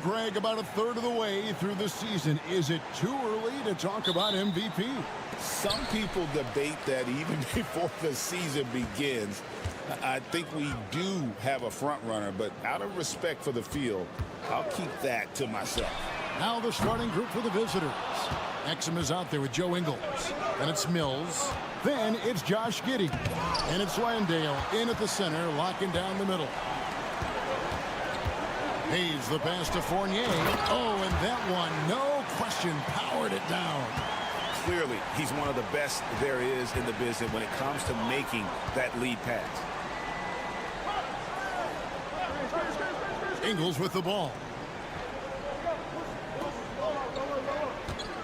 Greg, about a third of the way through the season. Is it too early to talk about MVP? Some people debate that even before the season begins. I think we do have a front runner, but out of respect for the field, I'll keep that to myself. Now the starting group for the visitors. Exum is out there with Joe Ingles. Then it's Mills. Then it's Josh Giddey. And it's Landale in at the center, locking down the middle. Hayes the pass to Fournier. Oh, and that one, no question, powered it down. Clearly, he's one of the best there is in the business when it comes to making that lead pass. Ingles with the ball.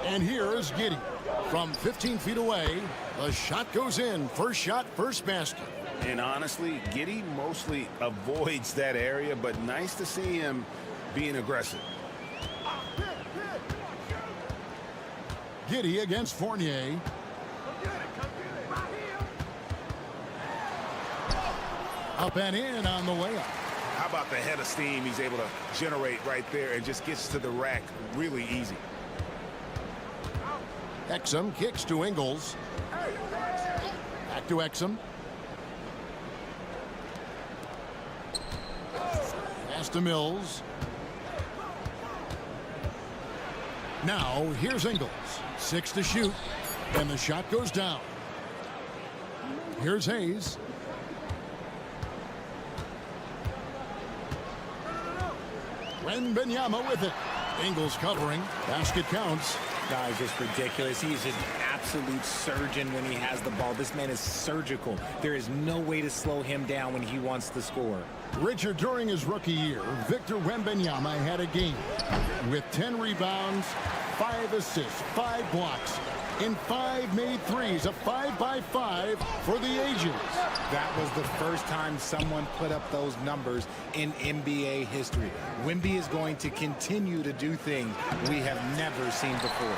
And here is Giddey. From 15 feet away, the shot goes in. First shot, first basket. And honestly, Giddey mostly avoids that area, but nice to see him being aggressive. Giddey against Fournier. Up and in on the layup. How about the head of steam he's able to generate right there and just gets to the rack really easy. Exum kicks to Ingles. Back to Exum. Pass to Mills. Now here's Ingles. 6 to shoot. And the shot goes down. Here's Hayes. Wembanyama with it. Ingles covering. Basket counts. Guys, just ridiculous. He's an absolute surgeon when he has the ball. This man is surgical. There is no way to slow him down when he wants to score. Richard, during his rookie year, Victor Wembanyama had a game with 10 rebounds, 5 assists, 5 blocks, and 5 made threes, a 5-by-5 for the ages. That was the first time someone put up those numbers in NBA history. Wemby is going to continue to do things we have never seen before.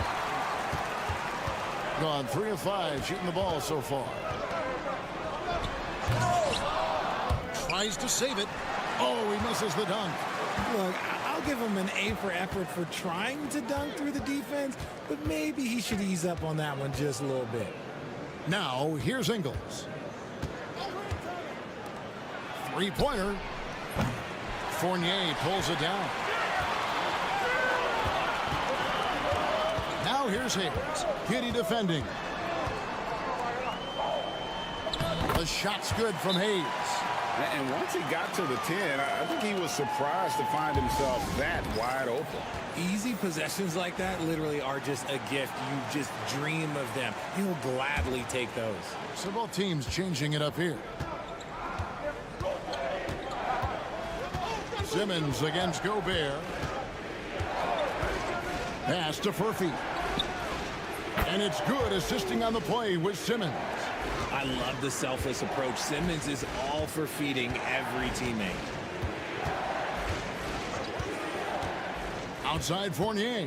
Gone 3 of 5 shooting the ball so far. Tries to save it. Oh, he misses the dunk. Look, I'll give him an A for effort for trying to dunk through the defense, but maybe he should ease up on that one just a little bit. Now, here's Ingles. Three-pointer. Fournier pulls it down. Now here's Hayes. Giddey defending. The shot's good from Hayes. And once he got to the 10, I think he was surprised to find himself that wide open. Easy possessions like that literally are just a gift. You just dream of them. He'll gladly take those. So both teams changing it up here. Simmons against Gobert. Pass to Furphy. And it's good, assisting on the play with Simmons. I love the selfless approach. Simmons is all for feeding every teammate. Outside Fournier.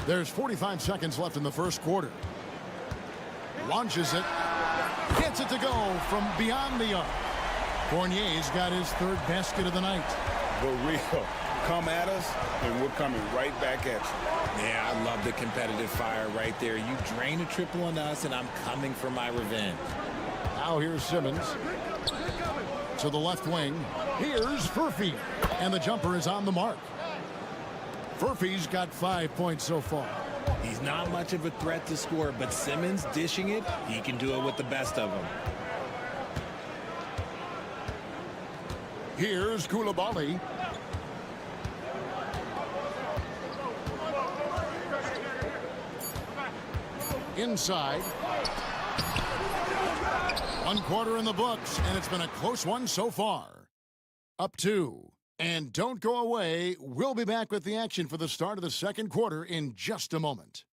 There's 45 seconds left in the first quarter. Launches it. Gets it to go from beyond the arc. Fournier's got his third basket of the night. For real. Come at us, and we're coming right back at you. Yeah, I love the competitive fire right there. You drain a triple on us, and I'm coming for my revenge. Now here's Simmons. To the left wing. Here's Furphy, and the jumper is on the mark. Furphy's got 5 points so far. He's not much of a threat to score, but Simmons dishing it, he can do it with the best of them. Here's Koulibaly. Inside. 1 quarter in the books, and it's been a close one so far. Up 2. And don't go away. We'll be back with the action for the start of the second quarter in just a moment.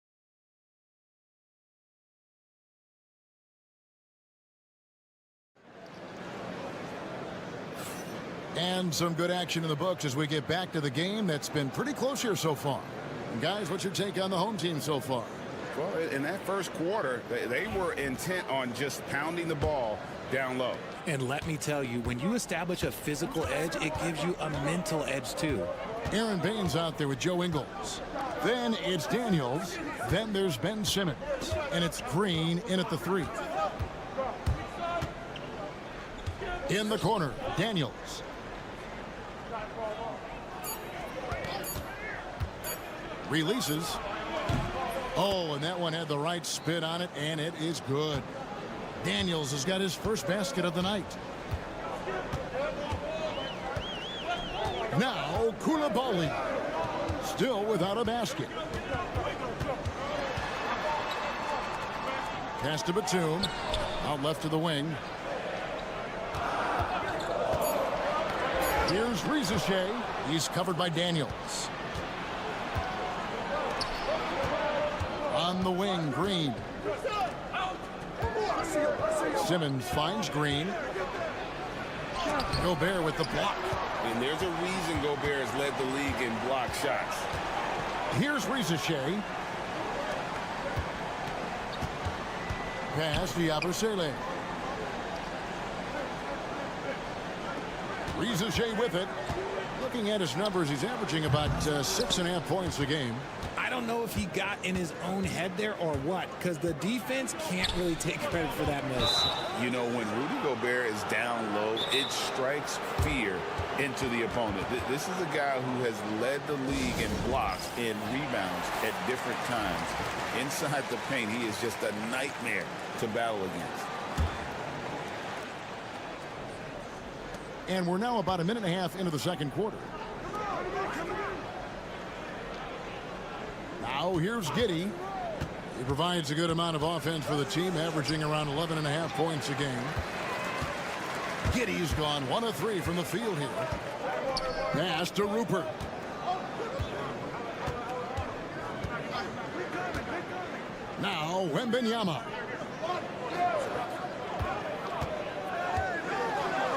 And some good action in the books as we get back to the game that's been pretty close here so far. And guys, what's your take on the home team so far? Well, in that first quarter, they were intent on just pounding the ball down low. And let me tell you, when you establish a physical edge, it gives you a mental edge too. Aaron Baines out there with Joe Ingles. Then it's Daniels. Then there's Ben Simmons. And it's Green in at the 3. In the corner, Daniels. Releases. Oh, and that one had the right spin on it, and it is good. Daniels has got his first basket of the night. Now, Koulibaly. Still without a basket. Pass to Batum. Out left to the wing. Here's Rizichet. He's covered by Daniels. On the wing, Green. Simmons finds Green. Gobert with the block. And there's a reason Gobert has led the league in block shots. Here's Rizichet. Pass to Yabusele. Rizichet with it. Looking at his numbers, he's averaging about 6.5 points a game. I don't know if he got in his own head there or what, because the defense can't really take credit for that miss. You know, when Rudy Gobert is down low, it strikes fear into the opponent. This is a guy who has led the league in blocks and rebounds at different times. Inside the paint, he is just a nightmare to battle against. And we're now about a minute and a half into the second quarter. Now here's Giddey. He provides a good amount of offense for the team, averaging around 11.5 points a game. Giddey's gone 1 of 3 from the field here. Pass to Rupert. Now Wembanyama.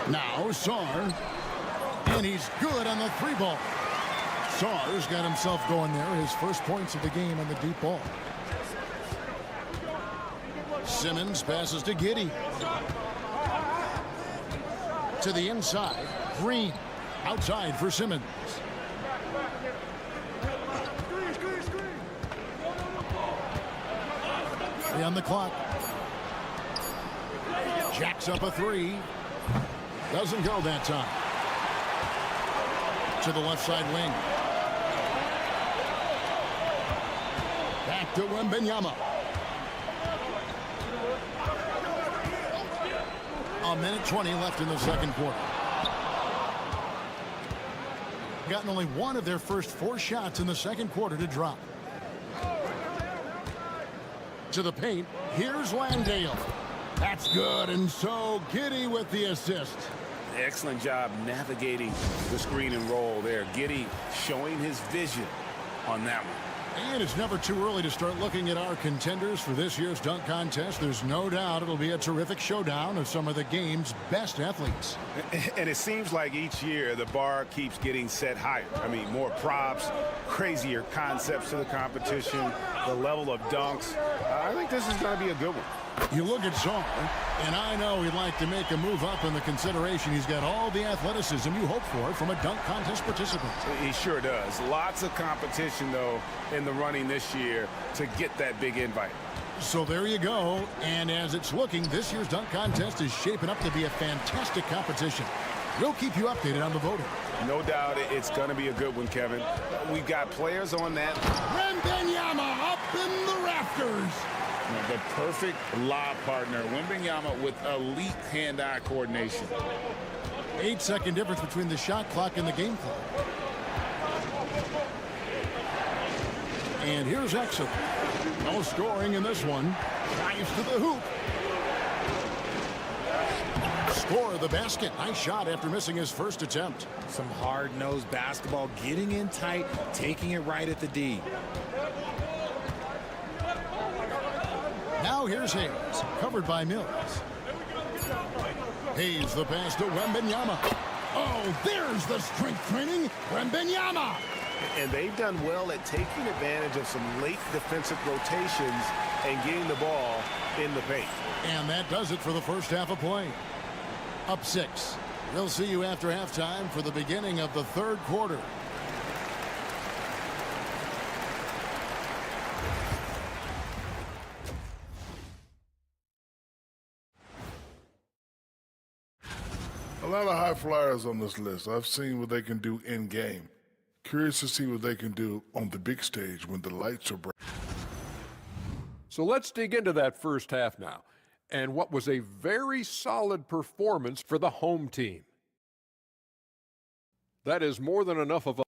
Now Sarr. And he's good on the 3-ball. Sarr's got himself going there. His first points of the game on the deep ball. Simmons passes to Giddey. To the inside. Green. Outside for Simmons. Three on the clock. Jacks up a 3. Doesn't go that time. To the left side wing. Back to Wembanyama. A minute 20 left in the second quarter. Gotten only one of their first 4 shots in the second quarter to drop. To the paint. Here's Landale. That's good. And so Giddey with the assist. Excellent job navigating the screen and roll there. Giddey showing his vision on that one. And it's never too early to start looking at our contenders for this year's dunk contest. There's no doubt it'll be a terrific showdown of some of the game's best athletes. And it seems like each year the bar keeps getting set higher. I mean, more props, crazier concepts to the competition, the level of dunks. I think this is going to be a good one. You look at Sarr, and I know he'd like to make a move up in the consideration. He's got all the athleticism you hope for from a dunk contest participant. He sure does. Lots of competition, though, in the running this year to get that big invite. So there you go. And as it's looking, this year's dunk contest is shaping up to be a fantastic competition. We'll keep you updated on the voting. No doubt it's going to be a good one, Kevin. We've got players on that. Wembanyama up in the rafters. The perfect lob partner. Wembanyama with elite hand-eye coordination. 8-second difference between the shot clock and the game clock. And here's Exum. No scoring in this one. Drives to the hoop. Score the basket. Nice shot after missing his first attempt. Some hard-nosed basketball, getting in tight, taking it right at the D. Now here's Hayes, covered by Mills. Hayes the pass to Wembanyama. Oh, there's the strength training. Wembanyama. And they've done well at taking advantage of some late defensive rotations and getting the ball in the paint. And that does it for the first half of play. Up 6. We'll see you after halftime for the beginning of the third quarter. A lot of high flyers on this list. I've seen what they can do in game. Curious to see what they can do on the big stage when the lights are bright. So let's dig into that first half now, and what was a very solid performance for the home team. That is more than enough of a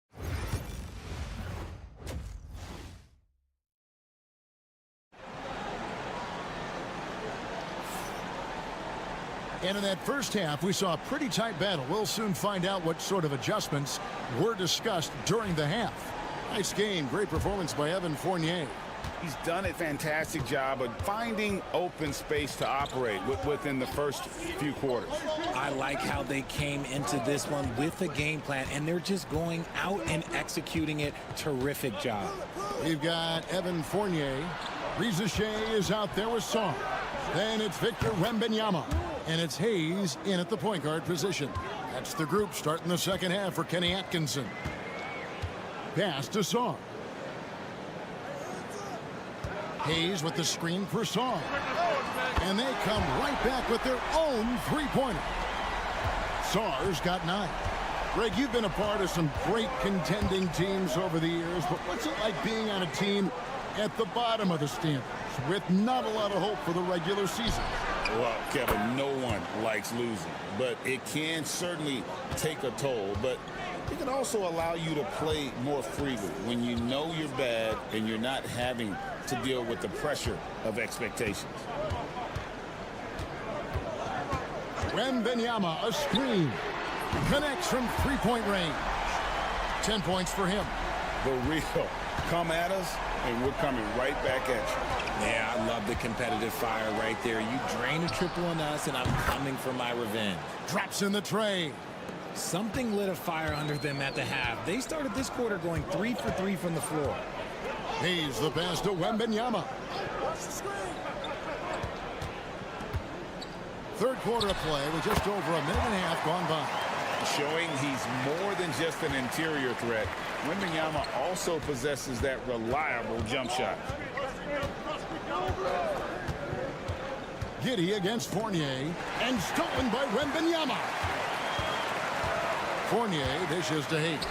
And in that first half, we saw a pretty tight battle. We'll soon find out what sort of adjustments were discussed during the half. Nice game. Great performance by Evan Fournier. He's done a fantastic job of finding open space to operate within the first few quarters. I like how they came into this one with a game plan, and they're just going out and executing it. Terrific job. We've got Evan Fournier. Reza Shea is out there with Song. Then it's Victor Wembanyama. And it's Hayes in at the point guard position. That's the group starting the second half for Kenny Atkinson. Pass to Song. Hayes with the screen for Song. And they come right back with their own three-pointer. Sarr's got 9. Greg, you've been a part of some great contending teams over the years, but what's it like being on a team at the bottom of the standings with not a lot of hope for the regular season? Well, Kevin, no one likes losing, but it can certainly take a toll. But it can also allow you to play more freely when you know you're bad and you're not having to deal with the pressure of expectations. Wembanyama, a screen. Connects from three-point range. 10 points for him. The real come at us, and we're coming right back at you. Yeah, I love the competitive fire right there. You drain a triple on us, and I'm coming for my revenge. Drops in the tray. Something lit a fire under them at the half. They started this quarter going 3 for 3 from the floor. Hayes the pass to Wembanyama. Third quarter of play with just over a minute and a half gone by. Showing he's more than just an interior threat. Wembanyama also possesses that reliable jump shot. Giddey against Fournier, and stolen by Wembanyama. Fournier dishes to Hayes.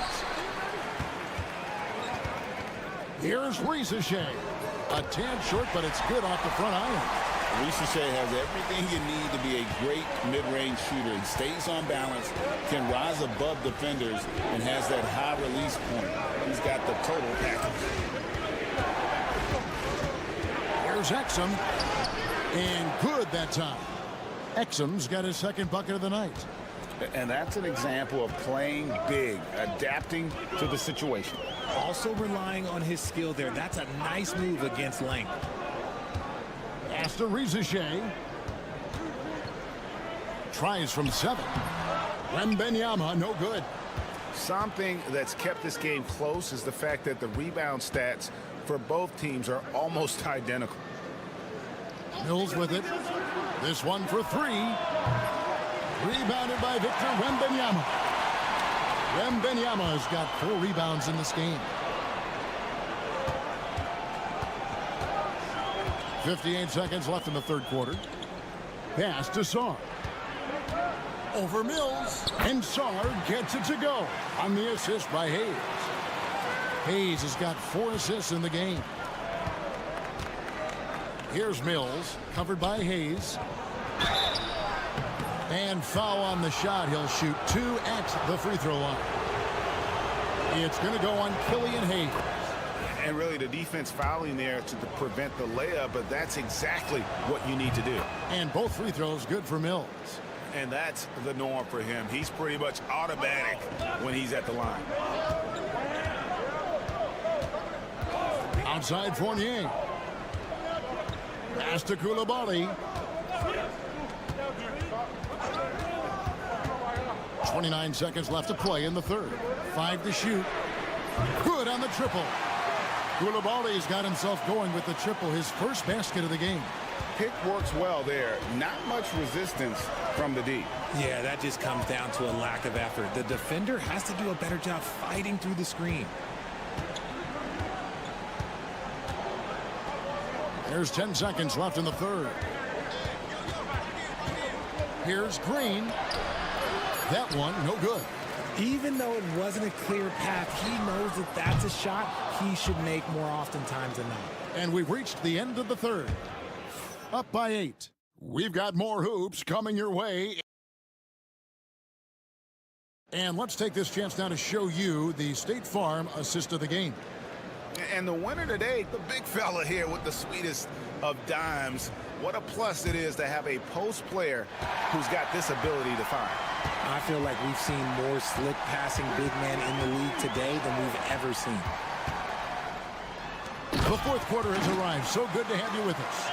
Here's Reza Shea. A tad short, but it's good off the front iron. Reza Shea has everything you need to be a great mid-range shooter. He stays on balance, can rise above defenders, and has that high release point. He's got the total package. Here's Exum. And good that time. Exum's got his second bucket of the night. And that's an example of playing big, adapting to the situation. Also relying on his skill there. That's a nice move against length. Pass to Reza Shea. Tries from 7. Wembanyama, no good. Something that's kept this game close is the fact that the rebound stats for both teams are almost identical. Mills with it. This one for 3. Rebounded by Victor Wembanyama. Wembanyama has got 4 rebounds in this game. 58 seconds left in the third quarter. Pass to Sarr. Over Mills. And Sard gets it to go on the assist by Hayes. Hayes has got 4 assists in the game. Here's Mills, covered by Hayes. And foul on the shot. He'll shoot 2 at the free throw line. It's going to go on Killian Hayes. And really the defense fouling there to prevent the layup, but that's exactly what you need to do. And both free throws good for Mills. And that's the norm for him. He's pretty much automatic when he's at the line. Outside Fournier. Pass to Koulibaly. 29 seconds left to play in the third. 5 to shoot. Good on the triple. Koulibaly's got himself going with the triple, his first basket of the game. Pick works well there. Not much resistance from the D. Yeah, that just comes down to a lack of effort. The defender has to do a better job fighting through the screen. There's 10 seconds left in the third. Here's Green. That one, no good. Even though it wasn't a clear path, he knows that that's a shot he should make more oftentimes than not. And we've reached the end of the third. Up by 8. We've got more hoops coming your way. And let's take this chance now to show you the State Farm assist of the game. And the winner today, the big fella here with the sweetest of dimes. What a plus it is to have a post player who's got this ability to fire. I feel like we've seen more slick passing big men in the league today than we've ever seen. The fourth quarter has arrived. So good to have you with us.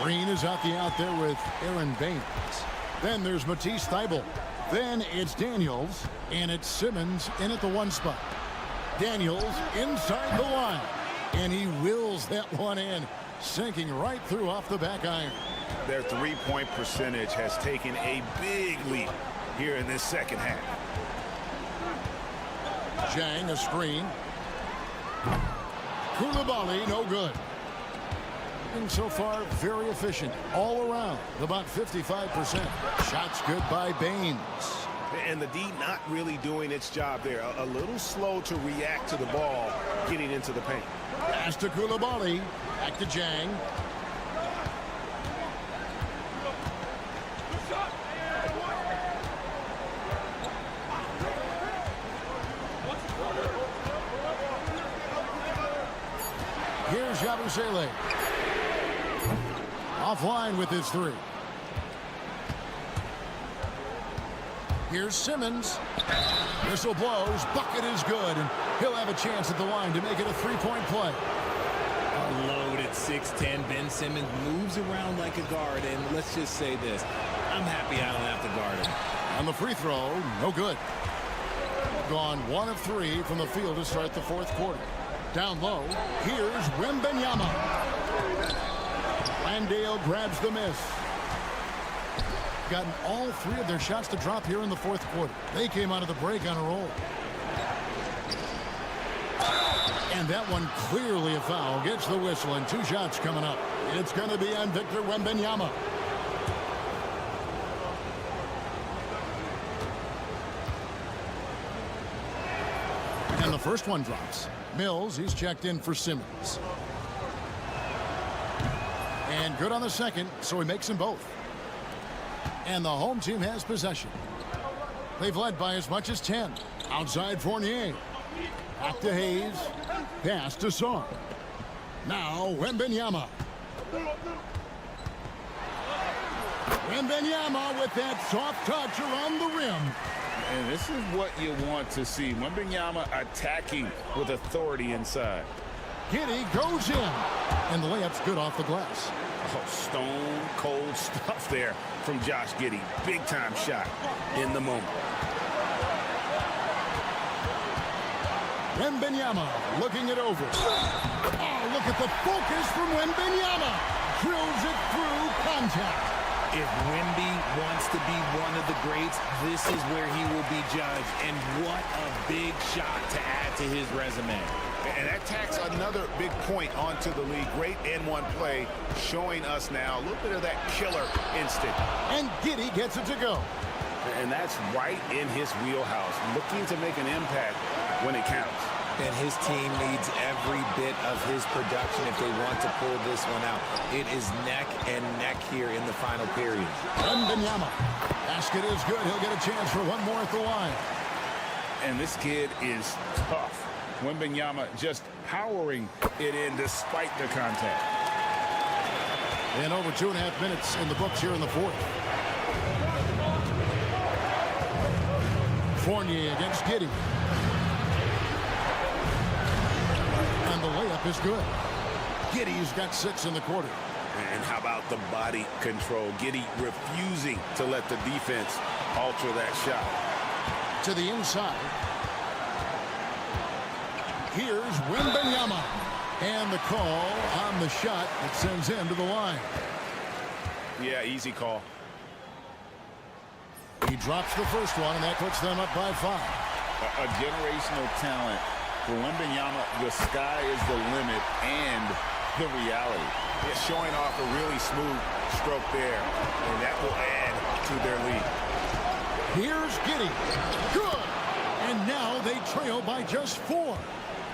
Green is out there with Aaron Baines. Then there's Matisse Thybulle. Then it's Daniels, and it's Simmons in at the 1 spot. Daniels inside the line, and he wills that one in, sinking right through off the back iron. Their three-point percentage has taken a big leap here in this second half. Zhang, a screen. Koulibaly, no good. And so far, very efficient all around, about 55%. Shots good by Baines. And the D not really doing its job there. A little slow to react to the ball getting into the paint. Pass to Koulibaly. Back to Zhang. Here's Yabusele. Offline with his 3. Here's Simmons. Whistle blows. Bucket is good. And he'll have a chance at the line to make it a 3-point play. A loaded 6'10". Ben Simmons moves around like a guard. And let's just say this. I'm happy I don't have to guard him. On the free throw, no good. Gone 1 of 3 from the field to start the fourth quarter. Down low, here's Wembanyama. Landale grabs the miss. Gotten all 3 of their shots to drop here in the fourth quarter. They came out of the break on a roll. And that one clearly a foul. Gets the whistle, and 2 shots coming up. It's going to be on Victor Wembanyama. And the first one drops. Mills, he's checked in for Simmons. And good on the second, so he makes them both. And the home team has possession. They've led by as much as 10. Outside Fournier. Back to Hayes. Pass to Song. Now Wembanyama. Wembanyama with that soft touch around the rim. And this is what you want to see. Wembanyama attacking with authority inside. Giddey goes in. And the layup's good off the glass. Oh, stone cold stuff there from Josh Giddey. Big time shot in the moment. Wembanyama looking it over. Oh, look at the focus from Wembanyama. Drills it through contact. If Wemby wants to be one of the greats, this is where he will be judged. And what a big shot to add to his resume. And that tacks another big point onto the league. Great N1 play, showing us now a little bit of that killer instinct. And Giddey gets it to go. And that's right in his wheelhouse, looking to make an impact when it counts. And his team needs every bit of his production if they want to pull this one out. It is neck and neck here in the final period. Wembanyama. Basket is good. He'll get a chance for one more at the line. And this kid is tough. Wembanyama just powering it in despite the contact. And over 2.5 minutes in the books here in the fourth. Fournier against Giddey. And the layup is good. Giddey's got 6 in the quarter. And how about the body control? Giddey refusing to let the defense alter that shot. To the inside. Here's Wembanyama. And the call on the shot that sends him to the line. Yeah, easy call. He drops the first one, and that puts them up by 5. A generational talent. For Wembanyama, the sky is the limit and the reality. It's showing off a really smooth stroke there, and that will add to their lead. Here's Giddey. Good. And now they trail by just 4.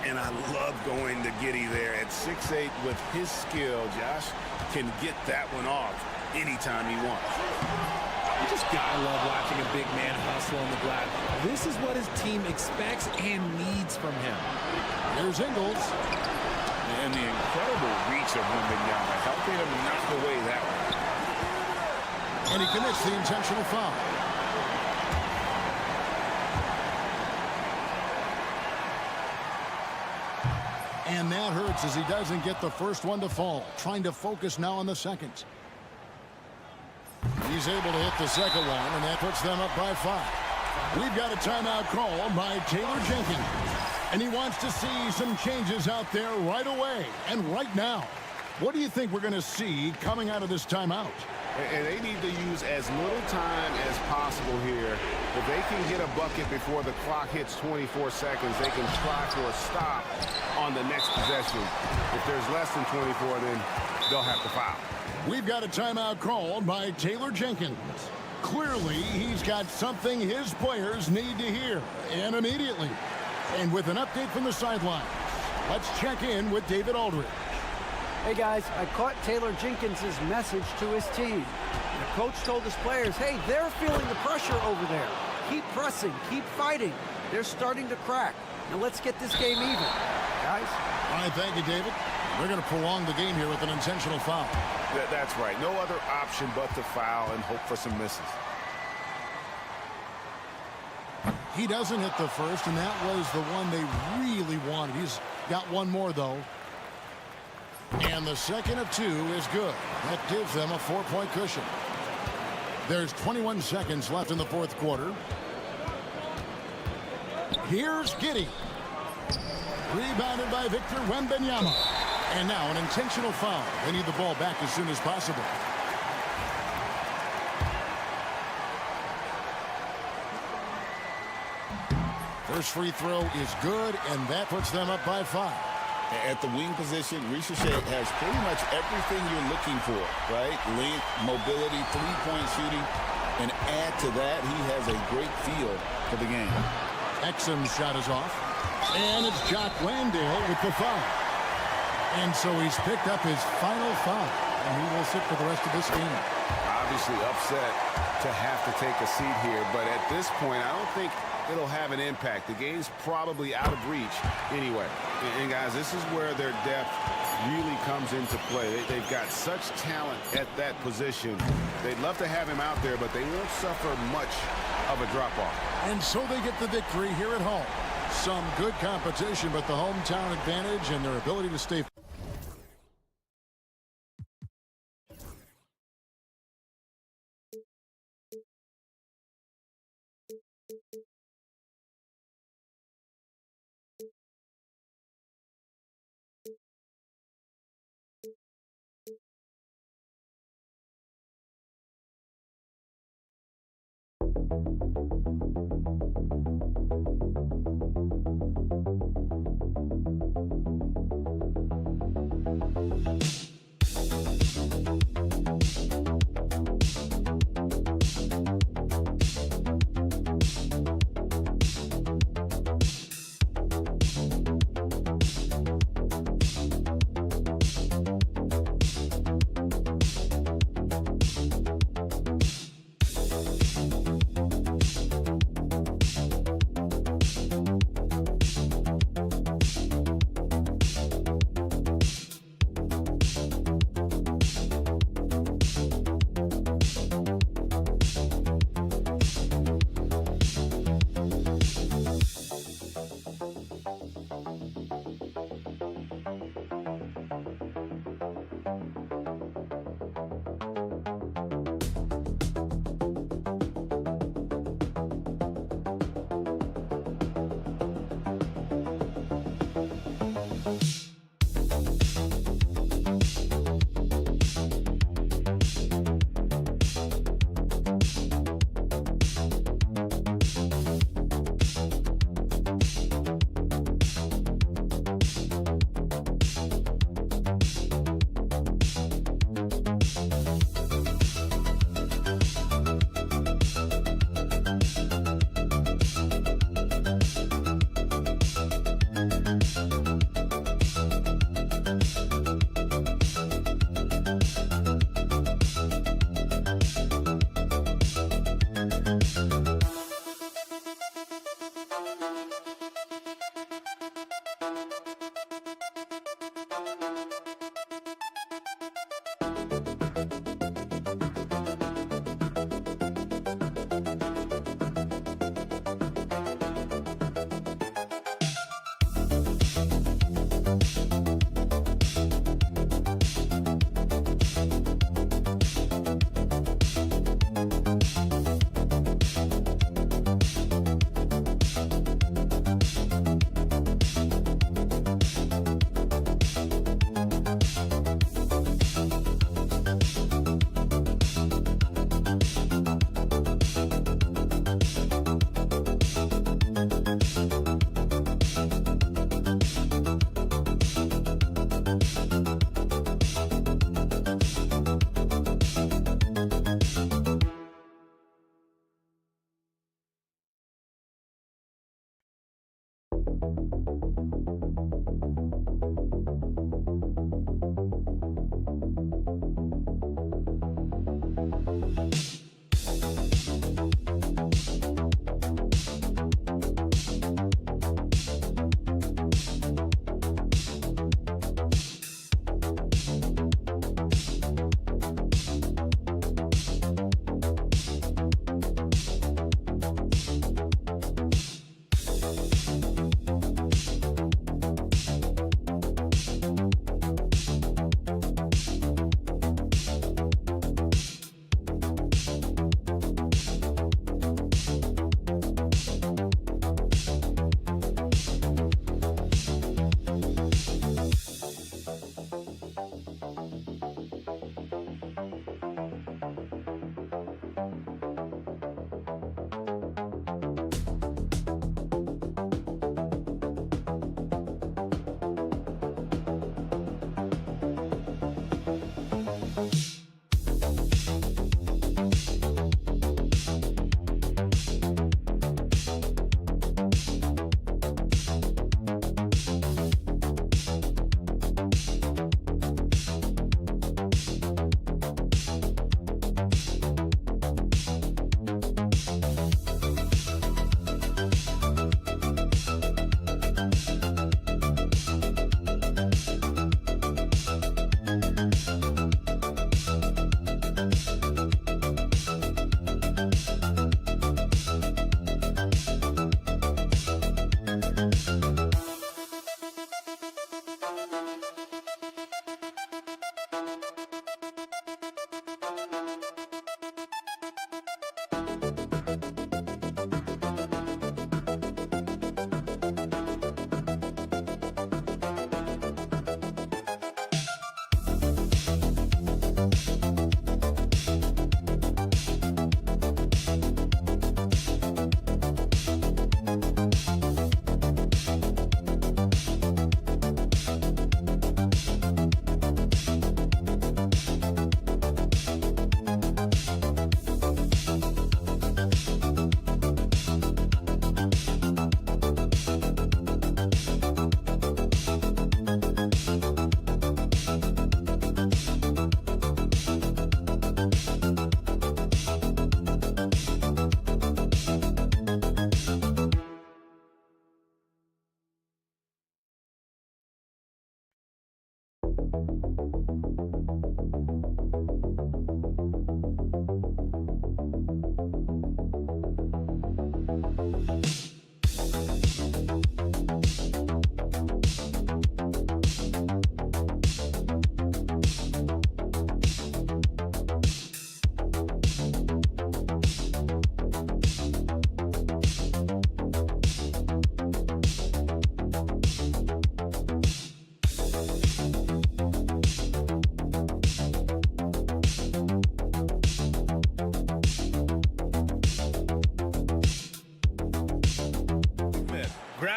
And I love going to Giddey there at 6'8" with his skill. Josh can get that one off anytime he wants. You just gotta love watching a big man hustle on the glass. This is what his team expects and needs from him. Here's Ingles. And the incredible reach of Wembanyama, helping him knock away that one. And he commits the intentional foul. And that hurts as he doesn't get the first one to fall. Trying to focus now on the second. He's able to hit the second one, and that puts them up by 5. We've got a timeout call by Taylor Jenkins. And he wants to see some changes out there right away and right now. What do you think we're going to see coming out of this timeout? And they need to use as little time as possible here. If they can get a bucket before the clock hits 24 seconds, they can try for a stop on the next possession. If there's less than 24, then they'll have to foul. We've got a timeout called by Taylor Jenkins. Clearly, he's got something his players need to hear, and immediately. And with an update from the sidelines, let's check in with David Aldridge. Hey guys, I caught Taylor Jenkins' message to his team. The coach told his players, hey, they're feeling the pressure over there. Keep pressing, keep fighting. They're starting to crack. Now let's get this game even, guys. All right, thank you, David. They're going to prolong the game here with an intentional foul. That's right. No other option but to foul and hope for some misses. He doesn't hit the first, and that was the one they really wanted. He's got one more, though. And the second of 2 is good. That gives them a 4-point cushion. There's 21 seconds left in the fourth quarter. Here's Giddey. Rebounded by Victor Wembanyama. And now an intentional foul. They need the ball back as soon as possible. First free throw is good, and that puts them up by 5. At the wing position, Ricochet has pretty much everything you're looking for, right? Length, mobility, three-point shooting. And add to that, he has a great feel for the game. Exum's shot is off. And it's Jock Landale with the foul. And so he's picked up his final foul. And he will sit for the rest of this game. Obviously upset to have to take a seat here, but at this point, I don't think it'll have an impact. The game's probably out of reach anyway. And guys, this is where their depth really comes into play. They've got such talent at that position. They'd love to have him out there, but they won't suffer much of a drop-off. And so they get the victory here at home. Some good competition, but the hometown advantage and their ability to stay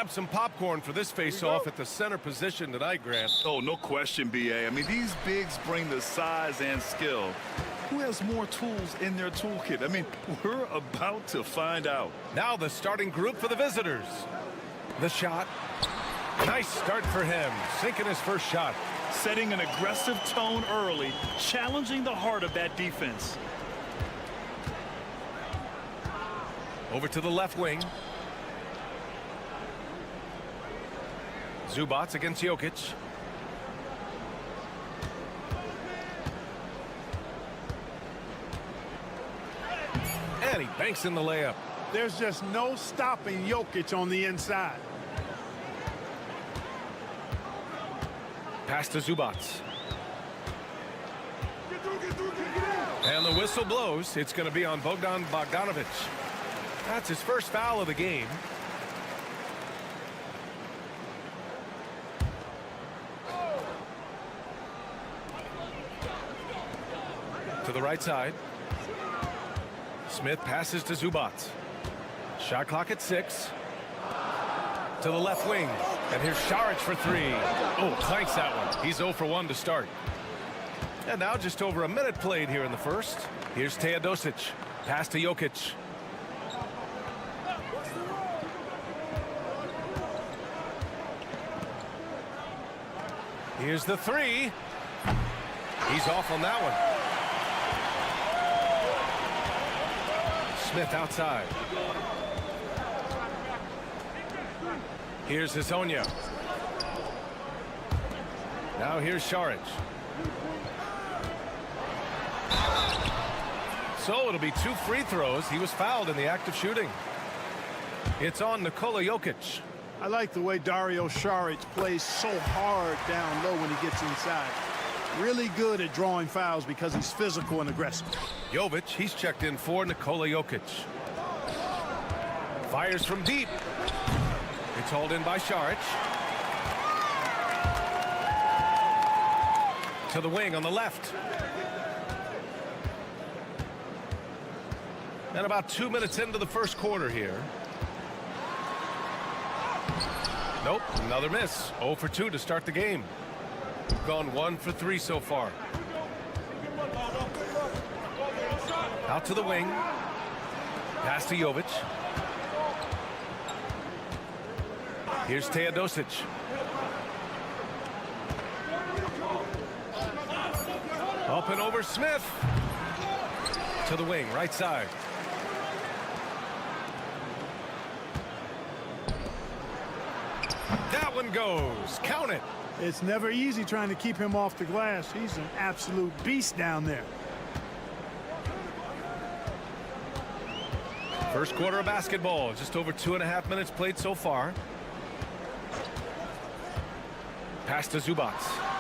Grab some popcorn for this face-off at the center position tonight, Grant. Oh, no question, B.A. I mean, these bigs bring the size and skill. Who has more tools in their toolkit? I mean, we're about to find out. Now the starting group for the visitors. The shot. Nice start for him, sinking his first shot. Setting an aggressive tone early, challenging the heart of that defense. Over to the left wing. Zubats against Jokic. And he banks in the layup. There's just no stopping Jokic on the inside. Pass to Zubats. And the whistle blows. It's going to be on Bogdan Bogdanovic. That's his first foul of the game. To the right side. Smith passes to Zubats. Shot clock at 6. To the left wing. And here's Šarić for 3. Oh, clanks that one. He's 0 for 1 to start. And now just over a minute played here in the first. Here's Teodosic. Pass to Jokic. Here's the three. He's off on that one. Smith outside. Here's Hazonia. Now here's Šarić. So it'll be 2 free throws. He was fouled in the act of shooting. It's on Nikola Jokic. I like the way Dario Šarić plays so hard down low when he gets inside. Really good at drawing fouls because he's physical and aggressive. Jovic, he's checked in for Nikola Jokic. Fires from deep. It's hauled in by Šarić. To the wing on the left. And about 2 minutes into the first quarter here. Nope, another miss. 0 for 2 to start the game. Gone 1 for 3 so far. Out to the wing. Pass to Jovic. Here's Teodosic. Up and over Smith. To the wing, right side. That one goes. Count it. It's never easy trying to keep him off the glass. He's an absolute beast down there. First quarter of basketball. Just over 2.5 minutes played so far. Pass to Zubac.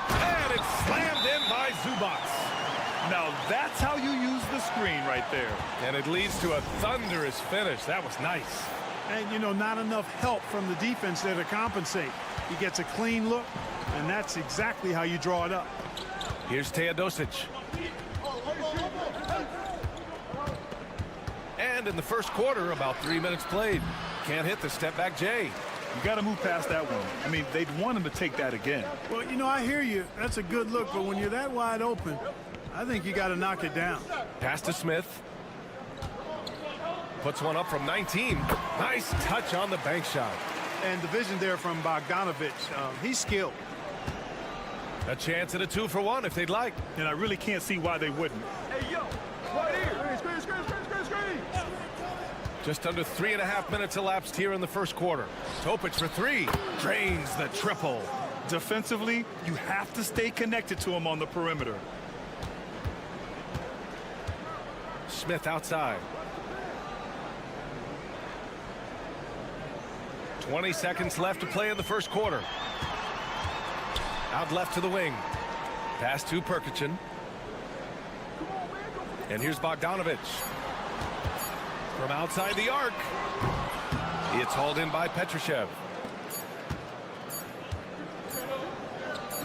And it's slammed in by Zubac. Now that's how you use the screen right there. And it leads to a thunderous finish. That was nice. And, you know, not enough help from the defense there to compensate. He gets a clean look, and that's exactly how you draw it up. Here's Teodosic. And in the first quarter, about 3 minutes played. Can't hit the step-back J. You got to move past that one. I mean, they'd want him to take that again. Well, you know, I hear you. That's a good look, but when you're that wide open, I think you got to knock it down. Pass to Smith. Puts one up from 19. Nice touch on the bank shot. And the vision there from Bogdanovic. He's skilled. A chance at a 2 for 1 if they'd like. And I really can't see why they wouldn't. Hey, yo, right here. Screen. Just under 3.5 minutes elapsed here in the first quarter. Topic for 3. Drains the triple. Defensively, you have to stay connected to him on the perimeter. Smith outside. 20 seconds left to play in the first quarter. Out left to the wing. Pass to Perkichin. And here's Bogdanovic. From outside the arc. It's hauled in by Petrushev.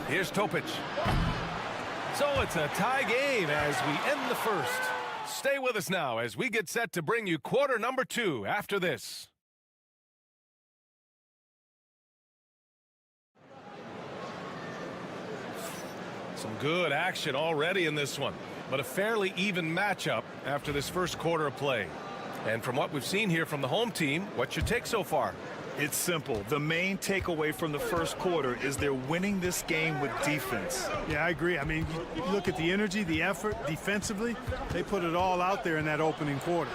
Here's Topic. So it's a tie game as we end the first. Stay with us now as we get set to bring you quarter number 2 after this. Some good action already in this one, but a fairly even matchup after this first quarter of play. And from what we've seen here from the home team, what's your take so far? It's simple. The main takeaway from the first quarter is they're winning this game with defense. Yeah, I agree. I mean, you look at the energy, the effort, defensively, they put it all out there in that opening quarter.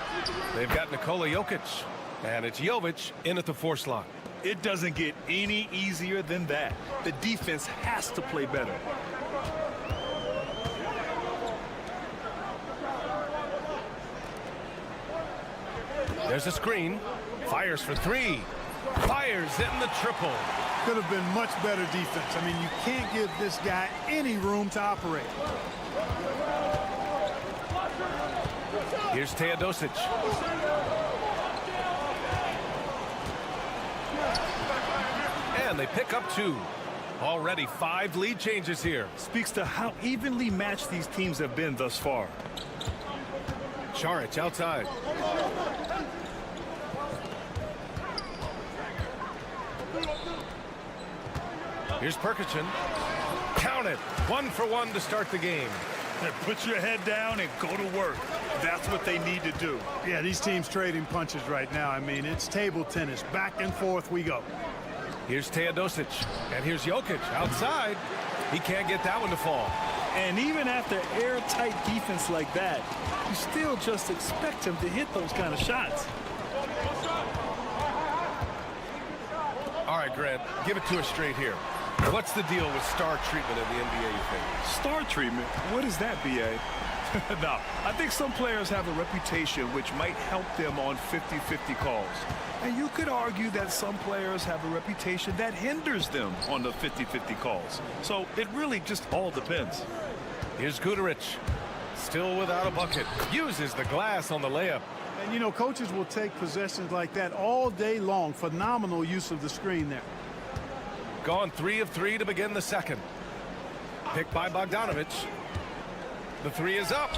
They've got Nikola Jokic, and it's Jovic in at the 4 slot. It doesn't get any easier than that. The defense has to play better. There's a screen. Fires for 3. Fires in the triple. Could have been much better defense. I mean, you can't give this guy any room to operate. Here's Teodosic. And they pick up 2. Already 5 lead changes here. Speaks to how evenly matched these teams have been thus far. Šarić outside. Here's Perkichin. Count it. 1 for 1 to start the game. Put your head down and go to work. That's what they need to do. Yeah, these teams trading punches right now. I mean, it's table tennis. Back and forth we go. Here's Teodosic. And here's Jokic outside. He can't get that one to fall. And even after airtight defense like that, you still just expect him to hit those kind of shots. All right, Grant, give it to us straight here. What's the deal with star treatment in the NBA, you think? Star treatment? What is that, B.A.? No, I think some players have a reputation which might help them on 50-50 calls. And you could argue that some players have a reputation that hinders them on the 50-50 calls. So it really just all depends. Here's Guterich, still without a bucket. Uses the glass on the layup. And, you know, coaches will take possessions like that all day long. Phenomenal use of the screen there. Gone 3 of 3 to begin the second. Picked by Bogdanovich. The three is up.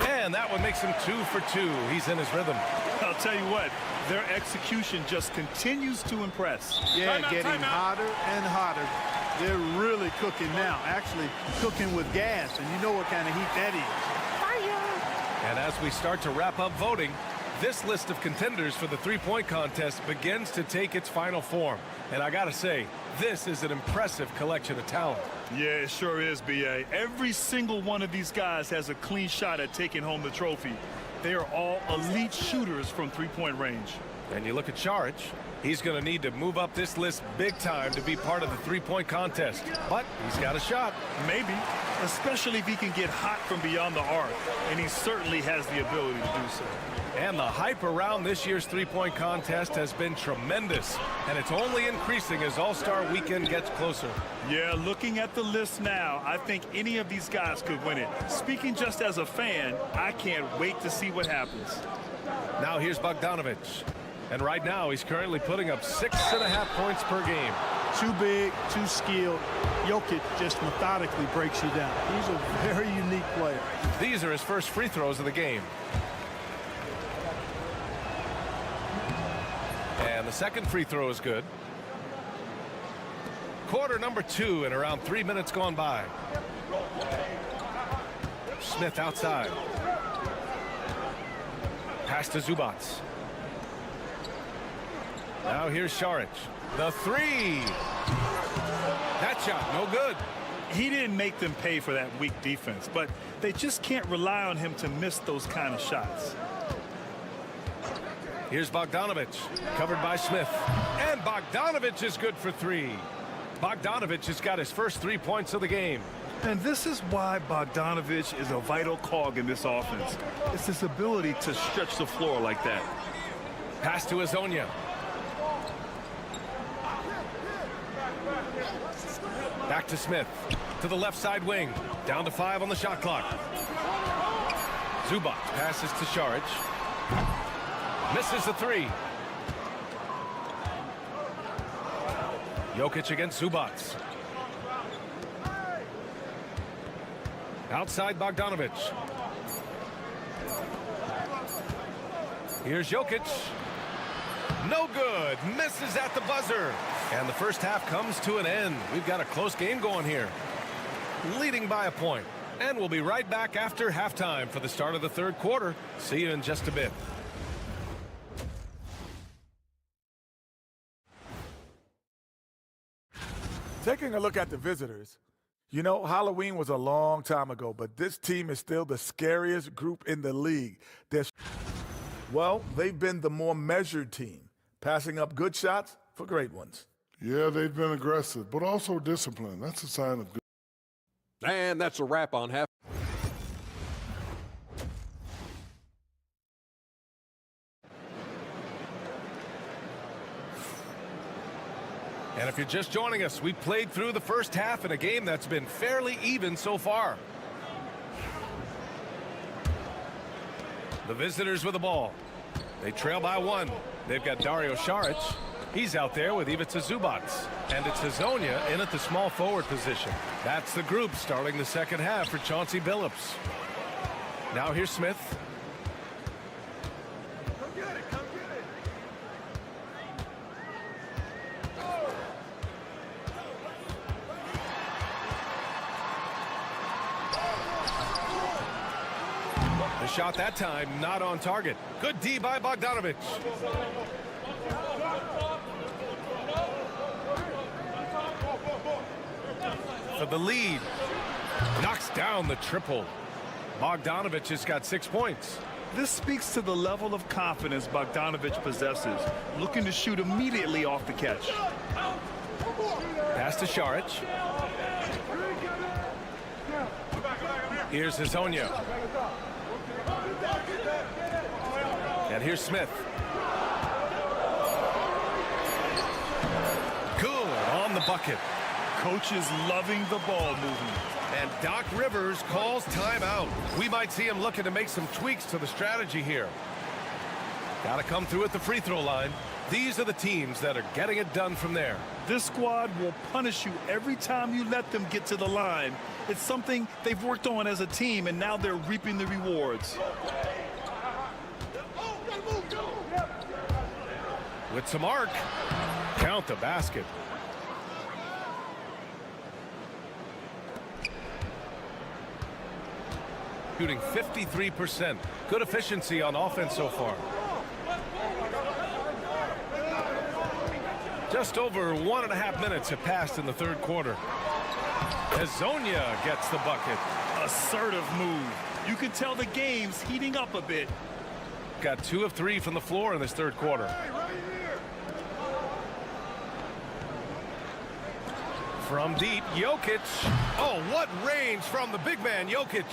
And that one makes him 2 for 2. He's in his rhythm. I'll tell you what, their execution just continues to impress. Yeah, getting hotter and hotter. They're really cooking now. Actually cooking with gas. And you know what kind of heat that is. And as we start to wrap up voting, this list of contenders for the three-point contest begins to take its final form. And I gotta say, this is an impressive collection of talent. Yeah, it sure is, B.A. Every single one of these guys has a clean shot at taking home the trophy. They are all elite shooters from three-point range. And you look at Šarić, he's going to need to move up this list big time to be part of the three-point contest. But he's got a shot. Maybe, especially if he can get hot from beyond the arc. And he certainly has the ability to do so. And the hype around this year's three-point contest has been tremendous. And it's only increasing as All-Star Weekend gets closer. Yeah, looking at the list now, I think any of these guys could win it. Speaking just as a fan, I can't wait to see what happens. Now here's Bogdanovich. And right now, he's currently putting up 6.5 points per game. Too big, too skilled. Jokic just methodically breaks you down. He's a very unique player. These are his first free throws of the game. And the second free throw is good. Quarter number 2 and around 3 minutes gone by. Smith outside. Pass to Zubac. Now here's Šarić. The three. That shot, no good. He didn't make them pay for that weak defense, but they just can't rely on him to miss those kind of shots. Here's Bogdanovich, covered by Smith. And Bogdanovich is good for 3. Bogdanovich has got his first 3 points of the game. And this is why Bogdanovich is a vital cog in this offense. It's his ability to stretch the floor like that. Pass to Hezonja. Back to Smith, to the left side wing. Down to 5 on the shot clock. Zubac passes to Šarić. Misses the 3. Jokic against Zubac. Outside Bogdanovich. Here's Jokic. No good. Misses at the buzzer. And the first half comes to an end. We've got a close game going here. Leading by a point. And we'll be right back after halftime for the start of the third quarter. See you in just a bit. Taking a look at the visitors, you know, Halloween was a long time ago, but this team is still the scariest group in the league. Well, they've been the more measured team, passing up good shots for great ones. Yeah, they've been aggressive, but also disciplined. That's a sign of good. And that's a wrap on half. And if you're just joining us, we played through the first half in a game that's been fairly even so far. The visitors with the ball. They trail by 1. They've got Dario Šarić. He's out there with Ivica Zubac. And it's Hezonja in at the small forward position. That's the group starting the second half for Chauncey Billups. Now here's Smith. The shot that time not on target. Good D by Bogdanovich. for the lead. Knocks down the triple. Bogdanovic has got 6 points. This speaks to the level of confidence Bogdanovic possesses, looking to shoot immediately off the catch. Pass to Šarić. Here's Hezonja. And here's Smith. Good on the bucket. Coach is loving the ball movement. And Doc Rivers calls timeout. We might see him looking to make some tweaks to the strategy here. Got to come through at the free throw line. These are the teams that are getting it done from there. This squad will punish you every time you let them get to the line. It's something they've worked on as a team, and now they're reaping the rewards. With some arc, count the basket. Shooting 53%. Good efficiency on offense so far. Just over 1.5 minutes have passed in the third quarter. Hezonja gets the bucket. Assertive move. You can tell the game's heating up a bit. Got 2 of 3 from the floor in this third quarter. From deep, Jokic. Oh, what range from the big man, Jokic.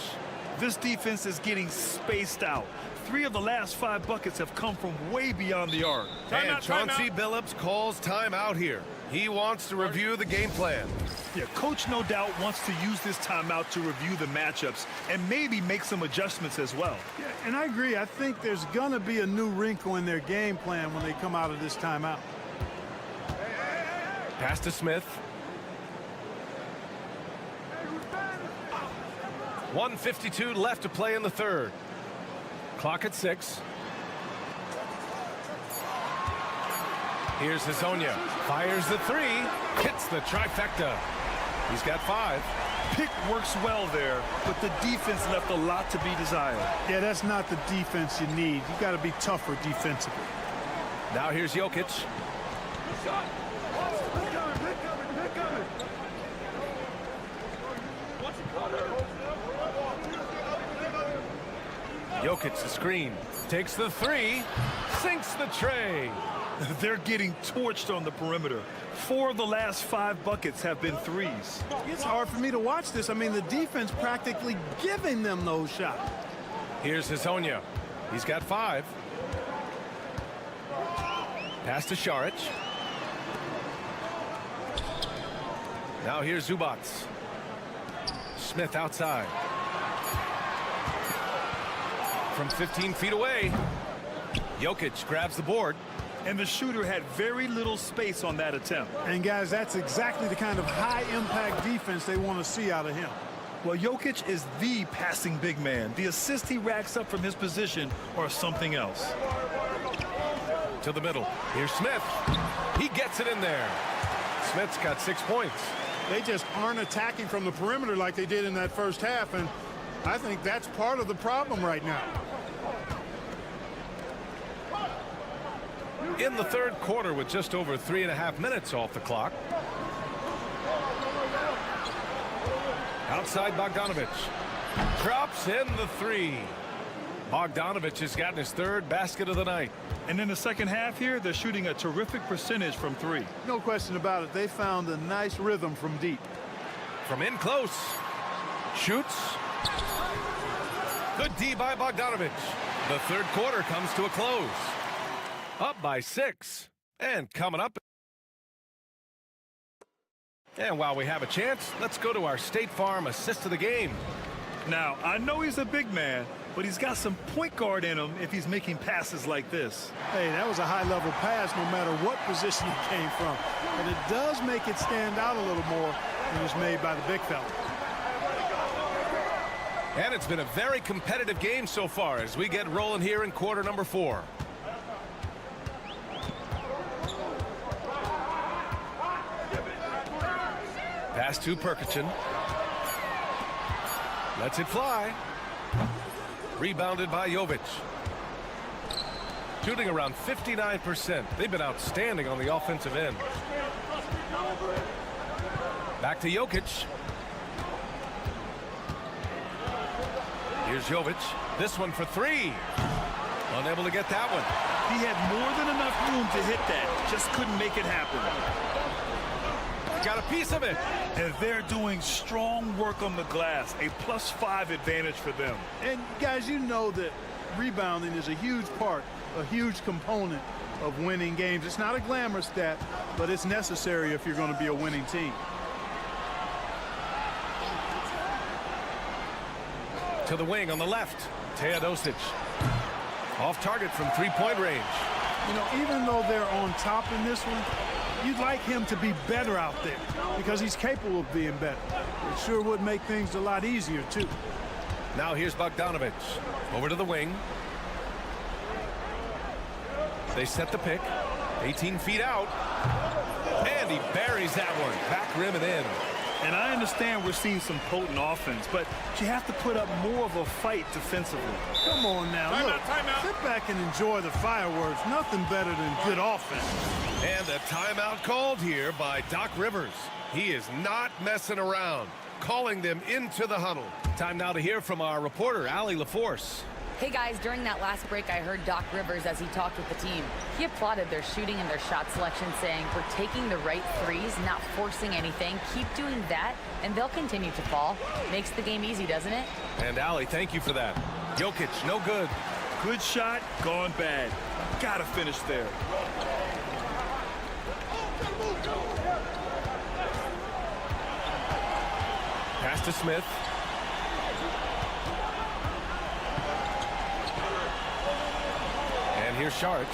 This defense is getting spaced out. 3 of the last 5 buckets have come from way beyond the arc. And Chauncey Billups calls timeout here. He wants to review the game plan. Yeah, coach no doubt wants to use this timeout to review the matchups and maybe make some adjustments as well. Yeah, and I agree. I think there's going to be a new wrinkle in their game plan when they come out of this timeout. Pass to Smith. 1:52 left to play in the third. Clock at 6. Here's Hezonja. Fires the 3. Hits the trifecta. He's got 5. Pick works well there, but the defense left a lot to be desired. Yeah, that's not the defense you need. You got to be tougher defensively. Now here's Jokic. Jokic the screen. Takes the 3. Sinks the tray. They're getting torched on the perimeter. 4 of the last 5 buckets have been 3s. It's hard for me to watch this. I mean, the defense practically giving them those shots. Here's Hezonja. He's got 5. Pass to Šarić. Now here's Zubac. Smith outside. From 15 feet away, Jokic grabs the board. And the shooter had very little space on that attempt. And guys, that's exactly the kind of high-impact defense they want to see out of him. Well, Jokic is the passing big man. The assist he racks up from his position or something else. To the middle. Here's Smith. He gets it in there. Smith's got 6 points. They just aren't attacking from the perimeter like they did in that first half, and I think that's part of the problem right now. In the third quarter with just over 3.5 minutes off the clock. Outside Bogdanovic. Drops in the 3. Bogdanovic has gotten his 3rd basket of the night. And in the second half here, they're shooting a terrific percentage from 3. No question about it. They found a nice rhythm from deep. From in close. Shoots. Good D by Bogdanovic. The third quarter comes to a close. Up by 6. And coming up. And while we have a chance, let's go to our State Farm assist of the game. Now, I know he's a big man, but he's got some point guard in him if he's making passes like this. Hey, that was a high-level pass no matter what position it came from. And it does make it stand out a little more when it's made by the big fella. And it's been a very competitive game so far as we get rolling here in quarter number 4. Pass to Perkichin. Lets it fly. Rebounded by Jovic. Shooting around 59%. They've been outstanding on the offensive end. Back to Jokic. Here's Jovic. This one for three. Unable to get that one. He had more than enough room to hit that. Just couldn't make it happen. Got a piece of it. And they're doing strong work on the glass. A +5 advantage for them. And guys, you know that rebounding is a huge part, a huge component of winning games. It's not a glamorous stat, but it's necessary if you're going to be a winning team. To the wing on the left. Teodosic. Off target from three-point range. You know, even though they're on top in this one, you'd like him to be better out there because he's capable of being better. It sure would make things a lot easier, too. Now here's Bogdanovic. Over to the wing. They set the pick. 18 feet out. And he buries that one. Back rim and in. And I understand we're seeing some potent offense, but you have to put up more of a fight defensively. Come on now, look, sit back and enjoy the fireworks. Nothing better than good offense. And a timeout called here by Doc Rivers. He is not messing around, calling them into the huddle. Time now to hear from our reporter, Allie LaForce. Hey guys, during that last break, I heard Doc Rivers as he talked with the team. He applauded their shooting and their shot selection, saying, "We're taking the right threes, not forcing anything. Keep doing that, and they'll continue to fall." Makes the game easy, doesn't it? And Allie, thank you for that. Jokic, no good. Good shot, gone bad. Gotta finish there. Pass to Smith. And here's Sharp.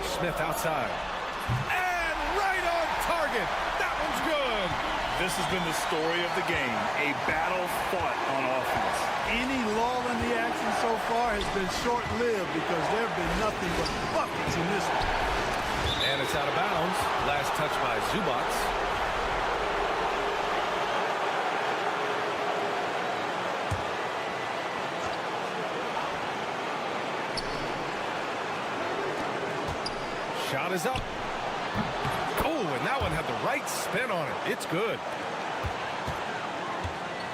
Smith outside. And right on target. That one's good. This has been the story of the game. A battle fought on offense. Any lull in the action so far has been short-lived because there have been nothing but buckets in this one. And it's out of bounds. Last touch by Zubac. Shot is up. Oh, and that one had the right spin on it. It's good.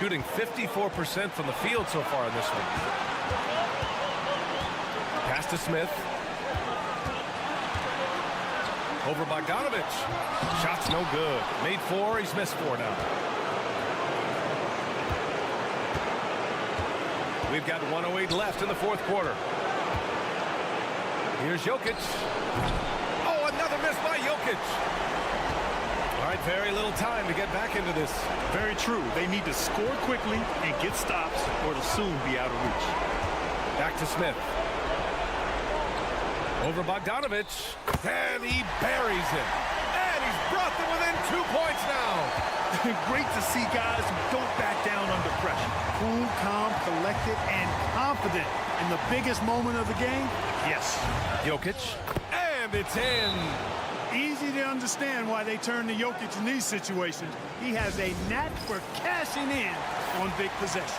Shooting 54% from the field so far in this one. Pass to Smith. Over Bogdanovic. Shot's no good. Made 4, he's missed 4 now. We've got 1:08 left in the fourth quarter. Here's Jokic. Oh, another miss by Jokic. All right, very little time to get back into this. Very true. They need to score quickly and get stops, or it'll soon be out of reach. Back to Smith. Over Bogdanovic. And he buries it. And he's brought them within 2 points now. Great to see guys who don't back down under pressure. Cool, calm, collected, and confident in the biggest moment of the game. Yes. Jokic. And it's in. Easy to understand why they turn to Jokic in these situations. He has a knack for cashing in on big possessions.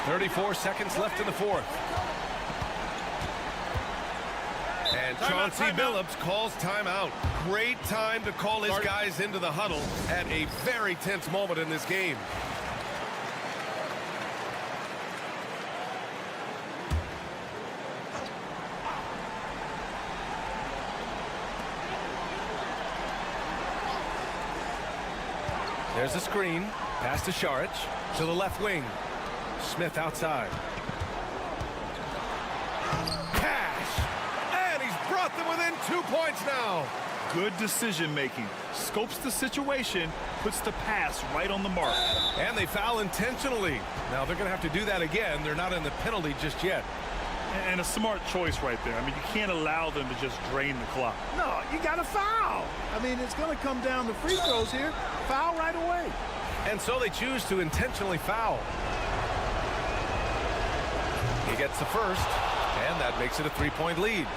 .34 seconds left in the fourth. And Chauncey Billups calls timeout. Great time to call his guys into the huddle at a very tense moment in this game. There's a screen. Pass to Saric. To the left wing. Smith outside. Cash! And he's brought them within 2 points now. Good decision making. Scopes the situation, puts the pass right on the mark. And they foul intentionally. Now they're going to have to do that again. They're not in the penalty just yet. And a smart choice right there. I mean, you can't allow them to just drain the clock. No, you got to foul. I mean, it's going to come down to free throws here. Foul right away. And so they choose to intentionally foul. He gets the first, and that makes it a 3-point lead.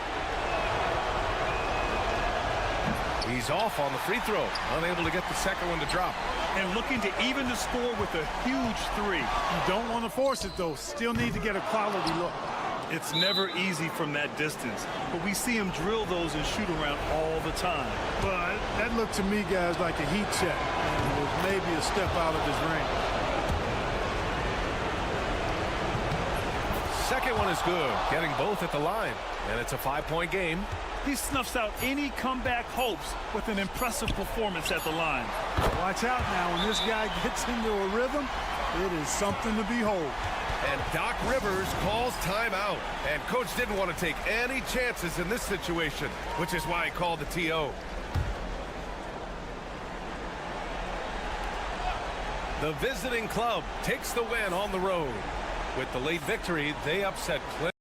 He's off on the free throw, unable to get the second one to drop. And looking to even the score with a huge 3. You don't want to force it, though. Still need to get a quality look. It's never easy from that distance, but we see him drill those and shoot around all the time. But that looked to me, guys, like a heat check. And it was maybe a step out of his range. Second one is good, getting both at the line, and it's a 5-point game. He snuffs out any comeback hopes with an impressive performance at the line. Watch out now. When this guy gets into a rhythm, it is something to behold. And Doc Rivers calls timeout. And Coach didn't want to take any chances in this situation, which is why he called the TO. The visiting club takes the win on the road. With the late victory, they upset Clinton.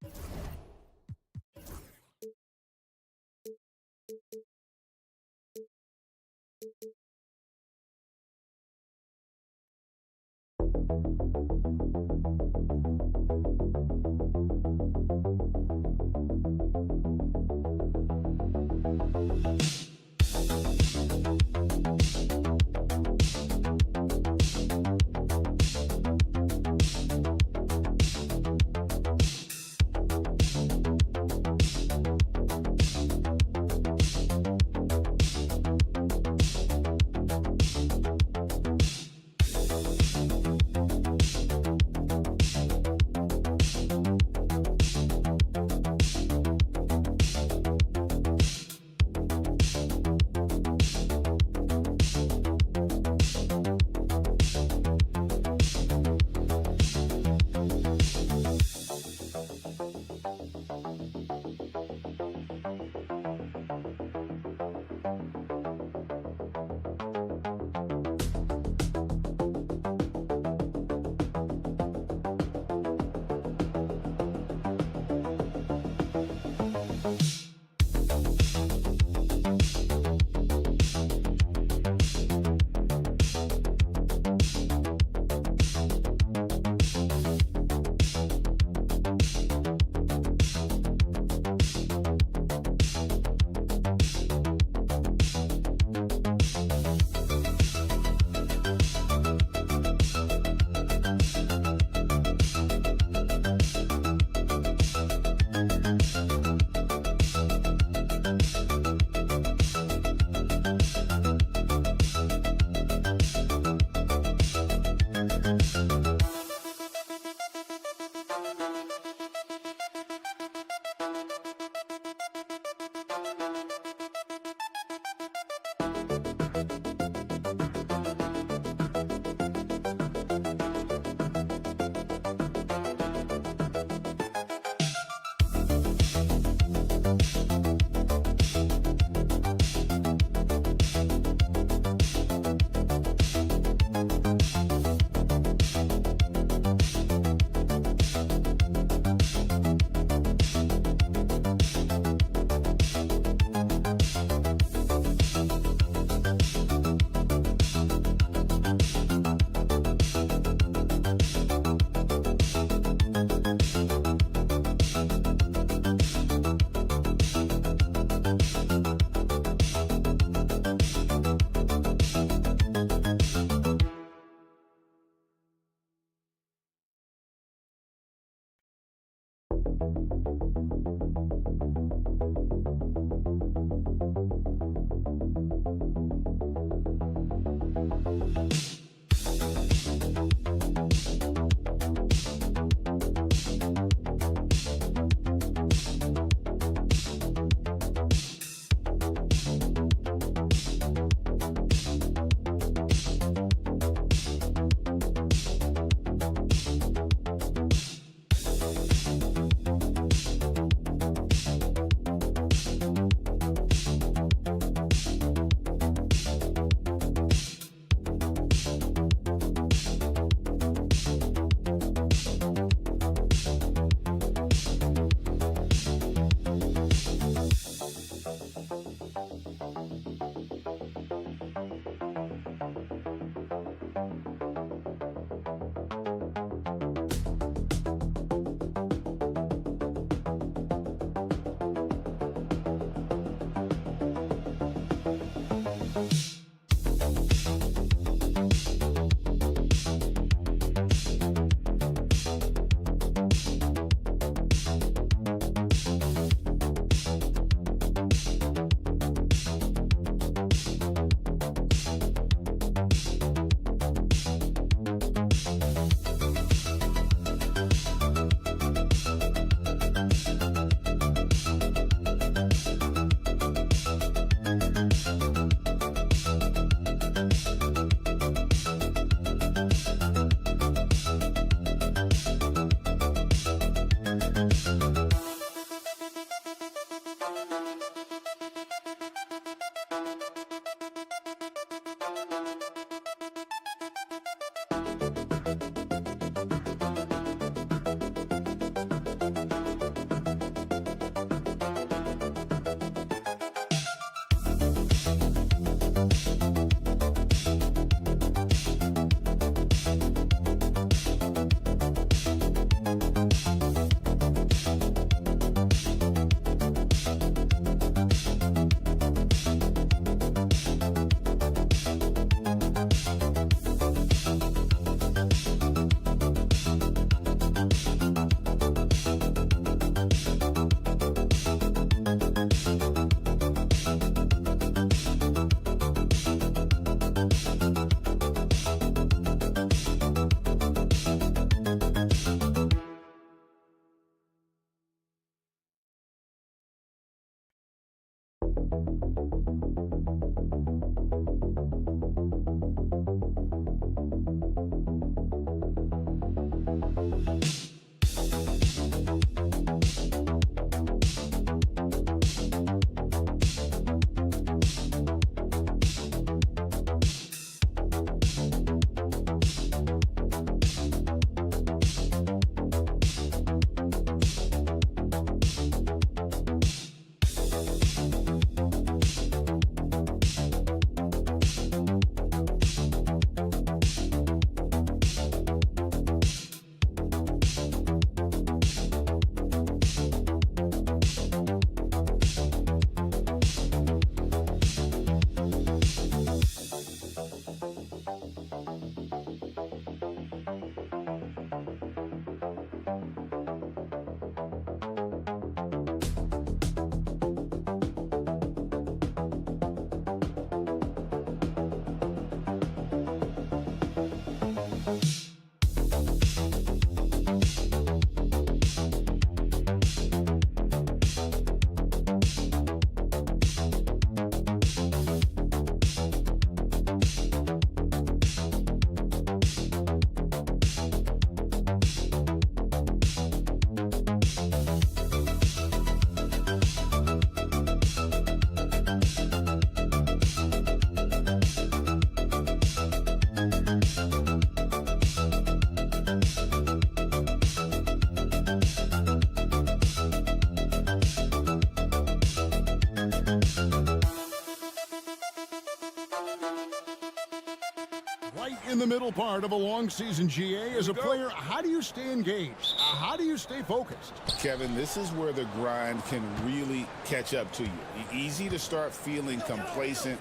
In the middle part of a long season, GA, as a player, how do you stay engaged? How do you stay focused? Kevin, this is where the grind can really catch up to you. Easy to start feeling complacent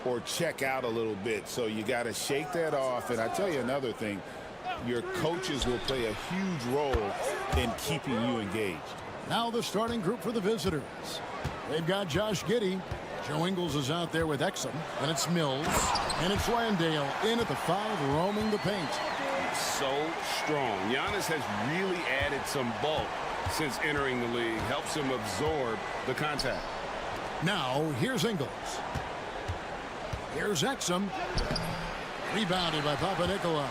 or check out a little bit. So you got to shake that off. And I tell you another thing, your coaches will play a huge role in keeping you engaged. Now the starting group for the visitors. They've got Josh Giddey. Joe Ingles is out there with Exum. And it's Mills. And it's Landale in at the 5, roaming the paint. So strong. Giannis has really added some bulk since entering the league. Helps him absorb the contact. Now here's Ingles. Here's Exum. Rebounded by Papanikolaou.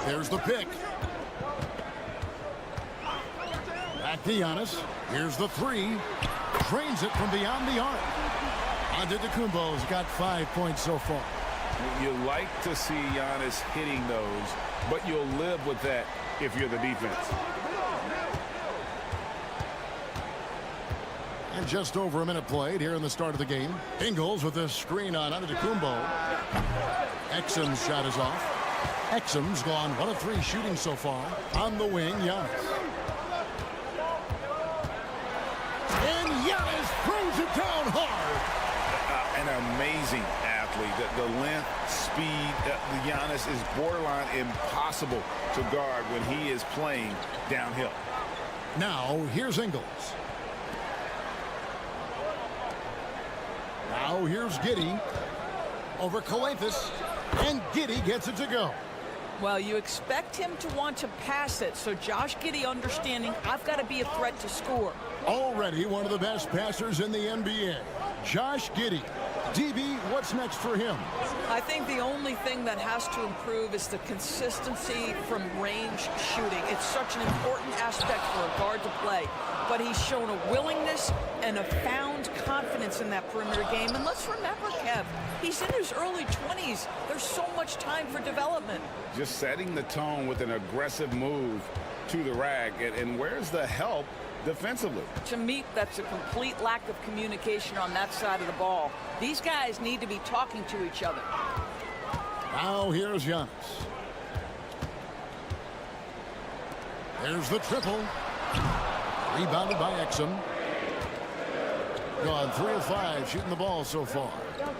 There's the pick. Back to Giannis. Here's the 3. Drains it from beyond the arc. Antetokounmpo's got 5 points so far. You like to see Giannis hitting those, but you'll live with that if you're the defense. And just over a minute played here in the start of the game. Ingles with a screen on Antetokounmpo. Exum's shot is off. Exum's gone 1 of 3 shooting so far. On the wing, Giannis. And Giannis throws it down hard. An amazing athlete. The length, speed, Giannis is borderline impossible to guard when he is playing downhill. Now, here's Ingles. Now, here's Giddey. Over Calathes. And Giddey gets it to go. Well, you expect him to want to pass it, so Josh Giddey understanding I've got to be a threat to score. Already one of the best passers in the NBA. Josh Giddey. DB, what's next for him? I think the only thing that has to improve is the consistency from range shooting. It's such an important aspect for a guard to play. But he's shown a willingness and a found confidence in that perimeter game. And let's remember, Kev, he's in his early 20s. There's so much time for development. Just setting the tone with an aggressive move to the rack. And where's the help defensively? To me, that's a complete lack of communication on that side of the ball. These guys need to be talking to each other. Now here's Giannis. There's the triple. Rebounded by Exum. Gone 3 of 5 shooting the ball so far.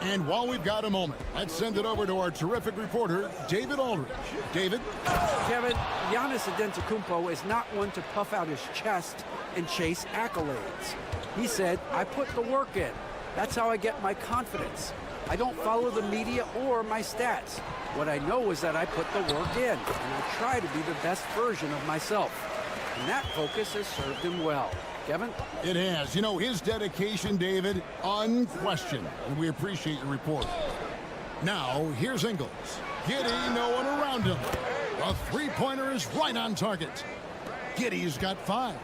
And while we've got a moment, let's send it over to our terrific reporter, David Aldridge. David? Kevin, Giannis Antetokounmpo is not one to puff out his chest and chase accolades. He said, I put the work in. That's how I get my confidence. I don't follow the media or my stats. What I know is that I put the work in, and I try to be the best version of myself. And that focus has served him well. Kevin? It has. You know, his dedication, David, unquestioned. And we appreciate your report. Now, here's Ingles. Giddey, no one around him. A three-pointer is right on target. Giddey's got 5.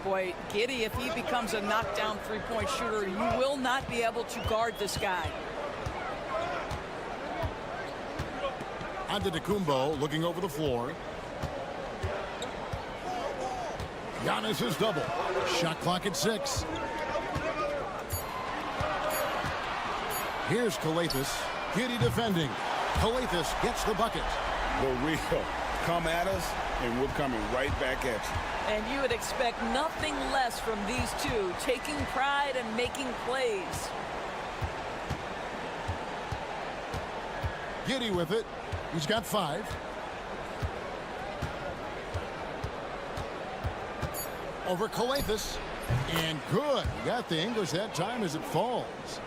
Boy, Giddey, if he becomes a knockdown three-point shooter, you will not be able to guard this guy. Antetokounmpo looking over the floor. Giannis is double. Shot clock at 6. Here's Calathes. Giddey defending. Calathes gets the bucket. The real come at us, and we're coming right back at you. And you would expect nothing less from these two, taking pride and making plays. Giddey with it. He's got 5. Over Calathes. And good. He got the English that time as it falls.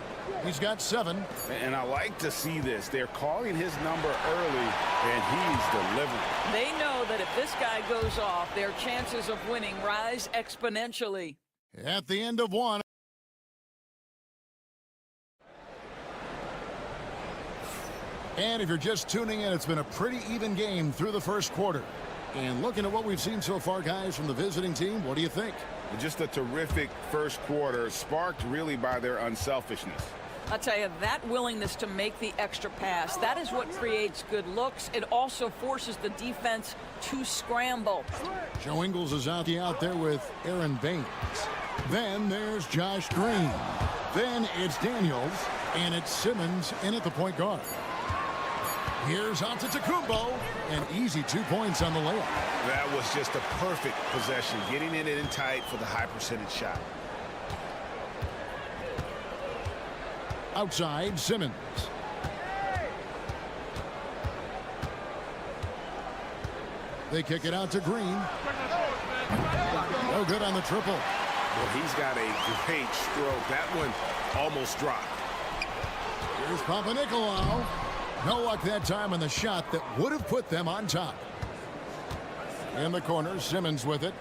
He's got 7. And I like to see this. They're calling his number early, and he's delivering. They know that if this guy goes off, their chances of winning rise exponentially. At the end of 1. And if you're just tuning in, it's been a pretty even game through the first quarter. And looking at what we've seen so far, guys, from the visiting team, what do you think? Just a terrific first quarter, sparked really by their unselfishness. I'll tell you, that willingness to make the extra pass, that is what creates good looks. It also forces the defense to scramble. Joe Ingles is out there with Aaron Baines. Then there's Josh Green. Then it's Daniels, and it's Simmons in at the point guard. Here's Antetokounmpo, and easy 2 points on the layup. That was just a perfect possession, getting it in tight for the high percentage shot. Outside, Simmons. They kick it out to Green. No good on the triple. Well, he's got a great stroke. That one almost dropped. Here's Papanikolaou. No luck that time on the shot that would have put them on top. In the corner, Simmons with it.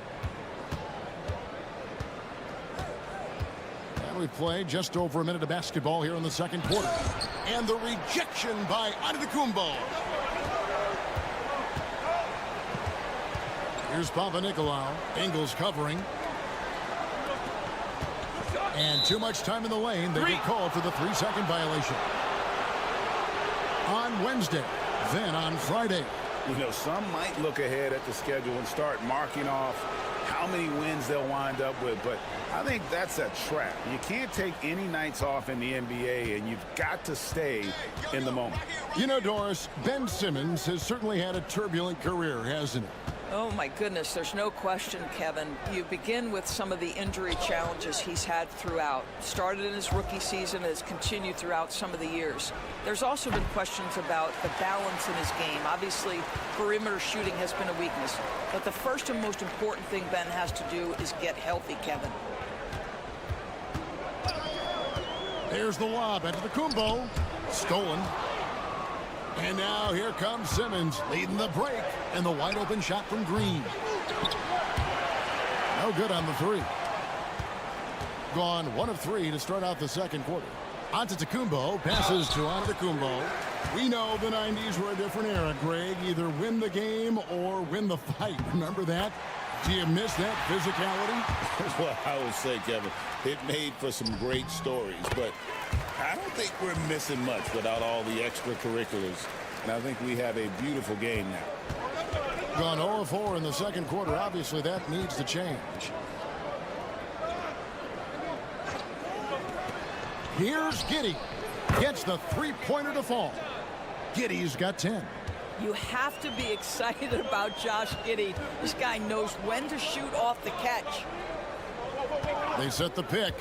And we play just over a minute of basketball here in the second quarter. And the rejection by Antetokounmpo. Here's Papanikolaou. Ingles covering. And too much time in the lane. They get called for the 3-second violation. On Wednesday, then on Friday. You know, some might look ahead at the schedule and start marking off how many wins they'll wind up with, but I think that's a trap. You can't take any nights off in the NBA, and you've got to stay in the moment. You know, Doris, Ben Simmons has certainly had a turbulent career, hasn't he? Oh, my goodness, there's no question, Kevin. You begin with some of the injury challenges he's had throughout. Started in his rookie season, has continued throughout some of the years. There's also been questions about the balance in his game. Obviously, perimeter shooting has been a weakness. But the first and most important thing Ben has to do is get healthy, Kevin. There's the lob into the Kumbo. Stolen. And now here comes Simmons leading the break, and the wide open shot from Green. No good on the three. Gone 1 of 3 to start out the second quarter. Antetokounmpo passes to Antetokounmpo. We know the 90s were a different era, Greg. Either win the game or win the fight. Remember that? Do you miss that physicality? Well, I would say, Kevin, it made for some great stories, but I don't think we're missing much without all the extracurriculars. And I think we have a beautiful game now. Gone 0 of 4 in the second quarter. Obviously, that needs to change. Here's Giddey. Gets the three-pointer to fall. Giddey's got 10. You have to be excited about Josh Giddey. This guy knows when to shoot off the catch. They set the pick.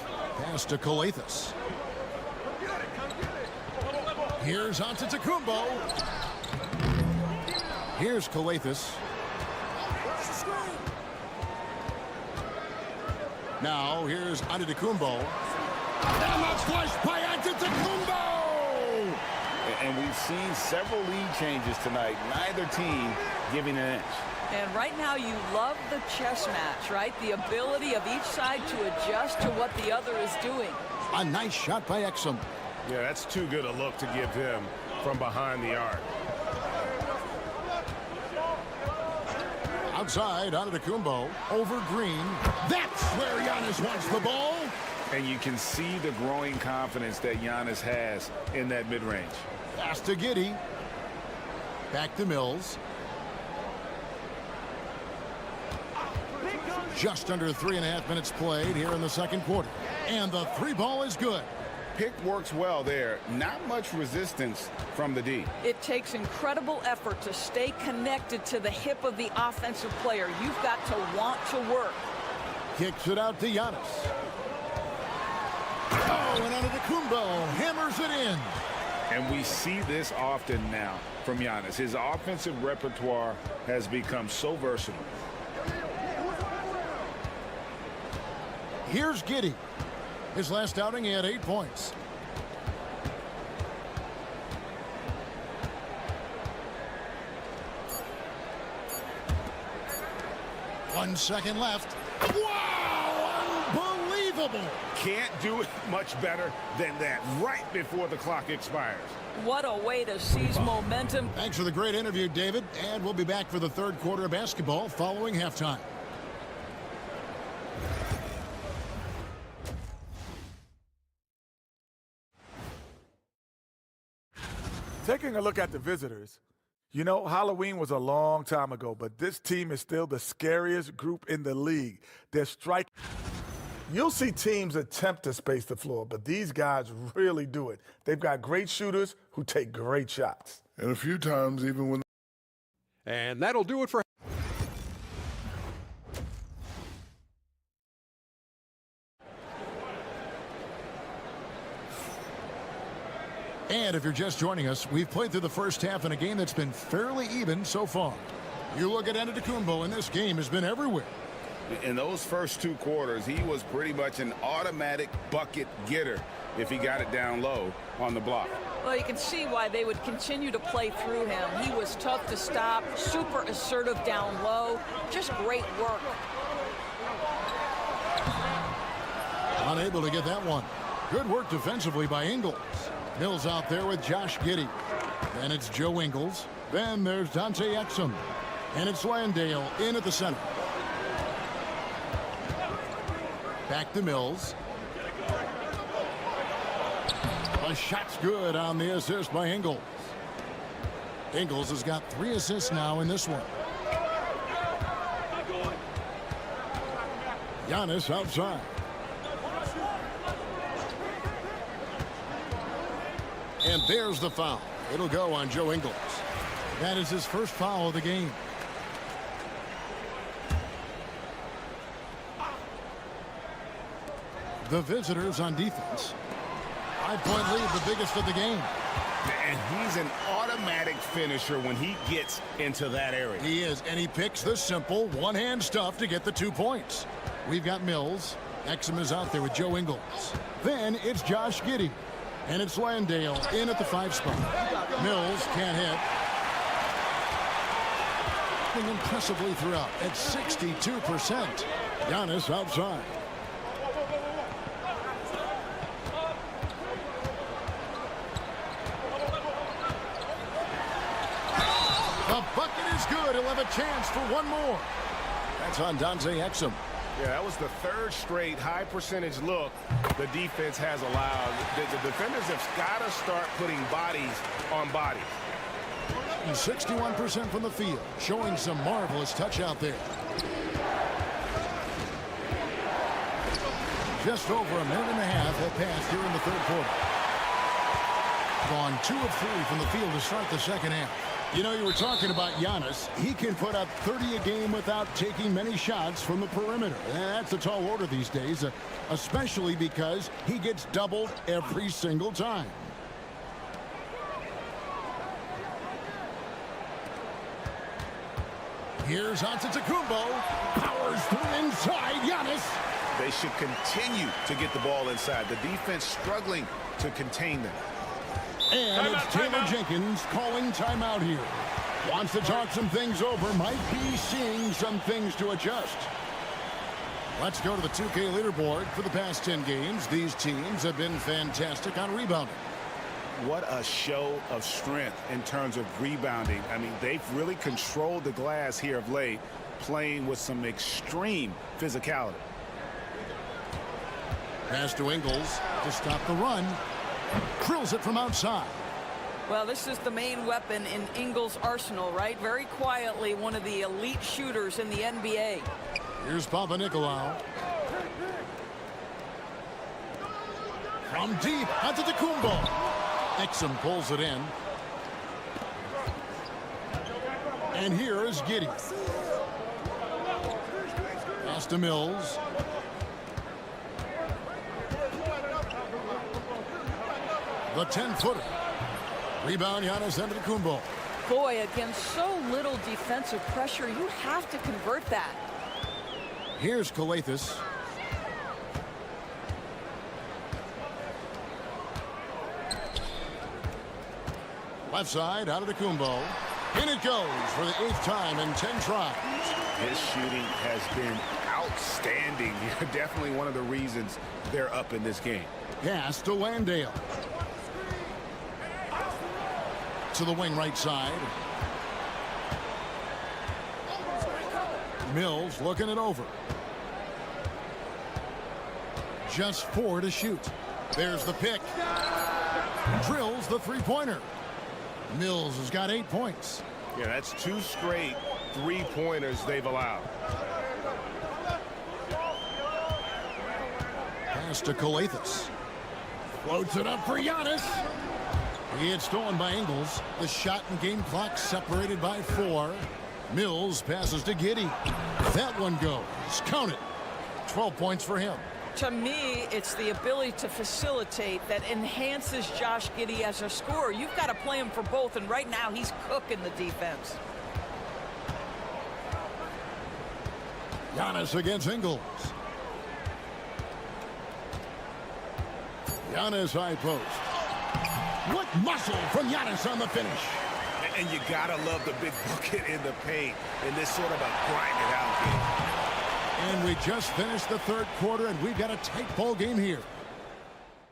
Pass to Calathes. Here's Antetokounmpo. Here's Calathes. Now here's Antetokounmpo. And the flush by Antetokounmpo! And we've seen several lead changes tonight. Neither team giving an inch. And right now you love the chess match, right? The ability of each side to adjust to what the other is doing. A nice shot by Exum. Yeah, that's too good a look to give him from behind the arc. Outside, Antetokounmpo over Green. That's where Giannis wants the ball. And you can see the growing confidence that Giannis has in that mid-range. Pass to Giddey. Back to Mills. Just under 3.5 minutes played here in the second quarter. And the three ball is good. Pick works well there. Not much resistance from the D. It takes incredible effort to stay connected to the hip of the offensive player. You've got to want to work. Kicks it out to Giannis. Oh, and Antetokounmpo hammers it in. And we see this often now from Giannis. His offensive repertoire has become so versatile. Here's Giddey. His last outing, he had 8 points. One second left. Wow! Unbelievable! Can't do it much better than that right before the clock expires. What a way to seize momentum. Thanks for the great interview, David. And we'll be back for the third quarter of basketball following halftime. Taking a look at the visitors, you know, Halloween was a long time ago, but this team is still the scariest group in the league. They're striking. You'll see teams attempt to space the floor, but these guys really do it. They've got great shooters who take great shots. And a few times, even when... And that'll do it for... And if you're just joining us, we've played through the first half in a game that's been fairly even so far. You look at Antetokounmpo, and this game has been everywhere. In those first 2 quarters, he was pretty much an automatic bucket getter if he got it down low on the block. Well, you can see why they would continue to play through him. He was tough to stop, super assertive down low. Just great work. Unable to get that one. Good work defensively by Ingles. Mills out there with Josh Giddey. Then it's Joe Ingles. Then there's Dante Exum. And it's Landale in at the center. Back to Mills. The shot's good on the assist by Ingles. Ingles has got 3 assists now in this one. Giannis outside. And there's the foul. It'll go on Joe Ingles. That is his first foul of the game. The visitors on defense. 5-point lead, the biggest of the game. And he's an automatic finisher when he gets into that area. He is, and he picks the simple one-hand stuff to get the 2 points. We've got Mills. Exum is out there with Joe Ingles. Then it's Josh Giddey. And it's Landale in at the 5 spot. Mills can't hit. Impressively throughout at 62%. Giannis outside. The bucket is good. He'll have a chance for one more. That's on Dante Exum. Yeah, that was the 3rd straight high percentage look the defense has allowed. The defenders have got to start putting bodies on bodies. 61% from the field, showing some marvelous touch out there. Just over a minute and a half have passed here in the 3rd quarter. Gone 2 of 3 from the field to start the second half. You know, you were talking about Giannis. He can put up 30 a game without taking many shots from the perimeter. That's a tall order these days, especially because he gets doubled every single time. Here's Antetokounmpo. Powers through inside. Giannis. They should continue to get the ball inside. The defense struggling to contain them. And it's Taylor Jenkins calling timeout here. Wants to talk some things over. Might be seeing some things to adjust. Let's go to the 2K leaderboard. For the past 10 games, these teams have been fantastic on rebounding. What a show of strength in terms of rebounding. I mean, they've really controlled the glass here of late, playing with some extreme physicality. Pass to Ingles to stop the run. Drills it from outside. Well, this is the main weapon in Ingles' arsenal, right? Very quietly, one of the elite shooters in the NBA. Here's Papanikolaou. From deep, Antetokounmpo. Exum pulls it in. And here is Giddey. Pass to Mills. The 10-footer. Rebound, Giannis Antetokounmpo. Boy, against so little defensive pressure, you have to convert that. Here's Calathes. Left side, Antetokounmpo. In it goes for the 8th time in 10 tries. His shooting has been outstanding. Definitely one of the reasons they're up in this game. Pass to Landale. To the wing right side. Mills looking it over. Just 4 to shoot. There's the pick. Drills the 3-pointer. Mills has got 8 points. Yeah, that's 2 straight 3-pointers they've allowed. pass to Kalathis. Floats it up for Giannis. He had stolen by Ingles. The shot and game clock separated by 4. Mills passes to Giddey. That one goes. Count it. 12 points for him. To me, it's the ability to facilitate that enhances Josh Giddey as a scorer. You've got to play him for both, and right now he's cooking the defense. Giannis against Ingles. Giannis high post. What muscle from Giannis on the finish. And you gotta love the big bucket in the paint in this sort of a grind-it-out game. And we just finished the third quarter, and we've got a tight ball game here.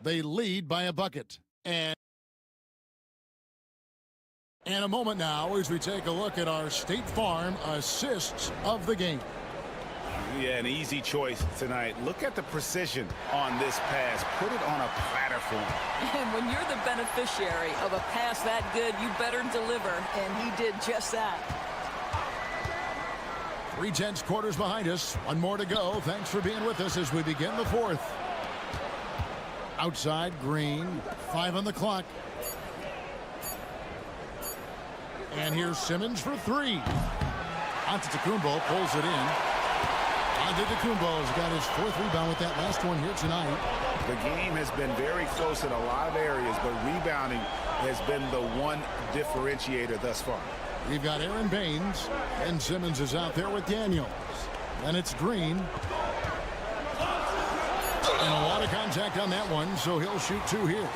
They lead by a bucket. And a moment now as we take a look at our State Farm assists of the game. Yeah, an easy choice tonight. Look at the precision on this pass. Put it on a platter for him. And when you're the beneficiary of a pass that good, you better deliver, and he did just that. 3/10 quarters behind us. One more to go. Thanks for being with us as we begin the fourth. Outside, Green. 5 on the clock. And here's Simmons for 3. Antetokounmpo pulls it in. Antetokounmpo's got his 4th rebound with that last one here tonight. The game has been very close in a lot of areas, but rebounding has been the one differentiator thus far. We've got Aaron Baines, and Simmons is out there with Daniels. Then it's Green. And a lot of contact on that one, so he'll shoot 2 here.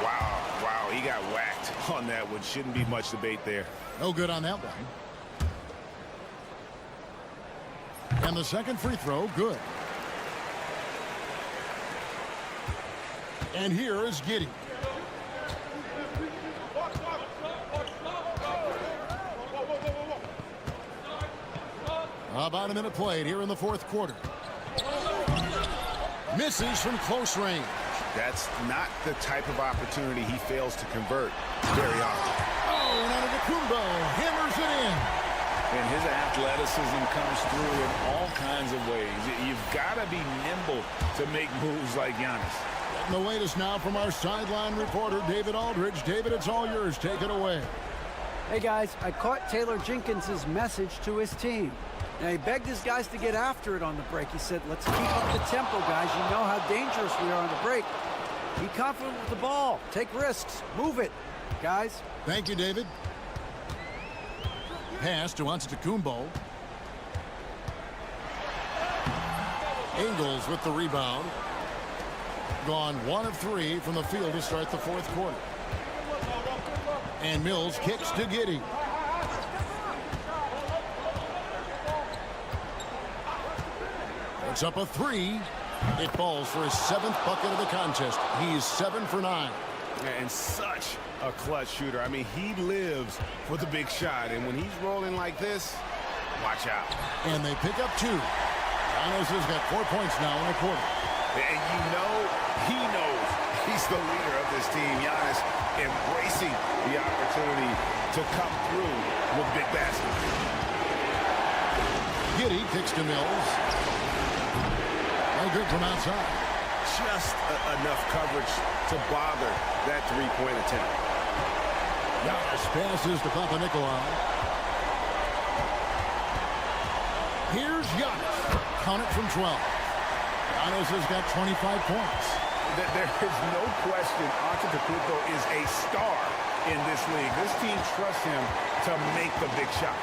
Wow, he got whacked on that one. Shouldn't be much debate there. No good on that one. And the second free throw, good. And here is Giddey. About a minute played here in the fourth quarter. Misses from close range. That's not the type of opportunity he fails to convert very often. Oh, and Antetokounmpo hammers it in. And his athleticism comes through in all kinds of ways. You've got to be nimble to make moves like Giannis. Getting the latest now from our sideline reporter, David Aldridge. David, it's all yours. Take it away. Hey, guys, I caught Taylor Jenkins' message to his team. Now, he begged his guys to get after it on the break. He said, let's keep up the tempo, guys. You know how dangerous we are on the break. Be confident with the ball. Take risks. Move it, guys. Thank you, David. Pass to Antetokounmpo. Ingles with the rebound. Gone 1 of 3 from the field to start the fourth quarter. And Mills kicks to Giddey. It's up a 3. It falls for his 7th bucket of the contest. He is 7 for 9. And such a clutch shooter. I mean, he lives for the big shot. And when he's rolling like this, watch out. And they pick up 2. Giannis has got 4 points now in the quarter. And you know, he knows he's the leader of this team. Giannis embracing the opportunity to come through with big baskets. Giddey kicks to Mills. No good from outside. Just enough coverage to bother that three-point attempt. Giannis passes to Papanikolaou. Here's Giannis. Count it from 12. Giannis has got 25 points. There is no question Antetokounmpo is a star in this league. This team trusts him to make the big shot.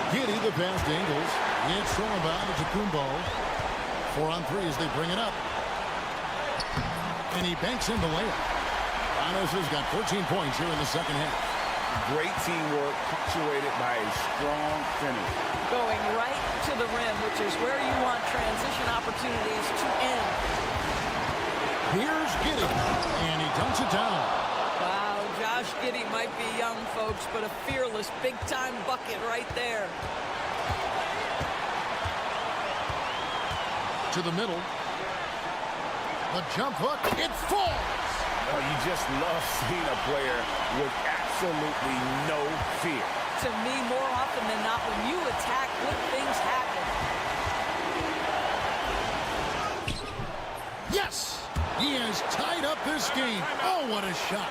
Giddey the pass to Ingles. It's thrown by Antetokounmpo. 4 on 3 as they bring it up. And he banks in the layup. Giannis has got 14 points here in the second half. Great teamwork punctuated by a strong finish. Going right to the rim, which is where you want transition opportunities to end. Here's Giddey, and he dunks it down. Wow, Josh Giddey might be young, folks, but a fearless big-time bucket right there. To the middle. The jump hook, it falls! Oh, you just love seeing a player with absolutely no fear. To me, more often than not, when you attack, good things happen. Yes! He has tied up this game. Oh, what a shot.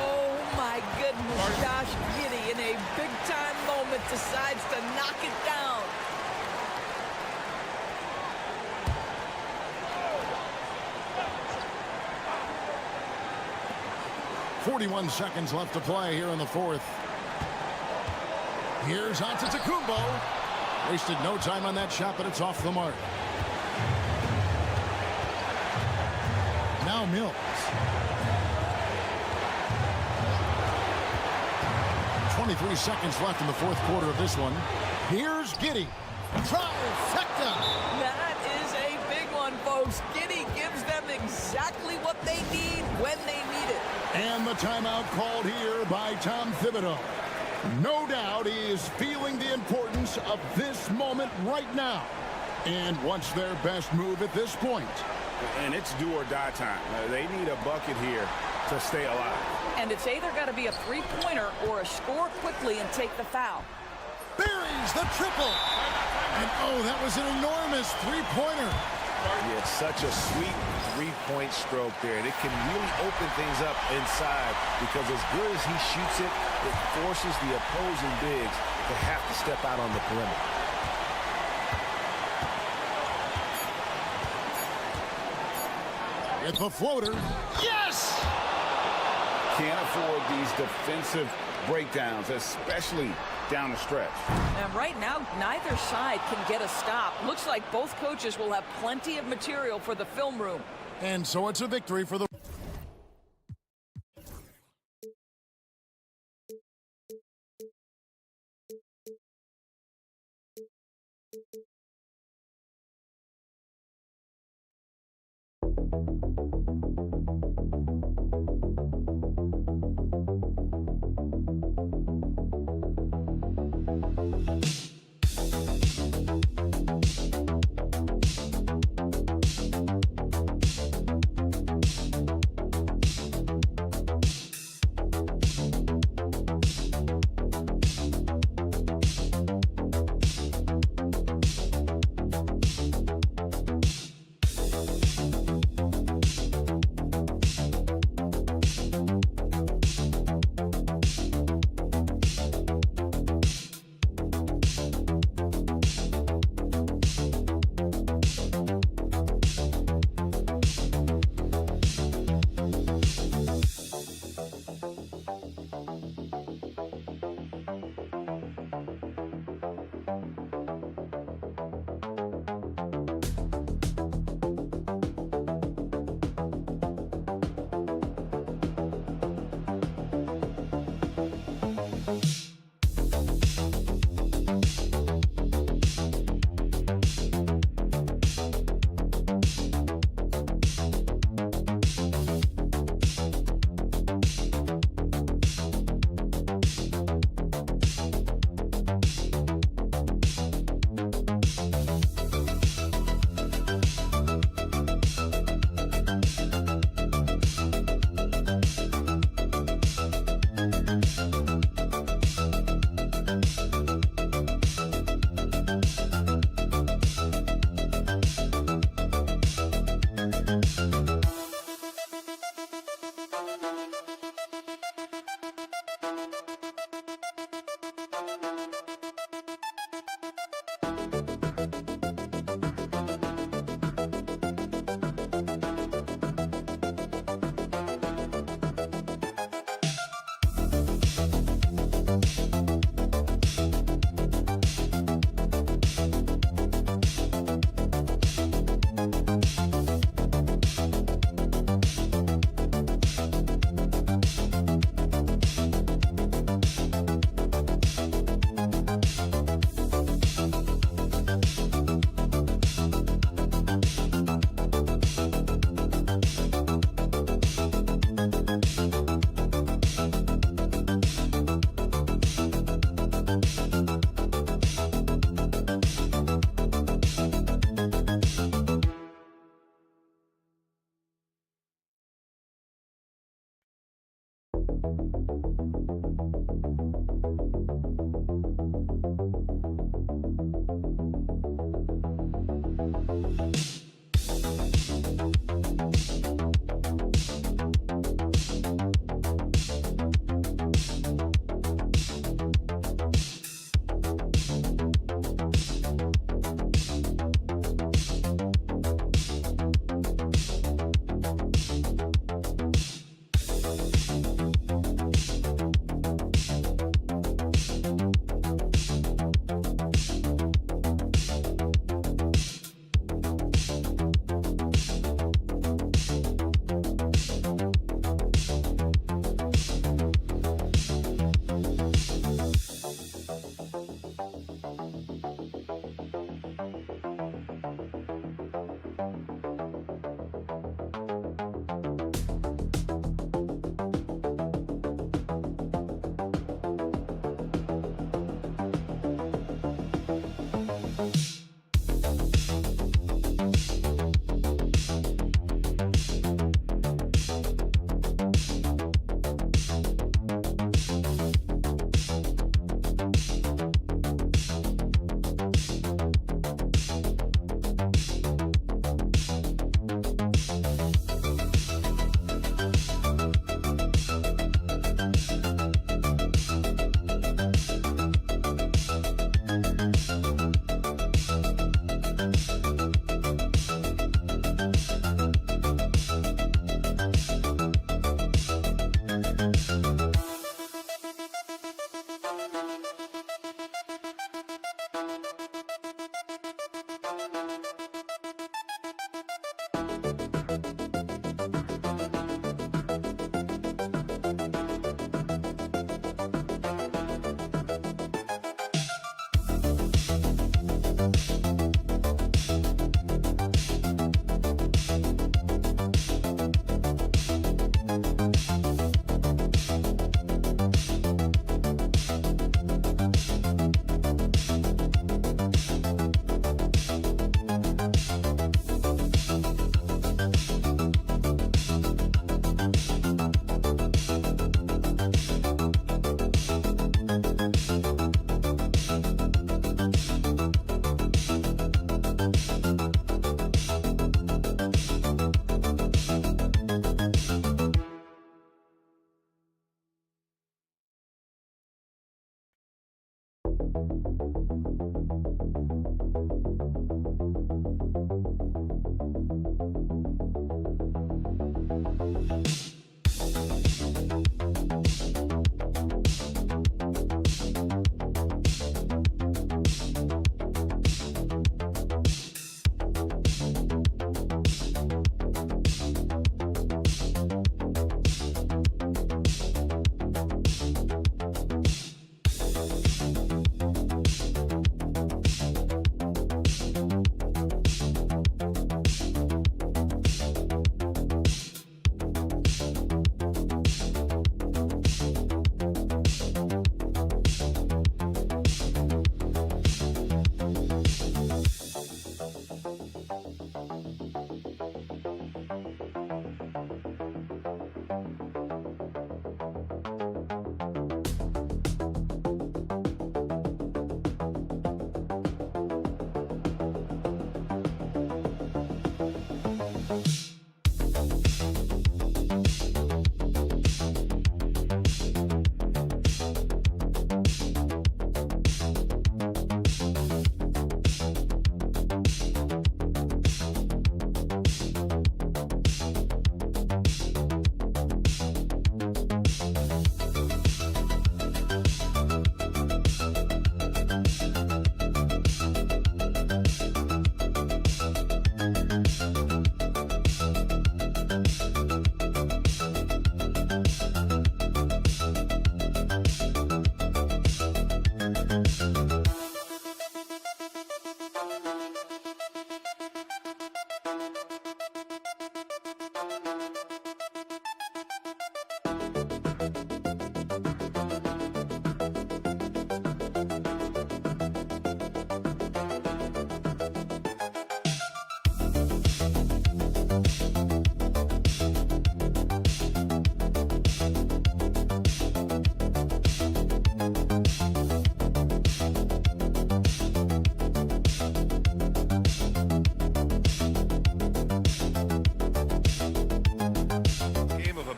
Oh, my goodness. Josh Giddey, in a big-time moment, decides to knock it down. .41 seconds left to play here in the fourth. Here's Antetokounmpo. Wasted no time on that shot, but it's off the mark. Now Mills. 23 seconds left in the fourth quarter of this one. Here's Giddey. Trifecta. That is a big one, folks. Giddey gives them exactly what they need when they need it. And the timeout called here by Tom Thibodeau. No doubt he is feeling the importance of this moment right now and wants their best move at this point. And it's do or die time. They need a bucket here to stay alive. And it's either got to be a three-pointer or a score quickly and take the foul. Buries the triple. And oh, that was an enormous three-pointer. Yeah, it's such a sweet three-point stroke there. And it can really open things up inside because as good as he shoots it, it forces the opposing bigs to have to step out on the perimeter. It's a floater. Yes! Can't afford these defensive breakdowns, especially down the stretch. And right now, neither side can get a stop. Looks like both coaches will have plenty of material for the film room. And so it's a victory for the...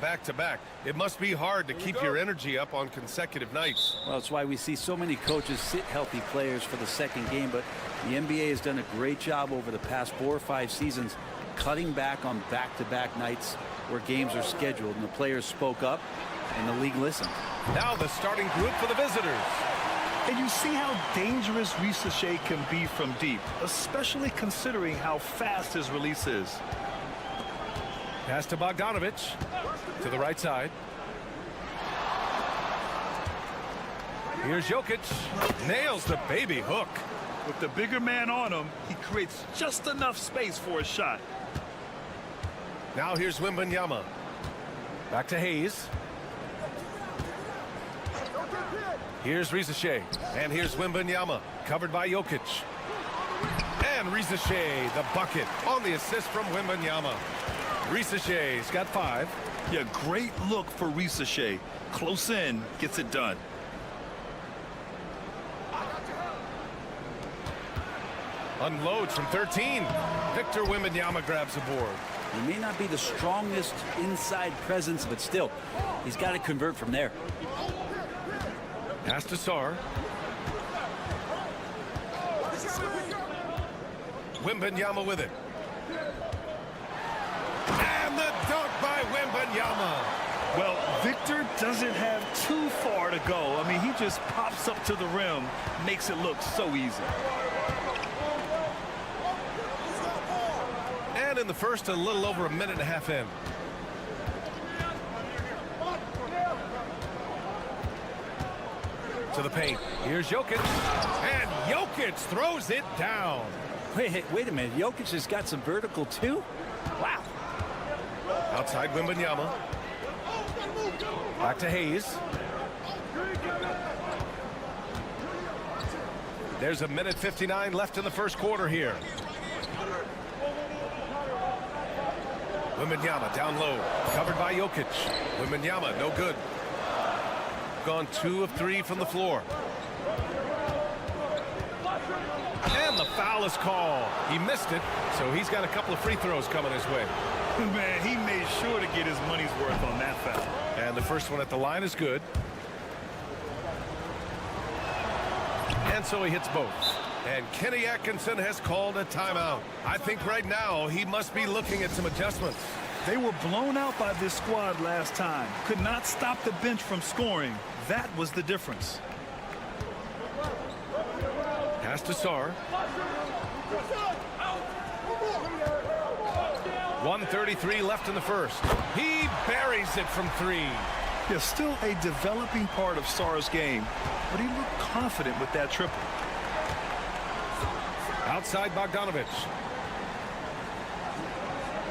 Back-to-back. It must be hard to keep your energy up on consecutive nights. Well, that's why we see so many coaches sit healthy players for the second game, but the NBA has done a great job over the past 4 or 5 seasons cutting back on back-to-back nights where games are scheduled, and the players spoke up and the league listened. Now the starting group for the visitors. And you see how dangerous Risache can be from deep, especially considering how fast his release is. Pass to Bogdanovich. To the right side. Here's Jokic. Nails the baby hook. With the bigger man on him, he creates just enough space for a shot. Now here's Wembanyama. Back to Hayes. Here's Risache. And here's Wembanyama. Covered by Jokic. And Risache, the bucket on the assist from Wembanyama. Risache's got 5. Yeah, great look for Risache. Close in, gets it done. Unloads from 13. Victor Wembanyama grabs a board. He may not be the strongest inside presence, but still, he's got to convert from there. Pass to Sarr. Wembanyama with it. And the dunk by Wembanyama. Well, Victor doesn't have too far to go. I mean, he just pops up to the rim, makes it look so easy. And in the first, a little over a minute and a half in. To the paint. Here's Jokic. And Jokic throws it down. Wait a minute. Jokic has got some vertical, too? Wow. Outside Wembanyama. Back to Hayes. There's a minute 59 left in the first quarter here. Wembanyama down low. Covered by Jokic. Wembanyama, no good. Gone 2 of 3 from the floor. And the foul is called. He missed it, so he's got a couple of free throws coming his way. Man, he made sure to get his money's worth on that foul. And the first one at the line is good. And so he hits both. And Kenny Atkinson has called a timeout. I think right now he must be looking at some adjustments. They were blown out by this squad last time. Could not stop the bench from scoring. That was the difference. Pass to Sarr. 1:33 left in the first. He buries it from 3. Yeah, still a developing part of Sarr's game, but he looked confident with that triple. Outside Bogdanovich.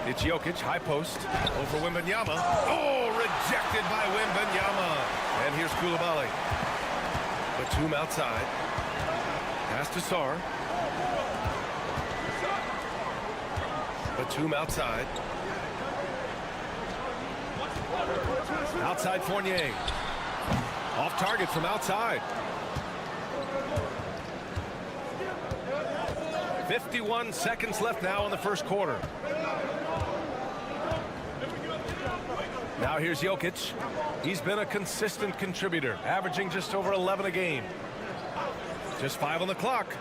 It's Jokic, high post. Over Wembanyama. Oh, rejected by Wembanyama. And here's Coulibaly. Batum outside. Pass to Sarr. Batum outside. Outside Fournier. Off target from outside. 51 seconds left now in the first quarter. Now here's Jokic. He's been a consistent contributor, averaging just over 11 a game. Just 5 on the clock.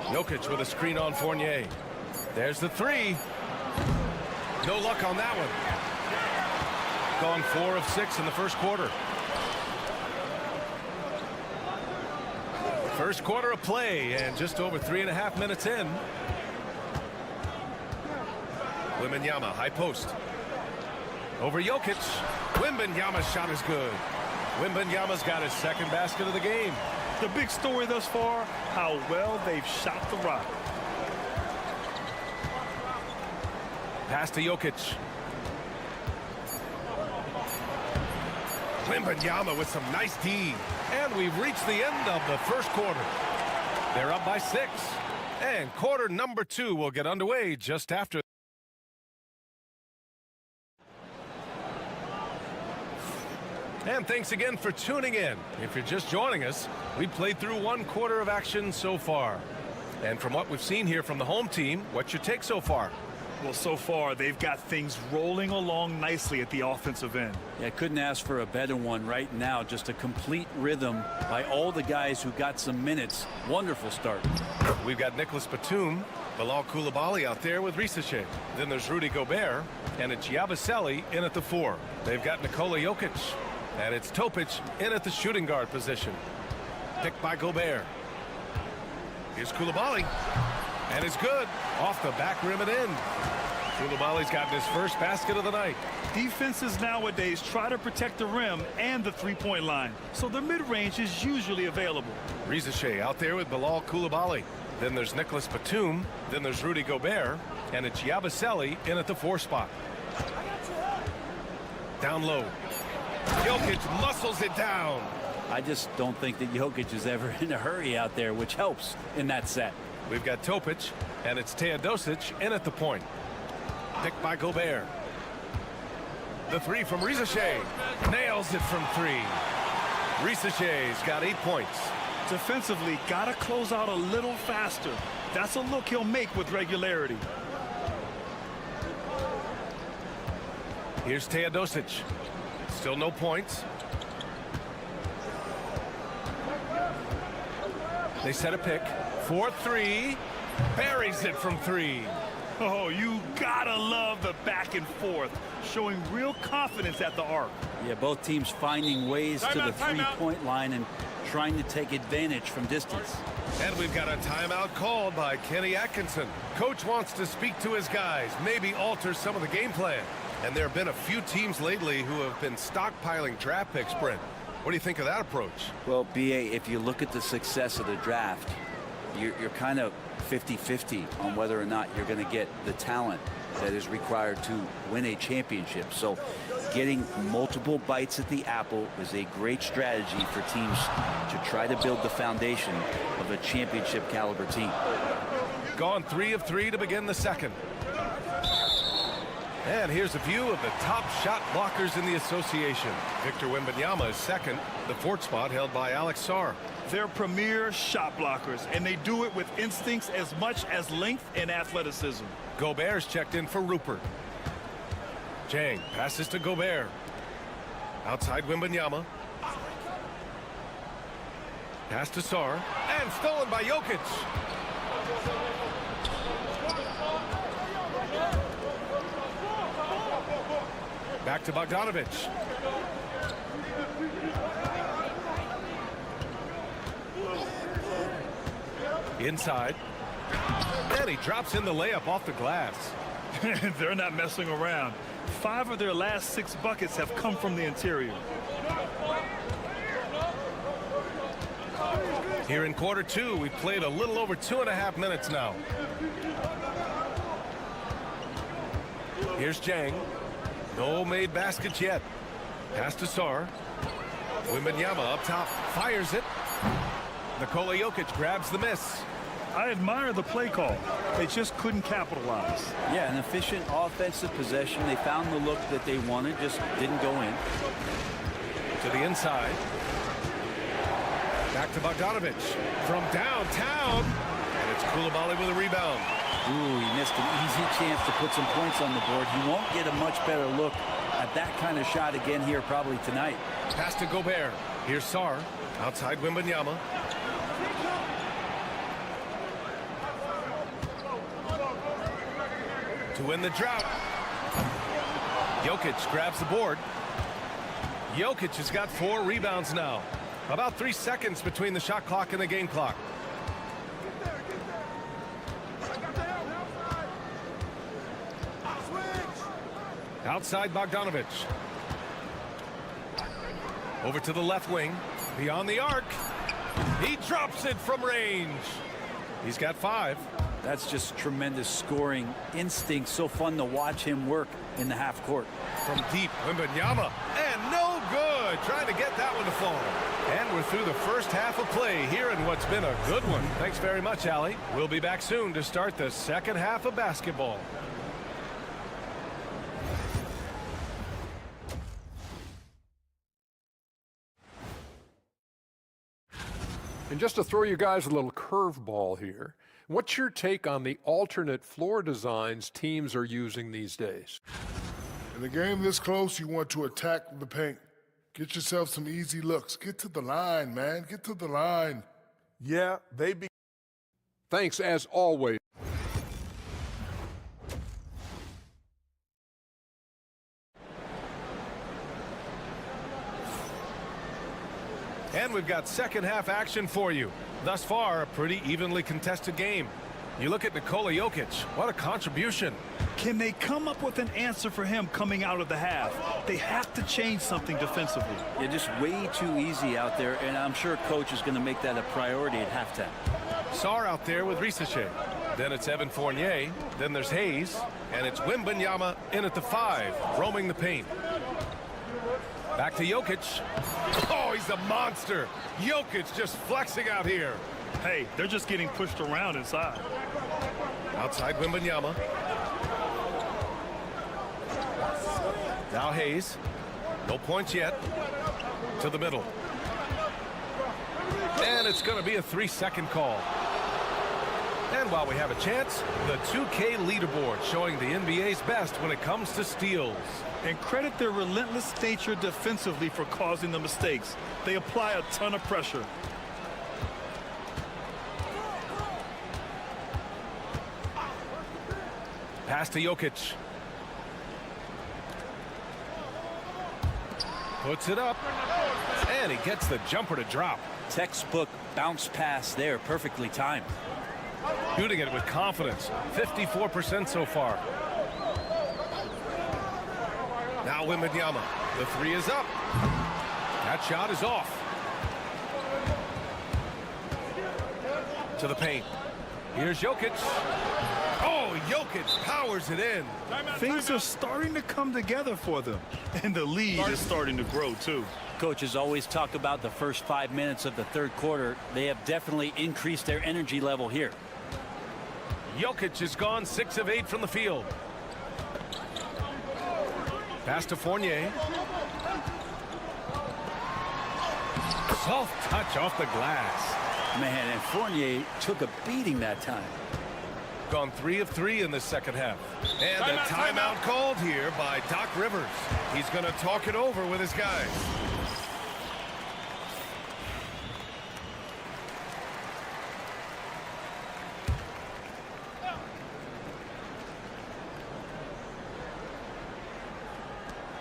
Jokic with a screen on Fournier. There's the three. No luck on that one. Gone 4 of 6 in the first quarter. First quarter of play and just over 3.5 minutes in. Wembanyama, high post. Over Jokic. Wembanyama's shot is good. Wembanyama's got his second basket of the game. The big story thus far, how well they've shot the rock. Pass to Jokic. Wembanyama with some nice D. And we've reached the end of the first quarter. They're up by 6. And quarter number 2 will get underway just after. And thanks again for tuning in. If you're just joining us, we've played through 1 quarter of action so far. And from what we've seen here from the home team, what's your take so far? Well, so far, they've got things rolling along nicely at the offensive end. Yeah, couldn't ask for a better one right now. Just a complete rhythm by all the guys who got some minutes. Wonderful start. We've got Nicholas Batum, Bilal Coulibaly out there with Risache. Then there's Rudy Gobert, and it's Yabusele in at the 4. They've got Nikola Jokic, and it's Topic in at the shooting guard position. Picked by Gobert. Here's Coulibaly. And it's good. Off the back rim and in. Coulibaly's gotten his first basket of the night. Defenses nowadays try to protect the rim and the three-point line, so the mid-range is usually available. Risache out there with Bilal Coulibaly. Then there's Nicholas Batum. Then there's Rudy Gobert. And it's Yabusele in at the 4 spot. Down low. Jokic muscles it down. I just don't think that Jokic is ever in a hurry out there, which helps in that set. We've got Topic, and it's Teodosic in at the point. Picked by Gobert. The 3 from Risache. Nails it from 3. Risache's got 8 points. Defensively, got to close out a little faster. That's a look he'll make with regularity. Here's Teodosic. Still no points. They set a pick. 4-3. Buries it from 3. Oh, you gotta love the back and forth, showing real confidence at the arc. Yeah, both teams finding ways to the three-point line and trying to take advantage from distance. And we've got a timeout called by Kenny Atkinson. Coach wants to speak to his guys, maybe alter some of the game plan. And there have been a few teams lately who have been stockpiling draft picks, Brent. What do you think of that approach? Well, B.A., if you look at the success of the draft, you're kind of 50-50 on whether or not you're going to get the talent that is required to win a championship. So getting multiple bites at the apple is a great strategy for teams to try to build the foundation of a championship caliber team. Gone 3 of 3 to begin the second. And here's a view of the top shot blockers in the association. Victor Wembanyama is second. The 4th spot held by Alex Sarr. They're premier shot blockers, and they do it with instincts as much as length and athleticism. Gobert's checked in for Rupert. Jang passes to Gobert. Outside Wembanyama. Pass to Sarr. And stolen by Jokic. Back to Bogdanovic. Inside. And he drops in the layup off the glass. They're not messing around. 5 of their last 6 buckets have come from the interior. Here in quarter 2, we've played a little over 2.5 minutes now. Here's Jang. No made baskets yet. Pass to Sarr. Wembanyama up top. Fires it. Nikola Jokic grabs the miss. I admire the play call. They just couldn't capitalize. Yeah, an efficient offensive possession. They found the look that they wanted, just didn't go in. To the inside. Back to Bogdanovic from downtown. And it's Coulibaly with a rebound. Ooh, he missed an easy chance to put some points on the board. He won't get a much better look at that kind of shot again here probably tonight. Pass to Gobert. Here's Sarr. Outside Wembanyama. To win the drought. Jokic grabs the board. Jokic has got 4 rebounds now. About 3 seconds between the shot clock and the game clock. Outside Bogdanovic. Over to the left wing. Beyond the arc. He drops it from range. He's got 5. That's just tremendous scoring instinct. So fun to watch him work in the half court. From deep, Wembanyama. And no good. Trying to get that one to fall. And we're through the first half of play here in what's been a good one. Thanks very much, Allie. We'll be back soon to start the second half of basketball. And just to throw you guys a little curveball here, what's your take on the alternate floor designs teams are using these days? In a game this close, you want to attack the paint. Get yourself some easy looks. Get to the line, man. Get to the line. Yeah, Thanks as always. And we've got second half action for you. Thus far, a pretty evenly contested game. You look at Nikola Jokic. What a contribution. Can they come up with an answer for him coming out of the half? They have to change something defensively. Yeah, just way too easy out there, and I'm sure coach is going to make that a priority at halftime. Sarr out there with Risache. Then it's Evan Fournier. Then there's Hayes. And it's Wembanyama in at the 5, roaming the paint. Back to Jokic. Oh, he's a monster. Jokic just flexing out here. Hey, they're just getting pushed around inside. Outside Wembanyama. Now Hayes. No points yet. To the middle. And it's going to be a 3-second call. And while we have a chance, the 2K leaderboard showing the NBA's best when it comes to steals. And credit their relentless nature defensively for causing the mistakes. They apply a ton of pressure. Pass to Jokic. Puts it up. And he gets the jumper to drop. Textbook bounce pass there, perfectly timed. Shooting it with confidence. 54% so far. Now Wembanyama. The 3 is up. That shot is off. To the paint. Here's Jokic. Oh, Jokic powers it in. Things are starting to come together for them. And the lead is starting to grow, too. Coaches always talk about the first 5 minutes of the third quarter. They have definitely increased their energy level here. Jokic has gone 6 of 8 from the field. Pass to Fournier. Soft touch off the glass. Man, and Fournier took a beating that time. Gone 3 of 3 in the second half. And a timeout called here by Doc Rivers. He's going to talk it over with his guys.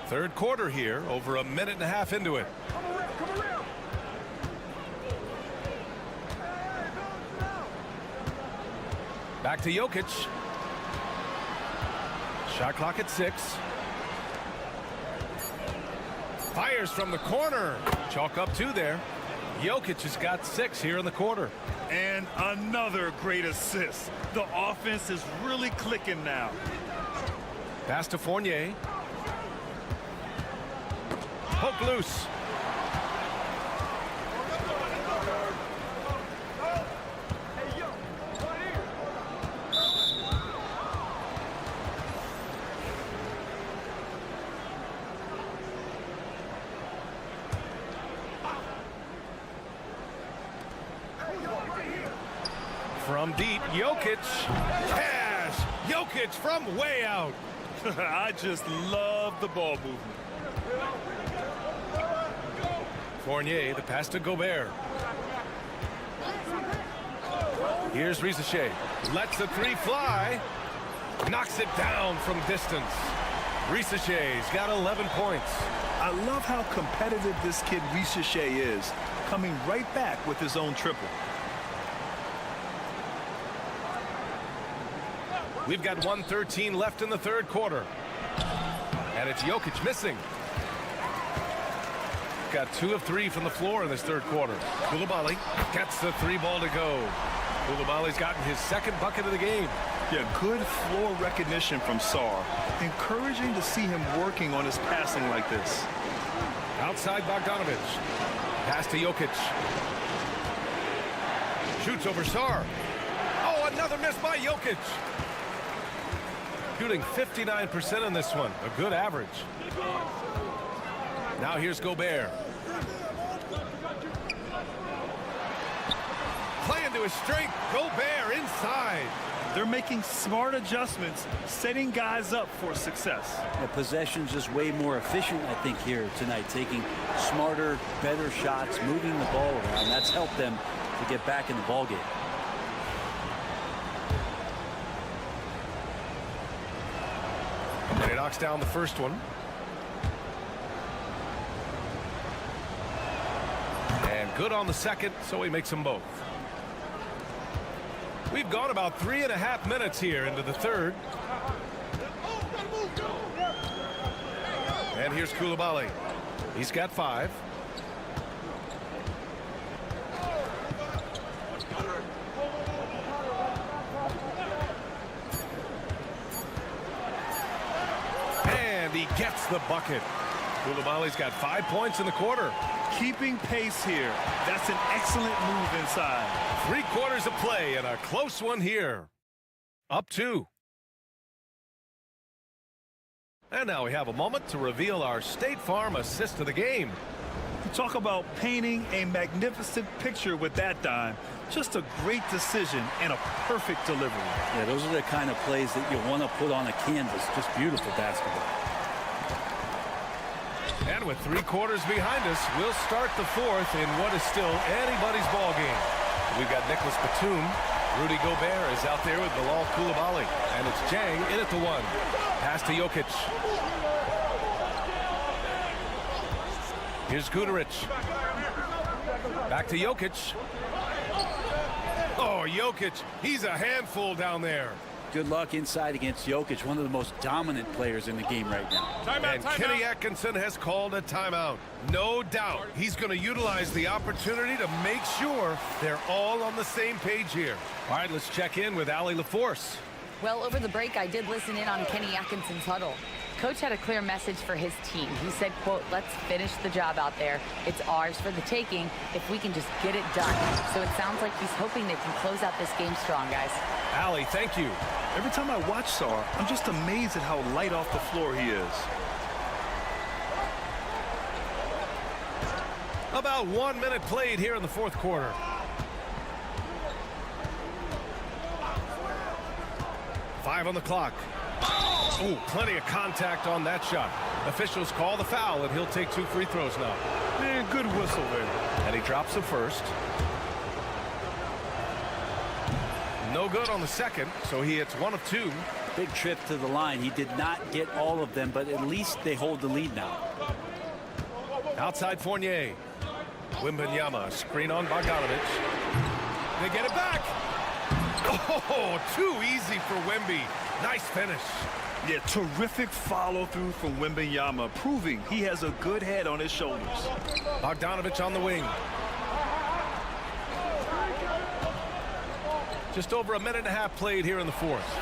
Third quarter here, over a minute and a half into it. Back to Jokic. Shot clock at 6. Fires from the corner. Chalk up 2 there. Jokic has got 6 here in the quarter. And another great assist. The offense is really clicking now. Pass to Fournier. Poke loose. from deep. Jokic. Cash. Jokic from way out. I just love the ball movement. Fournier, the pass to Gobert. Here's Risacher. Lets the three fly. Knocks it down from distance. Risacher's got 11 points. I love how competitive this kid Risacher is, coming right back with his own triple. We've got 1:13 left in the third quarter. And it's Jokic missing. Got 2 of 3 from the floor in this third quarter. Coulibaly gets the 3 ball to go. Coulibaly's gotten his second bucket of the game. Yeah, good floor recognition from Sar. Encouraging to see him working on his passing like this. Outside Bogdanovic. Pass to Jokic. Shoots over Sar. Oh, another miss by Jokic. Shooting 59% on this one. A good average. Now here's Gobert. Play into his strength. Gobert inside. They're making smart adjustments, setting guys up for success. The possession's just way more efficient, I think, here tonight. Taking smarter, better shots, moving the ball around. That's helped them to get back in the ball game. And he knocks down the first one. And good on the second, so he makes them both. We've gone about 3.5 minutes here into the third. And here's Coulibaly. He's got 5. And he gets the bucket. Coulibaly's got 5 points in the quarter. Keeping pace here. That's an excellent move inside. 3 quarters of play and a close one here. Up 2. And now we have a moment to reveal our State Farm assist of the game. You talk about painting a magnificent picture with that dime. Just a great decision and a perfect delivery. Yeah, those are the kind of plays that you want to put on a canvas. Just beautiful basketball. And with 3 quarters behind us, we'll start the fourth in what is still anybody's ball game. We've got Nicholas Batum. Rudy Gobert is out there with Bilal Coulibaly. And it's Jang in at the 1. Pass to Jokic. Here's Guduric. Back to Jokic. Oh, Jokic, he's a handful down there. Good luck inside against Jokic, one of the most dominant players in the game right now. And Kenny Atkinson has called a timeout. No doubt he's going to utilize the opportunity to make sure they're all on the same page here. All right, let's check in with Allie LaForce. Well, over the break, I did listen in on Kenny Atkinson's huddle. Coach had a clear message for his team. He said, quote, let's finish the job out there. It's ours for the taking if we can just get it done. So it sounds like he's hoping they can close out this game strong, guys. Allie, thank you. Every time I watch Sar, I'm just amazed at how light off the floor he is. About 1 minute played here in the fourth quarter. Five on the clock. Oh, plenty of contact on that shot. Officials call the foul, and he'll take 2 free throws now. Man, good whistle there. And he drops the first. No good on the second, so he hits 1 of 2. Big trip to the line. He did not get all of them, but at least they hold the lead now. Outside Fournier. Wembanyama, screen on Bogdanovic. They get it back. Oh, too easy for Wemby. Nice finish. Yeah, terrific follow-through from Wembanyama, proving he has a good head on his shoulders. Bogdanovic on the wing. Just over 1.5 minutes played here in the fourth.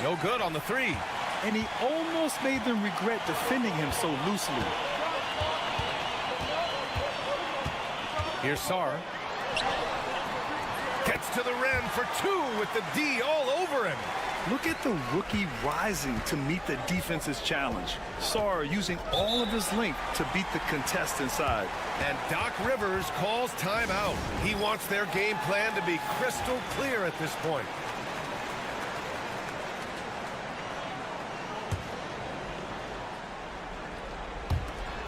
No good on the 3. And he almost made them regret defending him so loosely. Here's Sar. Gets to the rim for 2 with the D all over him. Look at the rookie rising to meet the defense's challenge. Sarr using all of his length to beat the contest inside. And Doc Rivers calls timeout. He wants their game plan to be crystal clear at this point.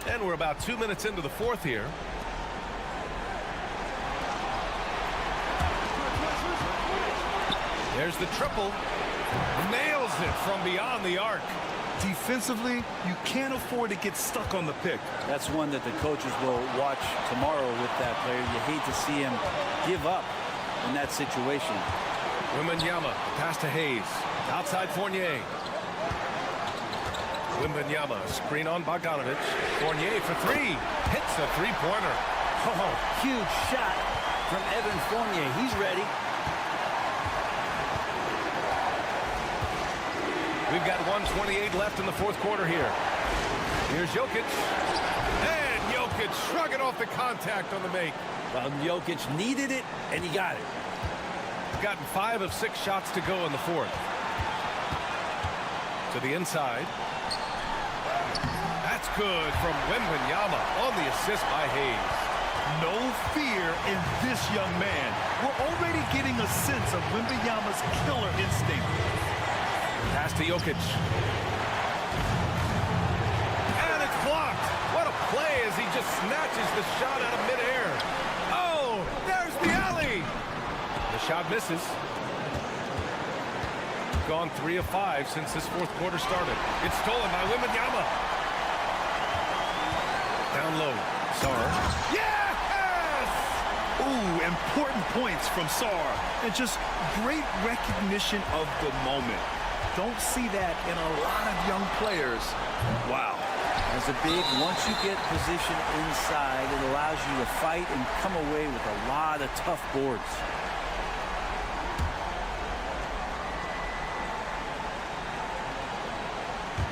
And we're about 2 minutes into the fourth here. There's the triple. Nails it from beyond the arc. Defensively, you can't afford to get stuck on the pick. That's one that the coaches will watch tomorrow with that player. You hate to see him give up in that situation. Wembanyama, pass to Hayes. Outside Fournier. Wembanyama, screen on Bogdanovic. Fournier for three. Hits a three-pointer. Oh, huge shot from Evan Fournier. He's ready. We've got 1:28 left in the fourth quarter here. Here's Jokic. And Jokic shrugging off the contact on the make. Well, Jokic needed it, and he got it. Gotten 5 of 6 shots to go in the fourth. To the inside. That's good from Wembanyama on the assist by Hayes. No fear in this young man. We're already getting a sense of Wembanyama's killer instinct. Pass to Jokic. And it's blocked. What a play as he just snatches the shot out of midair. Oh, there's the alley. The shot misses. Gone 3 of 5 since this fourth quarter started. It's stolen by Wembanyama. Down low. Sarr. Yes! Ooh, important points from Sarr. And just great recognition of the moment. Don't see that in a lot of young players. Wow. As a big, once you get position inside, it allows you to fight and come away with a lot of tough boards.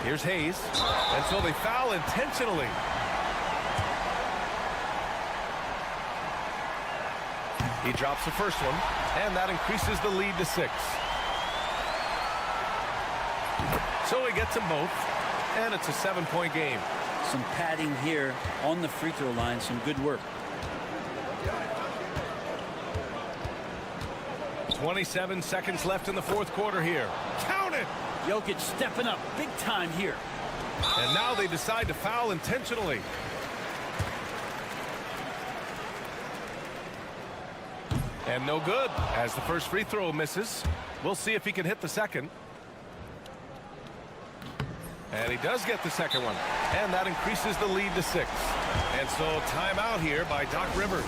Here's Hayes. And so they foul intentionally. He drops the first one, and that increases the lead to 6. So he gets them both, and it's a 7-point game. Some padding here on the free throw line. Some good work. 27 seconds left in the fourth quarter here. Count it! Jokic stepping up big time here. And now they decide to foul intentionally. And no good as the first free throw misses. We'll see if he can hit the second. And he does get the second one. And that increases the lead to 6. And so timeout here by Doc Rivers.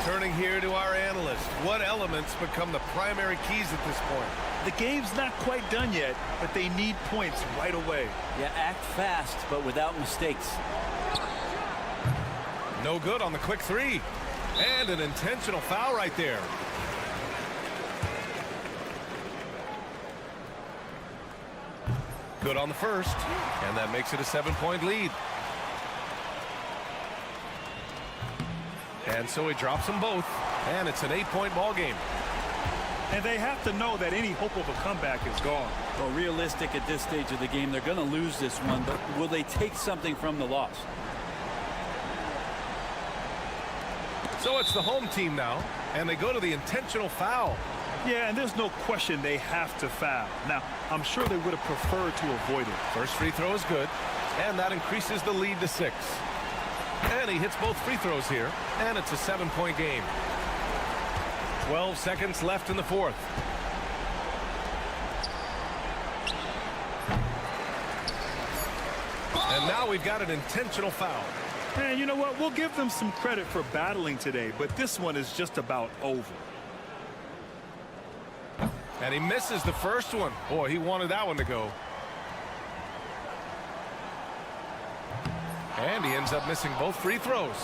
Turning here to our analyst. What elements become the primary keys at this point? The game's not quite done yet, but they need points right away. Yeah, act fast, but without mistakes. No good on the quick three. And an intentional foul right there. Good on the first, and that makes it a 7-point lead. And so he drops them both, and it's an 8-point ball game. And they have to know that any hope of a comeback is gone. Well, realistic at this stage of the game, they're going to lose this one, but will they take something from the loss? So it's the home team now, and they go to the intentional foul. Yeah, and there's no question they have to foul. Now, I'm sure they would have preferred to avoid it. First free throw is good, and that increases the lead to 6. And he hits both free throws here, and it's a 7-point game. 12 seconds left in the fourth. And now we've got an intentional foul. And you know what? We'll give them some credit for battling today, but this one is just about over. And he misses the first one. Boy, he wanted that one to go. And he ends up missing both free throws.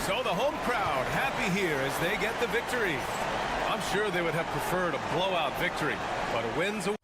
So the home crowd happy here as they get the victory. I'm sure they would have preferred a blowout victory, but a win's a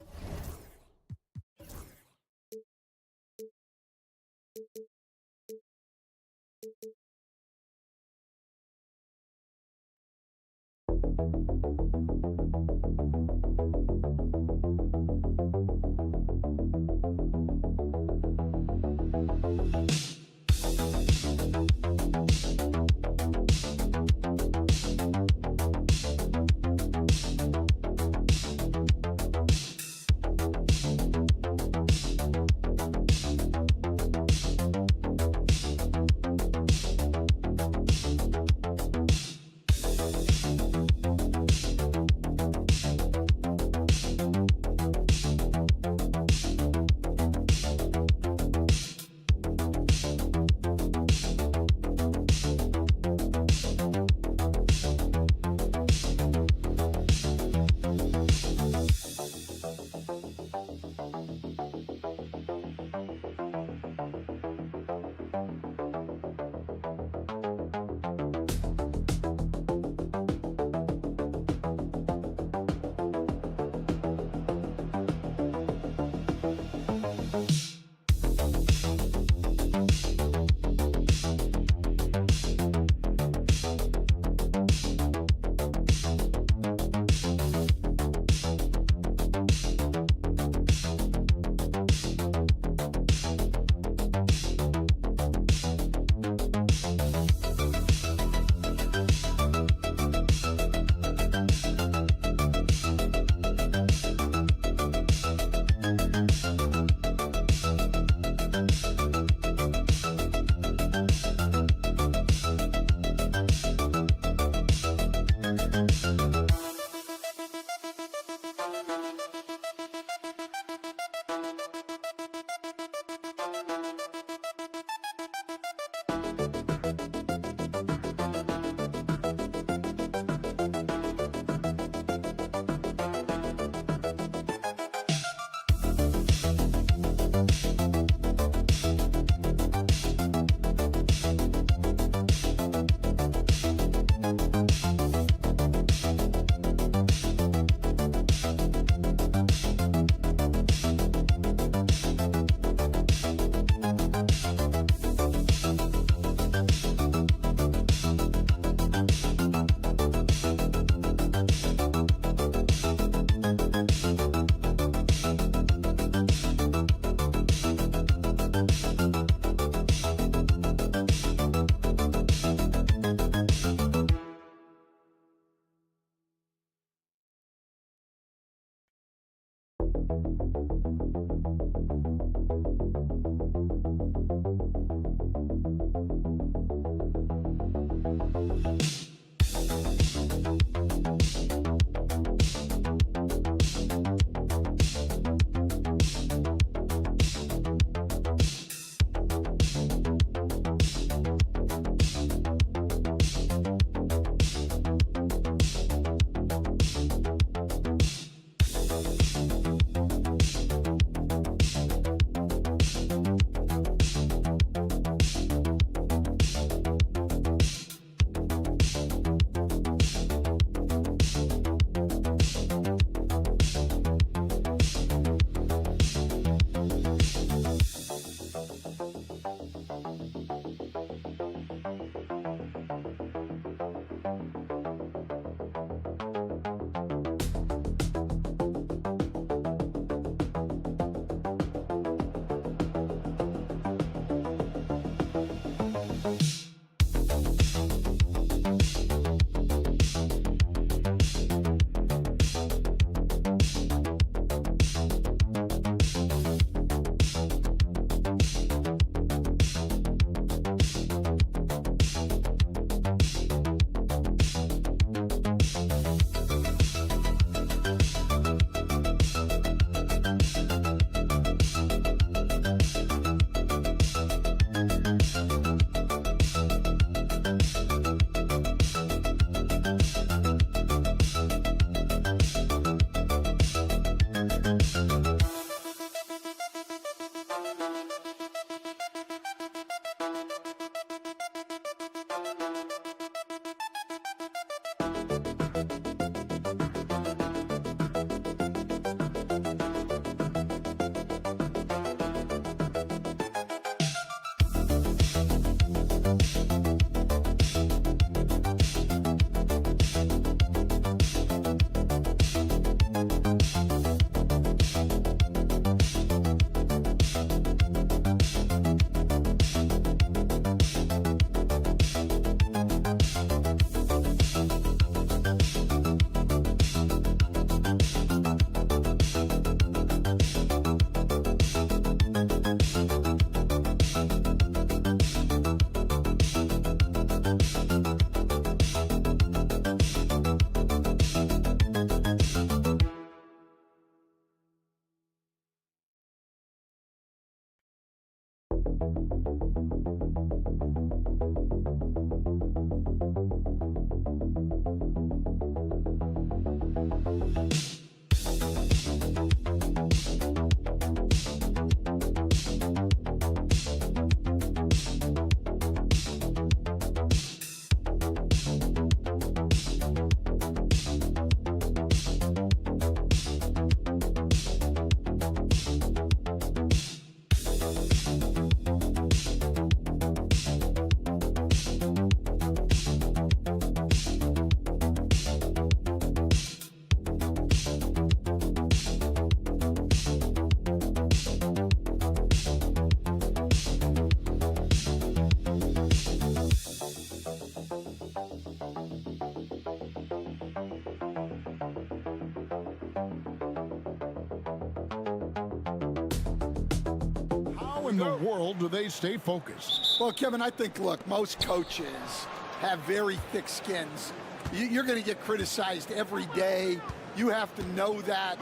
in the world do they stay focused? Well, Kevin, I think, look, most coaches have very thick skins. You're going to get criticized every day. You have to know that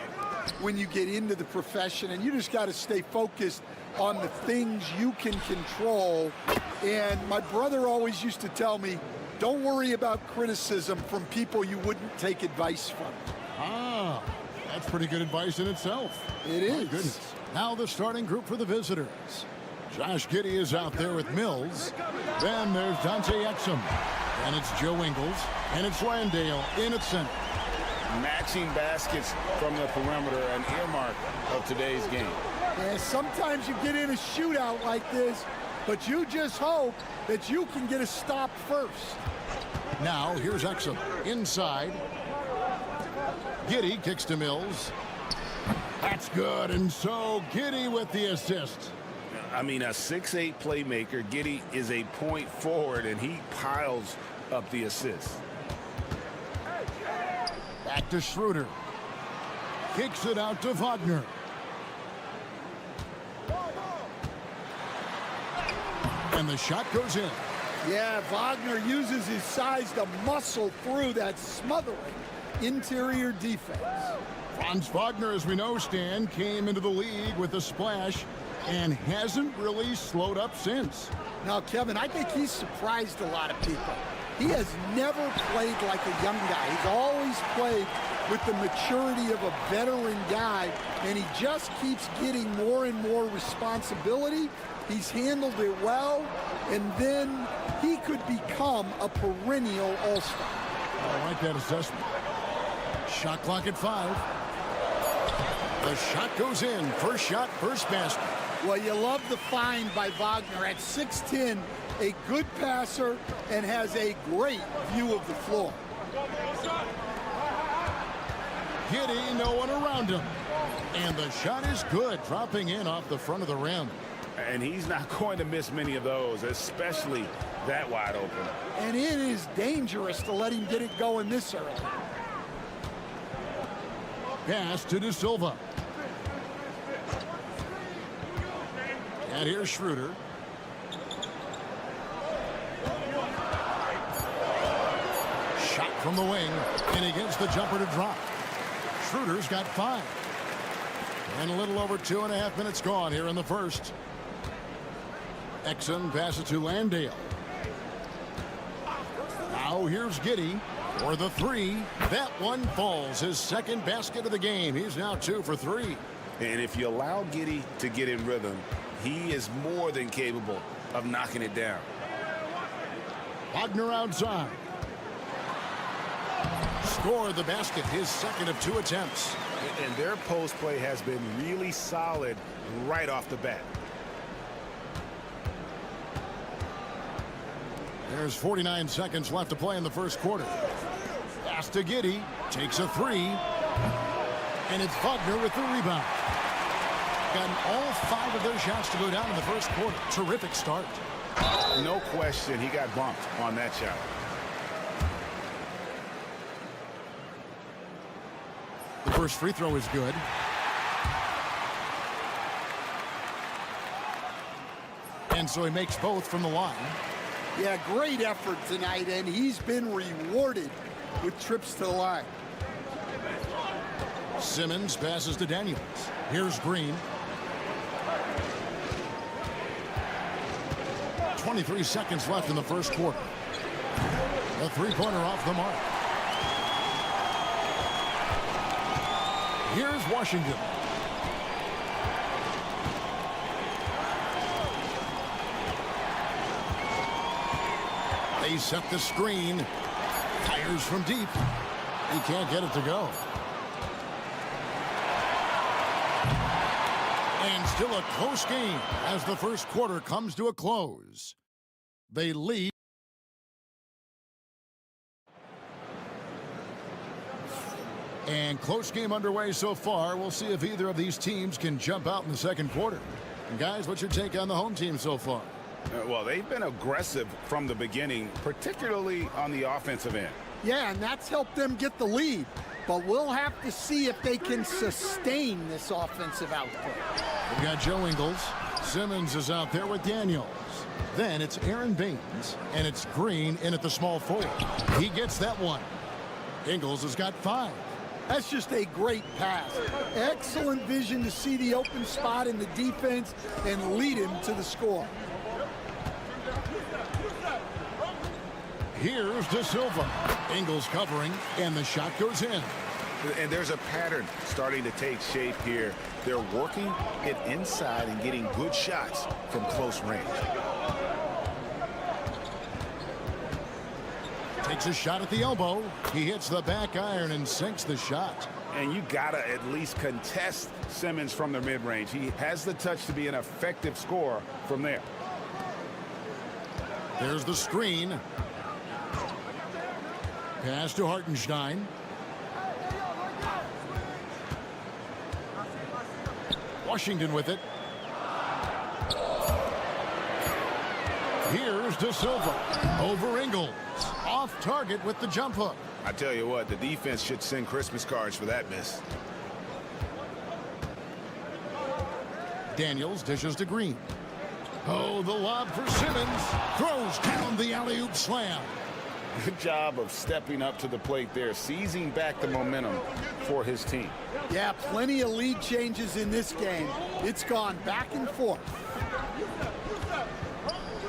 when you get into the profession, and you just got to stay focused on the things you can control. And my brother always used to tell me, don't worry about criticism from people you wouldn't take advice from. Ah, that's pretty good advice in itself. It is. My goodness. Now the starting group for the visitors. Josh Giddey is out there with Mills. Then there's Dante Exum. And it's Joe Ingles. And it's Landale in at center. Matching baskets from the perimeter, an earmark of today's game. Yeah, sometimes you get in a shootout like this, but you just hope that you can get a stop first. Now here's Exum inside. Giddey kicks to Mills. That's good, and so Giddey with the assist. I mean, a 6'8" playmaker. Giddey is a point forward, and he piles up the assist. Back to Schroeder. Kicks it out to Wagner. And the shot goes in. Yeah, Wagner uses his size to muscle through that smothering interior defense. Franz Wagner, as we know, Stan, came into the league with a splash and hasn't really slowed up since. Now, Kevin, I think he's surprised a lot of people. He has never played like a young guy. He's always played with the maturity of a veteran guy, and he just keeps getting more and more responsibility. He's handled it well, and then he could become a perennial all-star. I like that assessment. Shot clock at 5. The shot goes in. First shot, first basket. Well, you love the find by Wagner at 6'10", a good passer, and has a great view of the floor. Giddey, no one around him. And the shot is good, dropping in off the front of the rim. And he's not going to miss many of those, especially that wide open. And it is dangerous to let him get it going this early. Pass to De Silva. And here's Schroeder. Shot from the wing, and he gets the jumper to drop. Schroeder's got 5. And a little over 2.5 minutes gone here in the first. Exum passes to Landale. Now here's Giddey for the 3. That one falls. His second basket of the game. He's now 2 for 3. And if you allow Giddey to get in rhythm, he is more than capable of knocking it down. Wagner outside. Scored the basket, his second of 2 attempts. And their post play has been really solid right off the bat. There's 49 seconds left to play in the first quarter. Pass to Giddey. Takes a 3. And it's Wagner with the rebound. Gotten all 5 of their shots to go down in the first quarter. Terrific start. No question he got bumped on that shot. The first free throw is good. And so he makes both from the line. Yeah, great effort tonight, and he's been rewarded with trips to the line. Simmons passes to Daniels. Here's Green. 23 seconds left in the first quarter. A three-pointer off the mark. Here's Washington. They set the screen. Fires from deep. He can't get it to go. And still a close game as the first quarter comes to a close. They lead. And close game underway so far. We'll see if either of these teams can jump out in the second quarter. And guys, what's your take on the home team so far? Well, they've been aggressive from the beginning, particularly on the offensive end. Yeah, and that's helped them get the lead. But we'll have to see if they can sustain this offensive output. We've got Joe Ingles. Simmons is out there with Daniels. Then it's Aaron Baines, and it's Green in at the small forward. He gets that one. Ingles has got 5. That's just a great pass. Excellent vision to see the open spot in the defense and lead him to the score. Here's De Silva. Ingles covering, and the shot goes in. And there's a pattern starting to take shape here. They're working it inside and getting good shots from close range. Takes a shot at the elbow. He hits the back iron and sinks the shot. And you gotta at least contest Simmons from the mid-range. He has the touch to be an effective scorer from there. There's the screen. Pass to Hartenstein. Washington with it. Here's De Silva. Over Ingles. Off target with the jump hook. I tell you what, the defense should send Christmas cards for that miss. Daniels dishes to Green. Oh, the lob for Simmons. Throws down the alley-oop slam. Good job of stepping up to the plate there, seizing back the momentum for his team. Yeah, plenty of lead changes in this game. It's gone back and forth.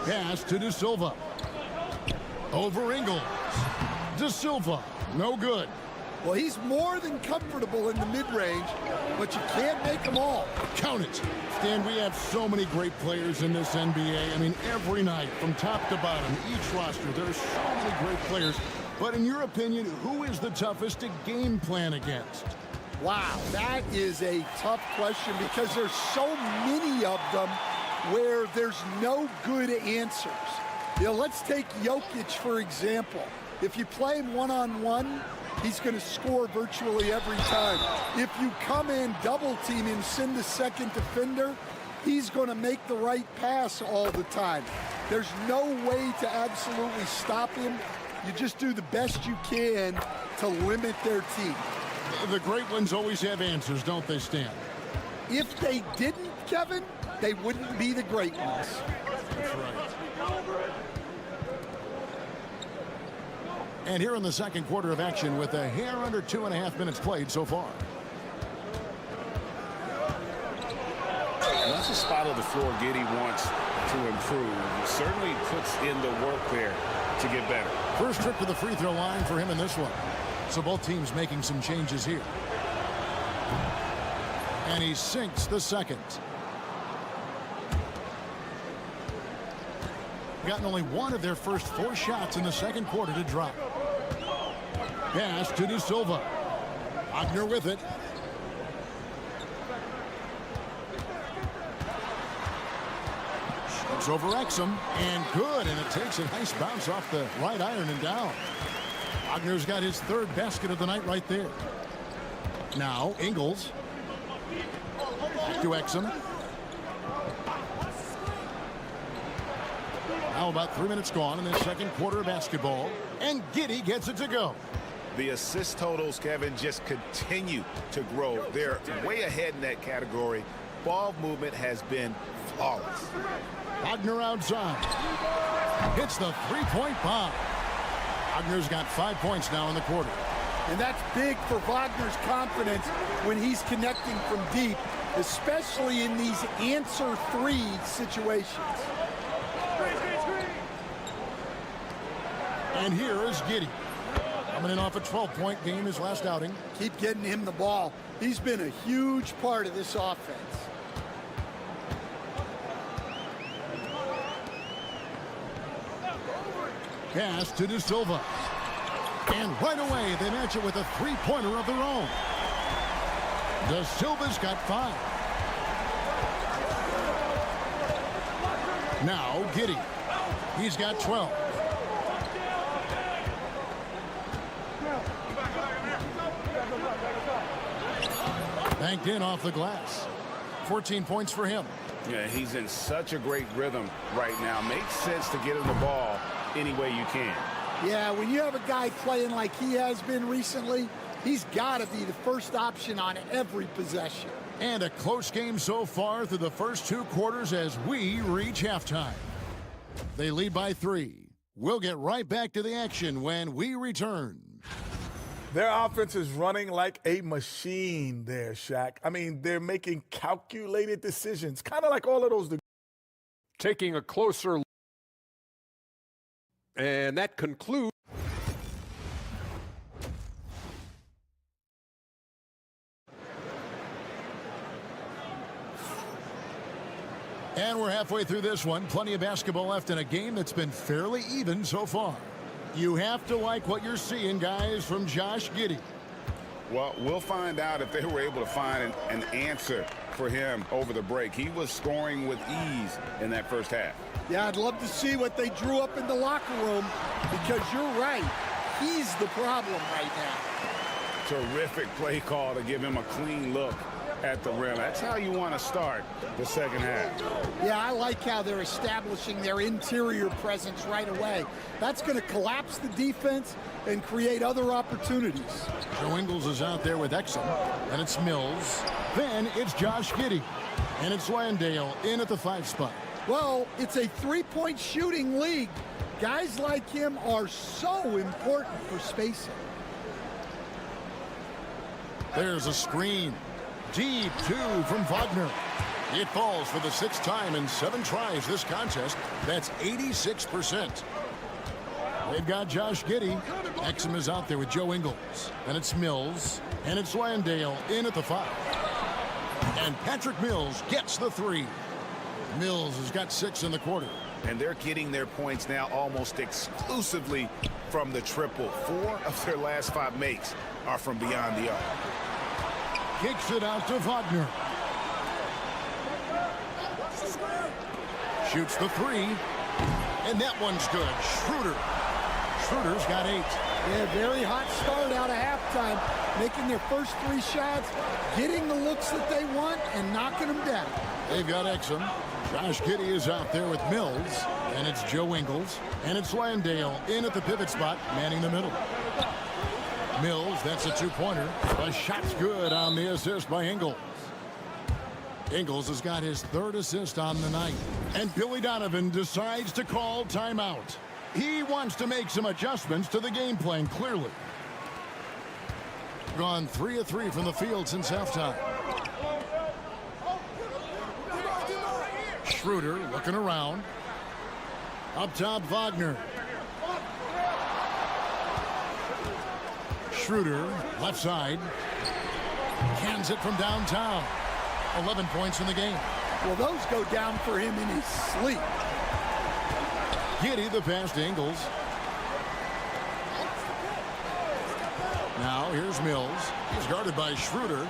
Pass to De Silva. Over Ingles. De Silva, no good. Well, he's more than comfortable in the mid-range, but you can't make them all. Count it. Stan, we have so many great players in this NBA. I mean, every night, from top to bottom, each roster, there's so many great players. But in your opinion, who is the toughest to game plan against? Wow, that is a tough question because there's so many of them where there's no good answers. You know, let's take Jokic, for example. If you play him one-on-one, he's going to score virtually every time. If you come in, double team him, send the second defender, he's going to make the right pass all the time. There's no way to absolutely stop him. You just do the best you can to limit their team. The great ones always have answers, don't they, Stan? If they didn't, Kevin, they wouldn't be the great ones. That's right. And here in the second quarter of action with a hair under 2.5 minutes played so far. That's a spot of the floor Giddey wants to improve. He certainly puts in the work there to get better. First trip to the free throw line for him in this one. So both teams making some changes here. And he sinks the second. Gotten only one of their first 4 shots in the second quarter to drop. Pass to De Silva. Wagner with it. Shoots over Exum, and good, and it takes a nice bounce off the right iron and down. Wagner's got his 3rd basket of the night right there. Now, Ingles. Back to Exum. Now about 3 minutes gone in the second quarter of basketball, and Giddey gets it to go. The assist totals, Kevin, just continue to grow. They're way ahead in that category. Ball movement has been flawless. Wagner outside. Hits the three-point bomb. Wagner's got 5 points now in the quarter. And that's big for Wagner's confidence when he's connecting from deep, especially in these answer 3 situations. And here is Giddey. Coming in off a 12-point game his last outing. Keep getting him the ball. He's been a huge part of this offense. Pass to De Silva. And right away, they match it with a 3-pointer of their own. De Silva's got 5. Now, Giddey. He's got 12. Banked in off the glass. 14 points for him. Yeah, he's in such a great rhythm right now. Makes sense to get him the ball any way you can. Yeah, when you have a guy playing like he has been recently, he's got to be the first option on every possession. And a close game so far through the first 2 quarters as we reach halftime. They lead by 3. We'll get right back to the action when we return. Their offense is running like a machine there, Shaq. I mean, they're making calculated decisions, kind of like all of those. Taking a closer look. And that concludes. And we're halfway through this one. Plenty of basketball left in a game that's been fairly even so far. You have to like what you're seeing, guys, from Josh Giddey. Well, we'll find out if they were able to find an answer for him over the break. He was scoring with ease in that first half. Yeah, I'd love to see what they drew up in the locker room because you're right. He's the problem right now. Terrific play call to give him a clean look at the rim. That's how you want to start the second half. Yeah, I like how they're establishing their interior presence right away. That's going to collapse the defense and create other opportunities. Joe Ingles is out there with Exum, and it's Mills. Then it's Josh Giddey, and it's Landale in at the 5 spot. Well, it's a three-point shooting league. Guys like him are so important for spacing. There's a screen. Deep two from Wagner. It falls for the 6th time in 7 tries this contest. That's 86%. They've got Josh Giddey. Exum is out there with Joe Ingles. Then it's Mills. And it's Landale in at the 5. And Patrick Mills gets the 3. Mills has got 6 in the quarter. And they're getting their points now almost exclusively from the triple. 4 of their last 5 makes are from beyond the arc. Kicks it out to Wagner. Shoots the 3. And that one's good. Schroeder's got 8. Yeah, very hot start out of halftime. Making their first 3 shots, getting the looks that they want, and knocking them down. They've got Exum. Josh Giddey is out there with Mills. And it's Joe Ingles. And it's Landale in at the pivot spot, manning the middle. Mills, that's a 2-pointer. The shot's good on the assist by Ingles. Ingles has got his 3rd assist on the night. And Billy Donovan decides to call timeout. He wants to make some adjustments to the game plan, clearly. Gone 3 of 3 from the field since halftime. Schroeder looking around. Up top, Wagner. Schroeder, left side. Cans it from downtown. 11 points in the game. Well, those go down for him in his sleep. Giddey, the pass to Ingles. Now, here's Mills. He's guarded by Schroeder.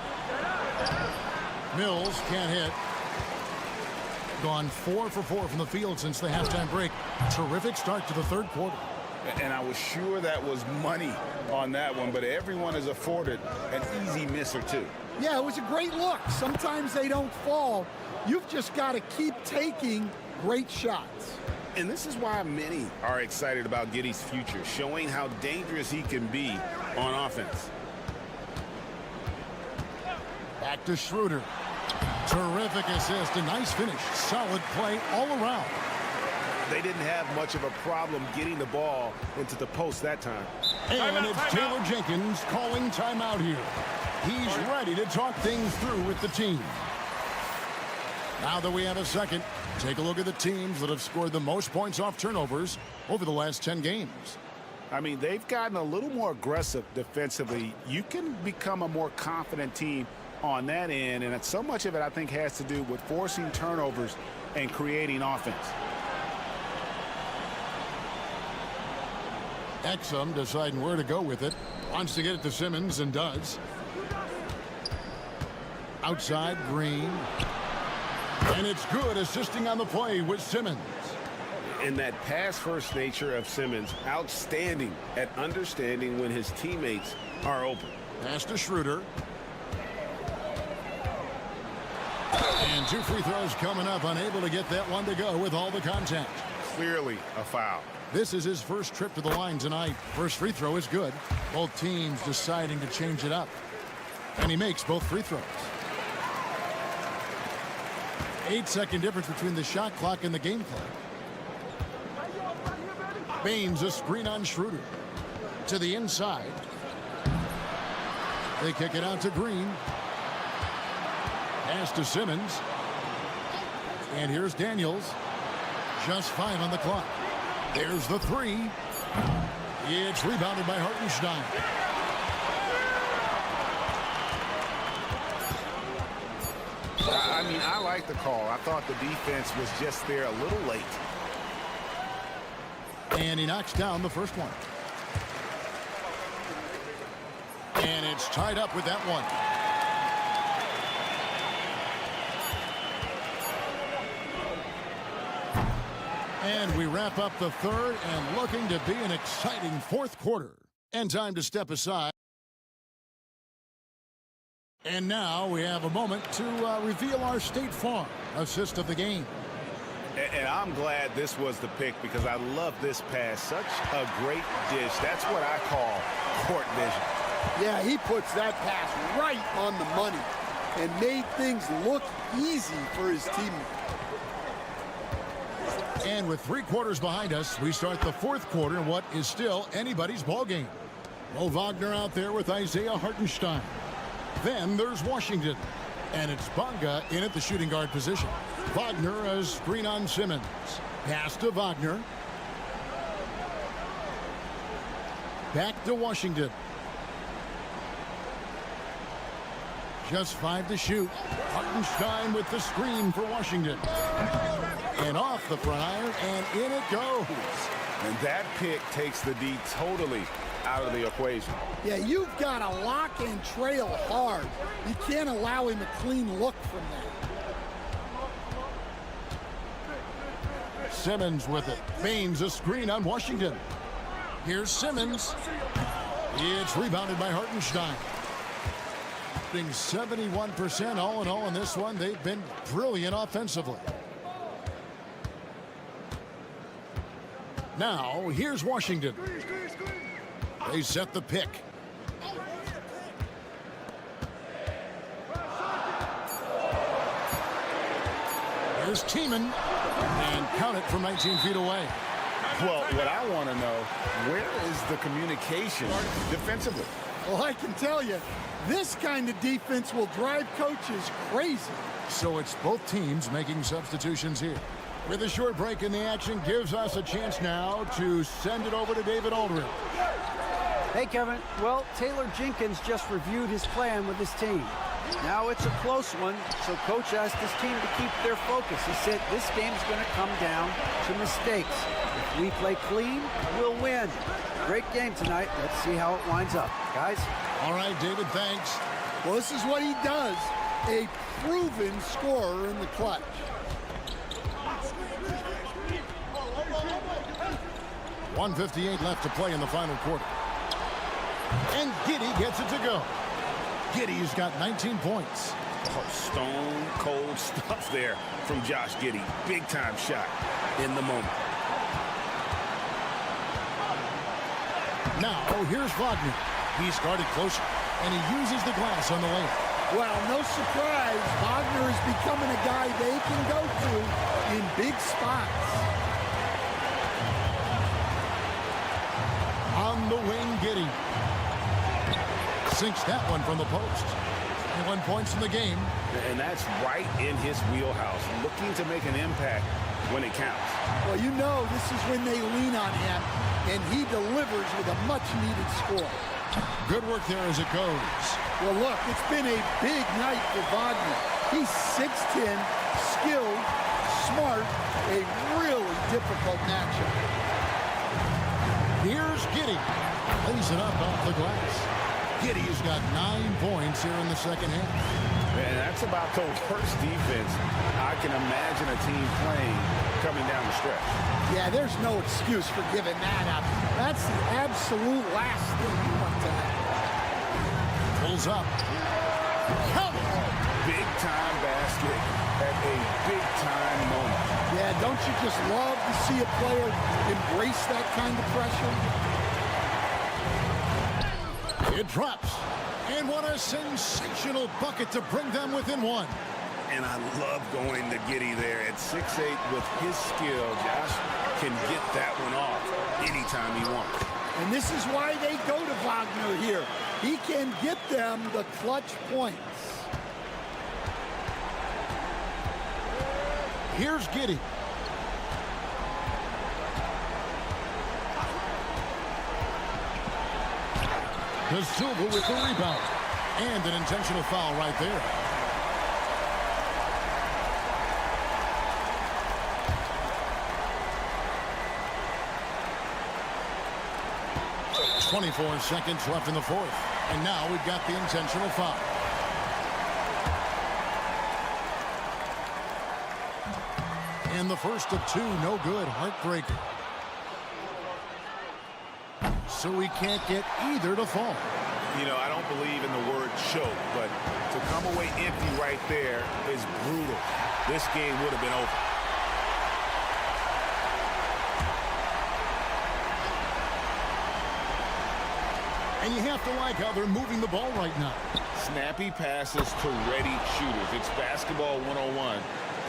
Mills can't hit. Gone 4 for 4 from the field since the halftime break. Terrific start to the 3rd quarter. And I was sure that was money on that one, but everyone is afforded an easy miss or 2. Yeah, it was a great look. Sometimes they don't fall. You've just got to keep taking great shots. And this is why many are excited about Giddey's future, showing how dangerous he can be on offense. Back to Schroeder. Terrific assist, a nice finish. Solid play all around. They didn't have much of a problem getting the ball into the post that time. And it's Taylor Jenkins calling timeout here. He's ready to talk things through with the team. Now that we have a second, take a look at the teams that have scored the most points off turnovers over the last 10 games. I mean, they've gotten a little more aggressive defensively. You can become a more confident team on that end, and so much of it, I think, has to do with forcing turnovers and creating offense. Exum deciding where to go with it. Wants to get it to Simmons and does. Outside, Green. And it's good, assisting on the play with Simmons. And that pass-first nature of Simmons, outstanding at understanding when his teammates are open. Pass to Schroeder. And 2 free throws coming up, unable to get that one to go with all the contact. Clearly a foul. This is his first trip to the line tonight. First free throw is good. Both teams deciding to change it up. And he makes both free throws. 8-second difference between the shot clock and the game clock. Baines a screen on Schroeder. To the inside. They kick it out to Green. Pass to Simmons. And here's Daniels. Just 5 on the clock. There's the 3. It's rebounded by Hartenstein. I mean, I like the call. I thought the defense was just there a little late. And he knocks down the first one. And it's tied up with that one. And we wrap up the third and looking to be an exciting fourth quarter. And time to step aside. And now we have a moment to reveal our State Farm assist of the game. And I'm glad this was the pick because I love this pass. Such a great dish. That's what I call court vision. Yeah, he puts that pass right on the money and made things look easy for his teammates. And with 3 quarters behind us, we start the 4th quarter in what is still anybody's ball game. Mo Wagner out there with Isaiah Hartenstein. Then there's Washington. And it's Bonga in at the shooting guard position. Wagner a screen on Simmons. Pass to Wagner. Back to Washington. Just 5 to shoot. Hartenstein with the screen for Washington. And off the front iron, and in it goes. And that pick takes the D totally out of the equation. Yeah, you've got to lock and trail hard. You can't allow him a clean look from that. Simmons with it. Baines a screen on Washington. Here's Simmons. It's rebounded by Hartenstein. Being 71% all in all in this one. They've been brilliant offensively. Now, here's Washington. They set the pick. Here's Tiemann. And count it from 19 feet away. Well, what I want to know, where is the communication defensively? Well, I can tell you, this kind of defense will drive coaches crazy. So it's both teams making substitutions here. With a short break in the action, gives us a chance now to send it over to David Aldridge. Hey, Kevin. Well, Taylor Jenkins just reviewed his plan with his team. Now it's a close one, so Coach asked his team to keep their focus. He said this game's going to come down to mistakes. If we play clean, we'll win. Great game tonight. Let's see how it winds up. Guys? All right, David, thanks. Well, this is what he does. A proven scorer in the clutch. .158 left to play in the final quarter. And Giddey gets it to go. Giddey's got 19 points. Oh, stone cold stuff there from Josh Giddey. Big time shot in the moment. Now, here's Wagner. He's guarded closer, and he uses the glass on the layup. Well, no surprise, Wagner is becoming a guy they can go to in big spots. On the wing, Giddey. Sinks that one from the post. 21 points in the game. And that's right in his wheelhouse, looking to make an impact when it counts. Well, you know this is when they lean on him, and he delivers with a much-needed score. Good work there as it goes. Well, look, it's been a big night for Wagner. He's 6'10", skilled, smart, a really difficult matchup. Here's Giddey. Lays it up off the glass. Giddey's got 9 points here in the second half. Man, that's about the worst defense I can imagine a team playing coming down the stretch. Yeah, there's no excuse for giving that up. That's the absolute last thing you want to have. Pulls up. Count it. Big time basket at a big time moment. Yeah, don't you just love to see a player embrace that kind of pressure? It drops. And what a sensational bucket to bring them within one. And I love going to Giddey there at 6'8" with his skill. Josh can get that one off anytime he wants. And this is why they go to Wagner here. He can get them the clutch points. Here's Giddey. De Silva with the rebound. And an intentional foul right there. .24 seconds left in the fourth. And now we've got the intentional foul. And the first of two, no good. Heartbreaker. So we can't get either to fall. You know, I don't believe in the word choke, but to come away empty right there is brutal. This game would have been over. And you have to like how they're moving the ball right now. Snappy passes to ready shooters. It's basketball 101,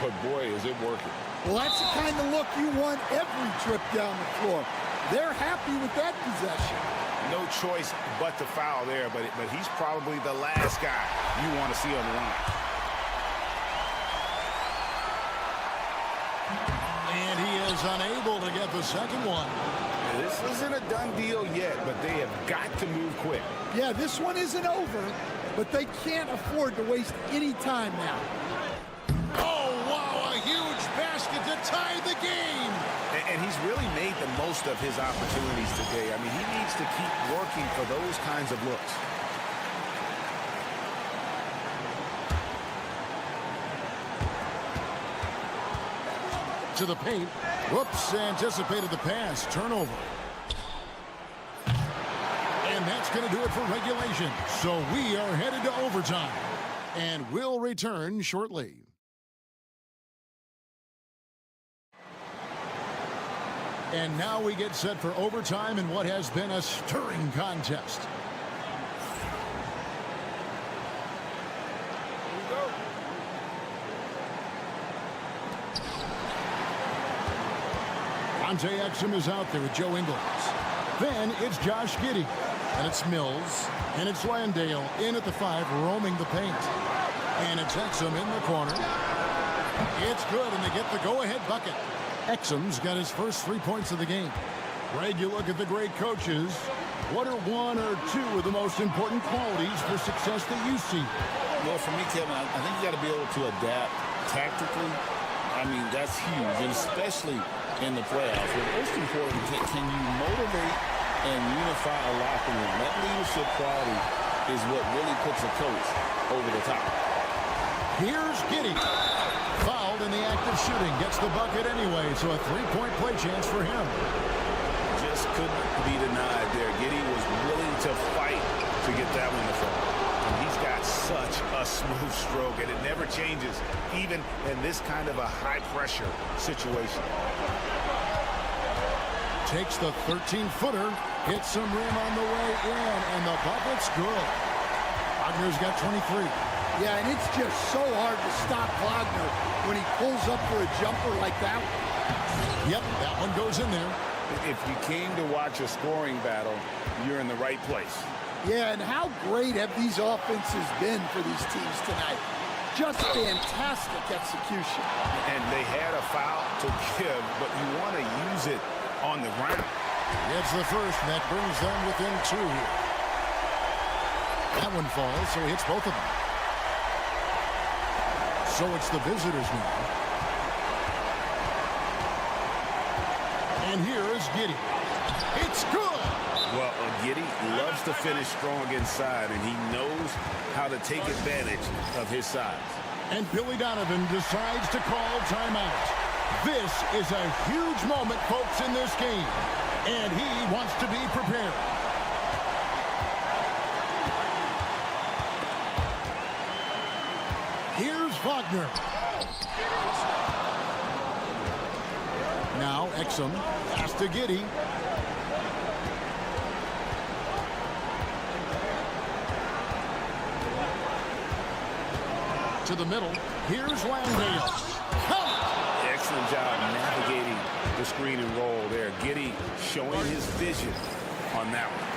but boy, is it working. Well, that's the kind of look you want every trip down the floor. They're happy with that possession. No choice but to foul there, but he's probably the last guy you want to see on the line. And he is unable to get the second one. This isn't a done deal yet, but they have got to move quick. Yeah, this one isn't over, but they can't afford to waste any time now. Oh, wow, a huge basket to tie the game. And he's really made the most of his opportunities today. I mean, he needs to keep working for those kinds of looks. To the paint. Whoops, anticipated the pass. Turnover. And that's going to do it for regulation. So we are headed to overtime. And we'll return shortly. And now we get set for overtime in what has been a stirring contest. Dante Exum is out there with Joe Ingles. Then it's Josh Giddey. And it's Mills. And it's Landale in at the 5, roaming the paint. And it's Exum in the corner. It's good, and they get the go-ahead bucket. Exum's got his first 3 points of the game. Greg, you look at the great coaches. What are 1 or 2 of the most important qualities for success that you see? Well, for me, Kevin, I think you got to be able to adapt tactically. I mean, that's huge, and especially in the playoffs. But most important, can you motivate and unify a locker room? That leadership quality is what really puts a coach over the top. Here's Giddey. Fouled in the act of shooting. Gets the bucket anyway, so a 3-point play chance for him. Just couldn't be denied there. Giddey was willing to fight to get that one to fall. And he's got such a smooth stroke, and it never changes, even in this kind of a high-pressure situation. Takes the 13-footer, hits some rim on the way in, and the bucket's good. Wagner's got 23. Yeah, and it's just so hard to stop Wagner when he pulls up for a jumper like that. Yep, that one goes in there. If you came to watch a scoring battle, you're in the right place. Yeah, and how great have these offenses been for these teams tonight? Just fantastic execution. And they had a foul to give, but you want to use it on the ground. It's the first, and that brings them within 2 here. That one falls, so he hits both of them. So it's the visitors now. And here is Giddey. It's good! Well, Giddey loves to finish strong inside, and he knows how to take advantage of his size. And Billy Donovan decides to call timeout. This is a huge moment, folks, in this game. And he wants to be prepared. Here's Wagner. Now Exum, pass to Giddey. To the middle. Here's Landale. Excellent job navigating the screen and roll there. Giddey showing his vision on that one.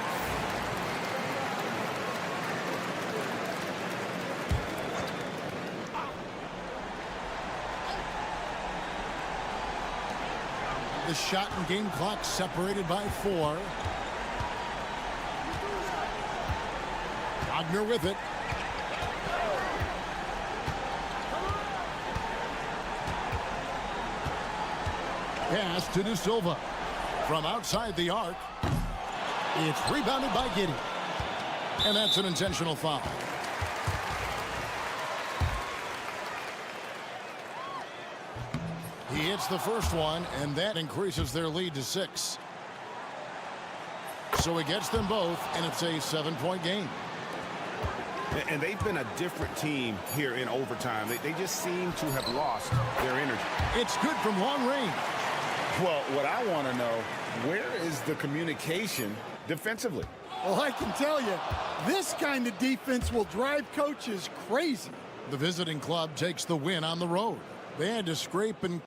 The shot and game clock separated by 4. Wagner with it. Pass to De Silva. From outside the arc. It's rebounded by Giddey. And that's an intentional foul. He hits the first one, and that increases their lead to 6. So he gets them both, and it's a 7-point game. And they've been a different team here in overtime. They just seem to have lost their energy. It's good from long range. Well, what I want to know, where is the communication defensively? Well, I can tell you, this kind of defense will drive coaches crazy. The visiting club takes the win on the road. They had to scrape and...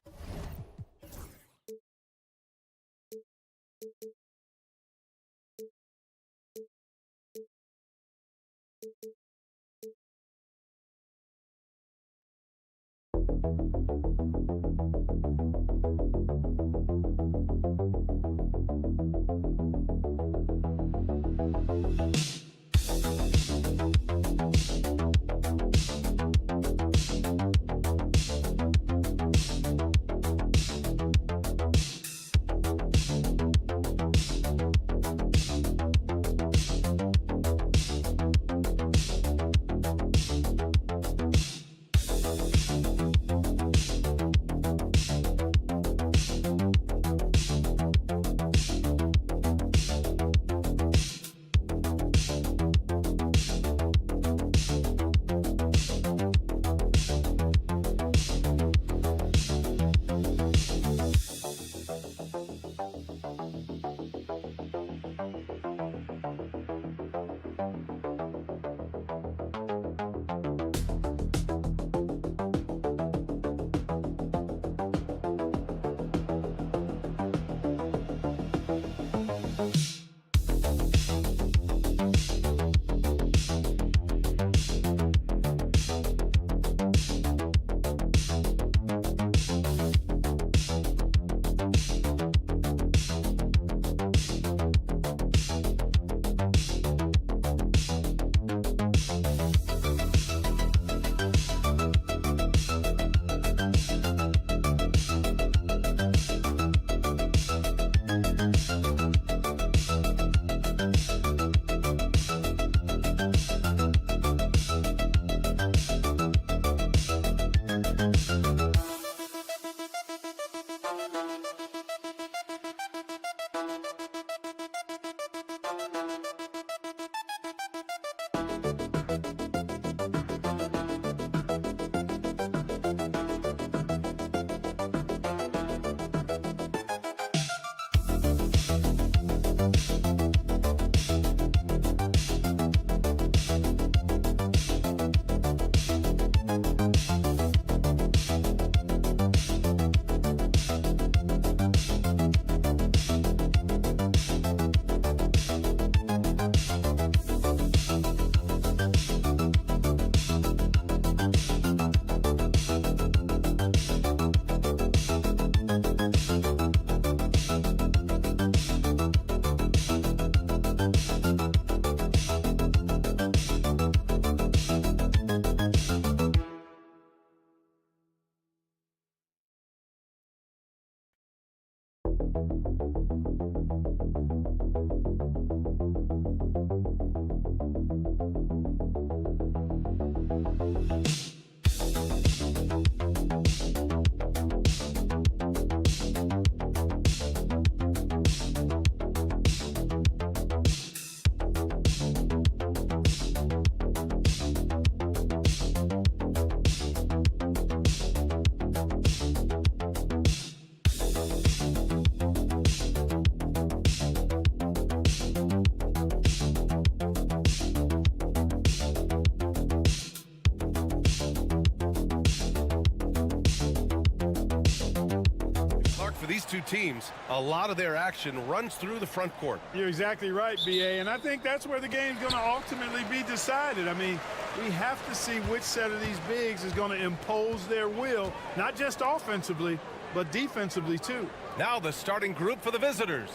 These two teams, a lot of their action runs through the front court. You're exactly right, B.A., and I think that's where the game's going to ultimately be decided. I mean, we have to see which set of these bigs is going to impose their will, not just offensively, but defensively, too. Now the starting group for the visitors.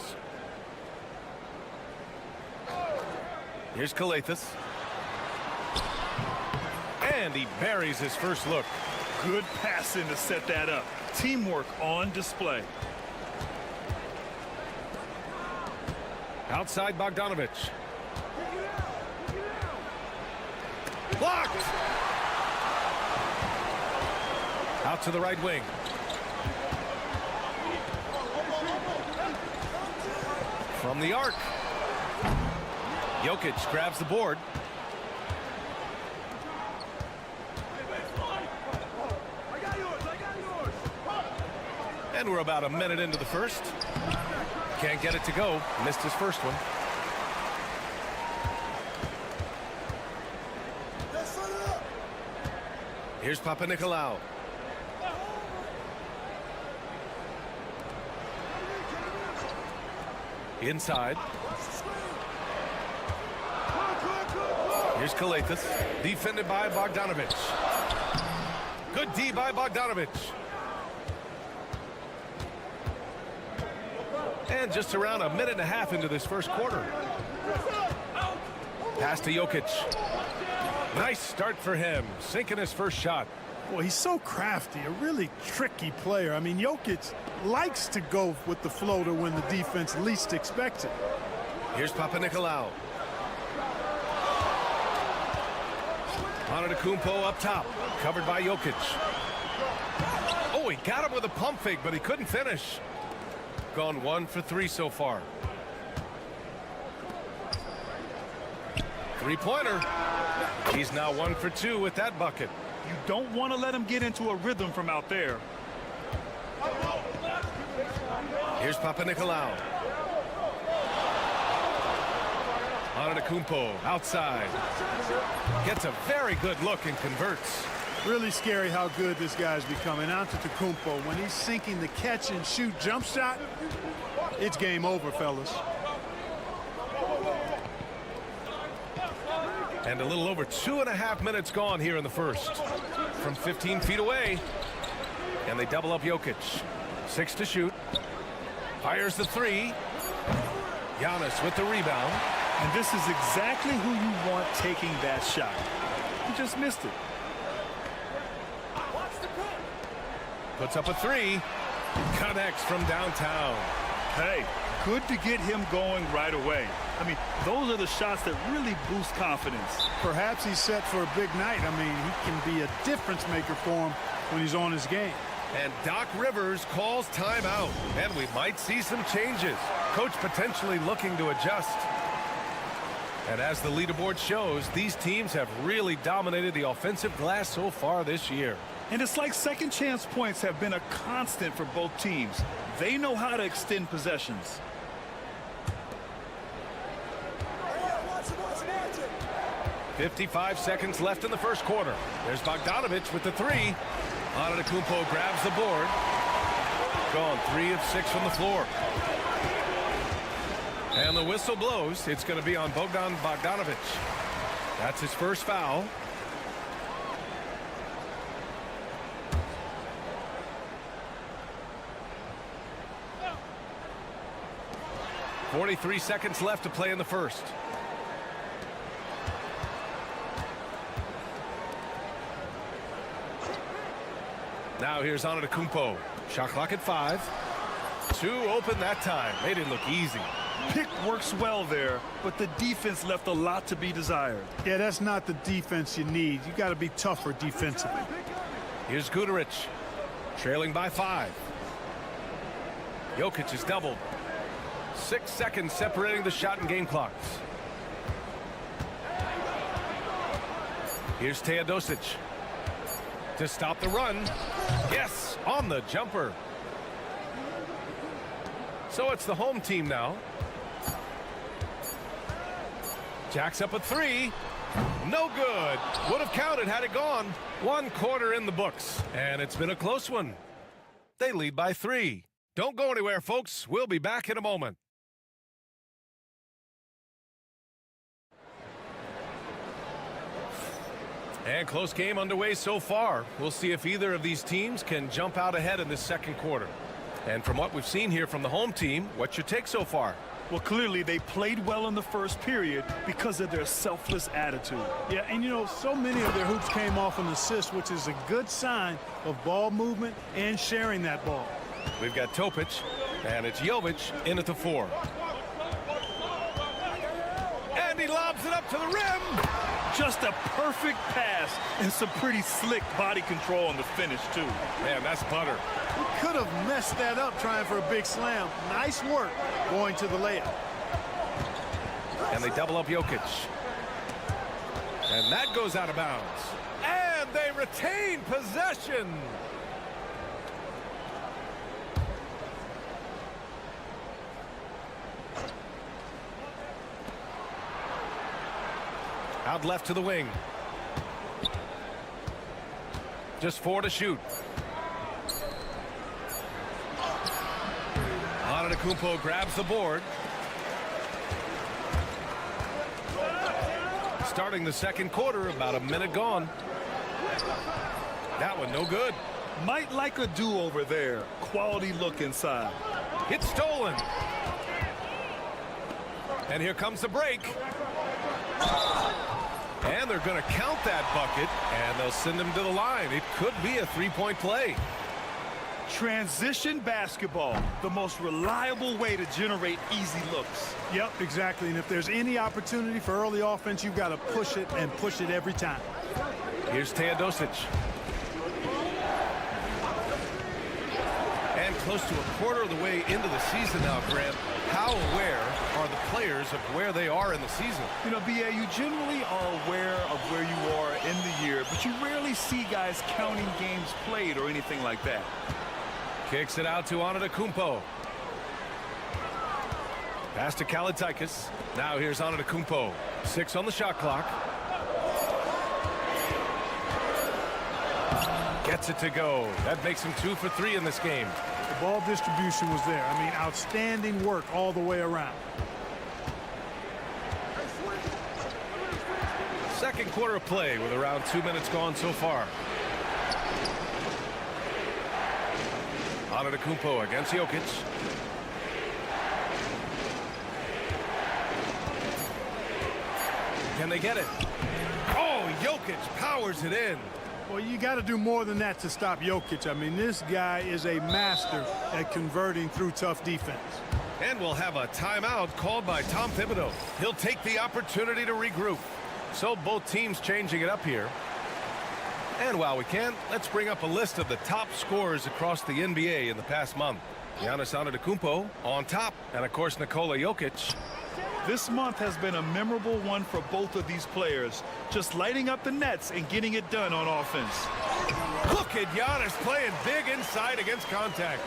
Here's Calathis. And he buries his first look. Good passing to set that up. Teamwork on display. Outside Bogdanovic. Blocked! Out to the right wing. From the arc. Jokic grabs the board. And we're about a minute into the first. Can't get it to go. Missed his first one. Here's Papanikolaou. Inside. Here's Kalathis. Defended by Bogdanovic. Good D by Bogdanovic. And just around a minute and a half into this first quarter. Pass to Jokic. Nice start for him, sinking his first shot. Well, he's so crafty, a really tricky player. I mean, Jokic likes to go with the floater when the defense least expects it. Here's Papanikolaou. Antetokounmpo up top, covered by Jokic. Oh, he got him with a pump fake, but he couldn't finish. Gone 1 for 3 so far. Three-pointer. He's now 1 for 2 with that bucket. You don't want to let him get into a rhythm from out there. Here's Papanikolaou. Antetokounmpo outside. Gets a very good look and converts. Really scary how good this guy's becoming. Antetokounmpo, when he's sinking the catch and shoot jump shot, it's game over, fellas. And a little over 2.5 minutes gone here in the first. From 15 feet away. And they double up Jokic. 6 to shoot. Fires the 3. Giannis with the rebound. And this is exactly who you want taking that shot. He just missed it. Puts up a 3. Connects from downtown. Hey, good to get him going right away. I mean, those are the shots that really boost confidence. Perhaps he's set for a big night. I mean, he can be a difference maker for him when he's on his game. And Doc Rivers calls timeout. And we might see some changes. Coach potentially looking to adjust. And as the leaderboard shows, these teams have really dominated the offensive glass so far this year. And it's like second chance points have been a constant for both teams. They know how to extend possessions. .55 seconds left in the first quarter. There's Bogdanovic with the 3. Antetokounmpo grabs the board. Gone 3 of 6 from the floor. And the whistle blows. It's going to be on Bogdan Bogdanovic. That's his first foul. .43 seconds left to play in the first. Now here's Antetokounmpo. Shot clock at 5. 2 open that time. Made it look easy. Pick works well there, but the defense left a lot to be desired. Yeah, that's not the defense you need. You got to be tougher defensively. Here's Guduric, trailing by 5. Jokic is doubled. 6 seconds separating the shot and game clocks. Here's Teodosic to stop the run. Yes, on the jumper. So it's the home team now. Jacks up a 3. No good. Would have counted had it gone. 1 quarter in the books. And it's been a close one. They lead by 3. Don't go anywhere, folks. We'll be back in a moment. And close game underway so far. We'll see if either of these teams can jump out ahead in this second quarter. And from what we've seen here from the home team, what's your take so far? Well, clearly they played well in the first period because of their selfless attitude. Yeah, and you know, so many of their hoops came off an assist, which is a good sign of ball movement and sharing that ball. We've got Topic, and it's Jovic in at the 4. And he lobs it up to the rim. Just a perfect pass and some pretty slick body control on the finish, too. Man, that's butter. He could have messed that up trying for a big slam. Nice work going to the layup. And they double up Jokic. And that goes out of bounds. And they retain possession. Out left to the wing. Just 4 to shoot. Antetokounmpo grabs the board. Starting the second quarter, about a minute gone. That one no good. Might like a do-over there. Quality look inside. It's stolen. And here comes the break. And they're going to count that bucket, and they'll send him to the line. It could be a three-point play. Transition basketball, the most reliable way to generate easy looks. Yep, exactly. And if there's any opportunity for early offense, you've got to push it and push it every time. Here's Teodosic. And close to a quarter of the way into the season now, Grant. How aware are the players of where they are in the season? You know, B.A., you generally are aware of where you are in the year, but you rarely see guys counting games played or anything like that. Kicks it out to Antetokounmpo. Pass to Kalaitzakis. Now here's Antetokounmpo. 6 on the shot clock. Gets it to go. That makes him 2 for 3 in this game. The ball distribution was there. I mean, outstanding work all the way around. Second quarter of play with around 2 minutes gone so far. Antetokounmpo against Jokic. Can they get it? Oh, Jokic powers it in. Well, you got to do more than that to stop Jokic. I mean, this guy is a master at converting through tough defense. And we'll have a timeout called by Tom Thibodeau. He'll take the opportunity to regroup. So both teams changing it up here. And while we can, let's bring up a list of the top scorers across the NBA in the past month. Giannis Antetokounmpo on top, and of course Nikola Jokic. This month has been a memorable one for both of these players, just lighting up the nets and getting it done on offense. Look at Giannis playing big inside against contact.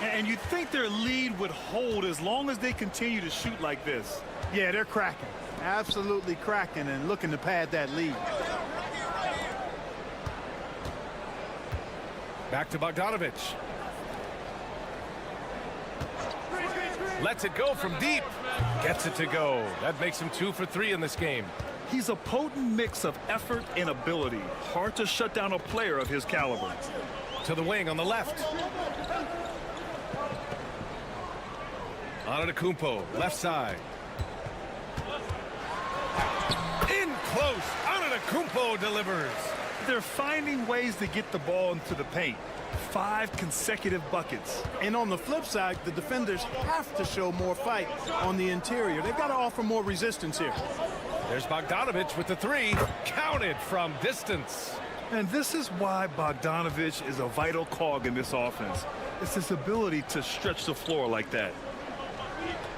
And you'd think their lead would hold as long as they continue to shoot like this. Yeah, they're cracking. Absolutely cracking and looking to pad that lead. Back to Bogdanovic. Lets it go from deep. Gets it to go. That makes him 2 for 3 in this game. He's a potent mix of effort and ability. Hard to shut down a player of his caliber. To the wing on the left. Antetokounmpo, left side. In close. Antetokounmpo delivers. They're finding ways to get the ball into the paint. 5 consecutive buckets. And on the flip side, the defenders have to show more fight on the interior. They've got to offer more resistance here. There's Bogdanovic with the 3. Counted from distance. And this is why Bogdanovic is a vital cog in this offense. It's his ability to stretch the floor like that.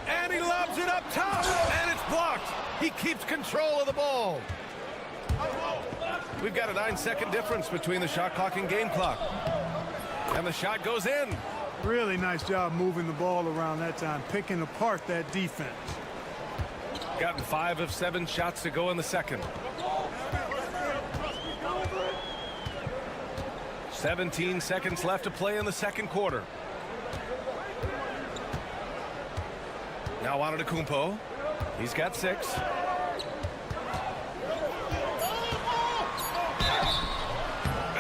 And he lobs it up top. And it's blocked. He keeps control of the ball. We've got a 9-second difference between the shot clock and game clock. And the shot goes in. Really nice job moving the ball around that time, picking apart that defense. Gotten 5 of 7 shots to go in the second. 17 seconds left to play in the second quarter. Now Antetokounmpo. He's got 6.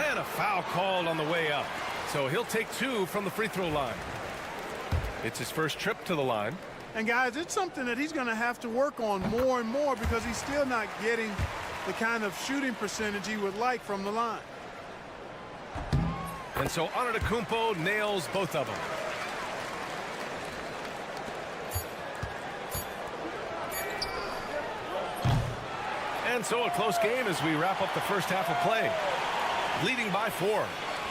And a foul called on the way up. So he'll take 2 from the free throw line. It's his first trip to the line. And guys, it's something that he's going to have to work on more and more because he's still not getting the kind of shooting percentage he would like from the line. And so Antetokounmpo nails both of them. And so a close game as we wrap up the first half of play. Leading by 4.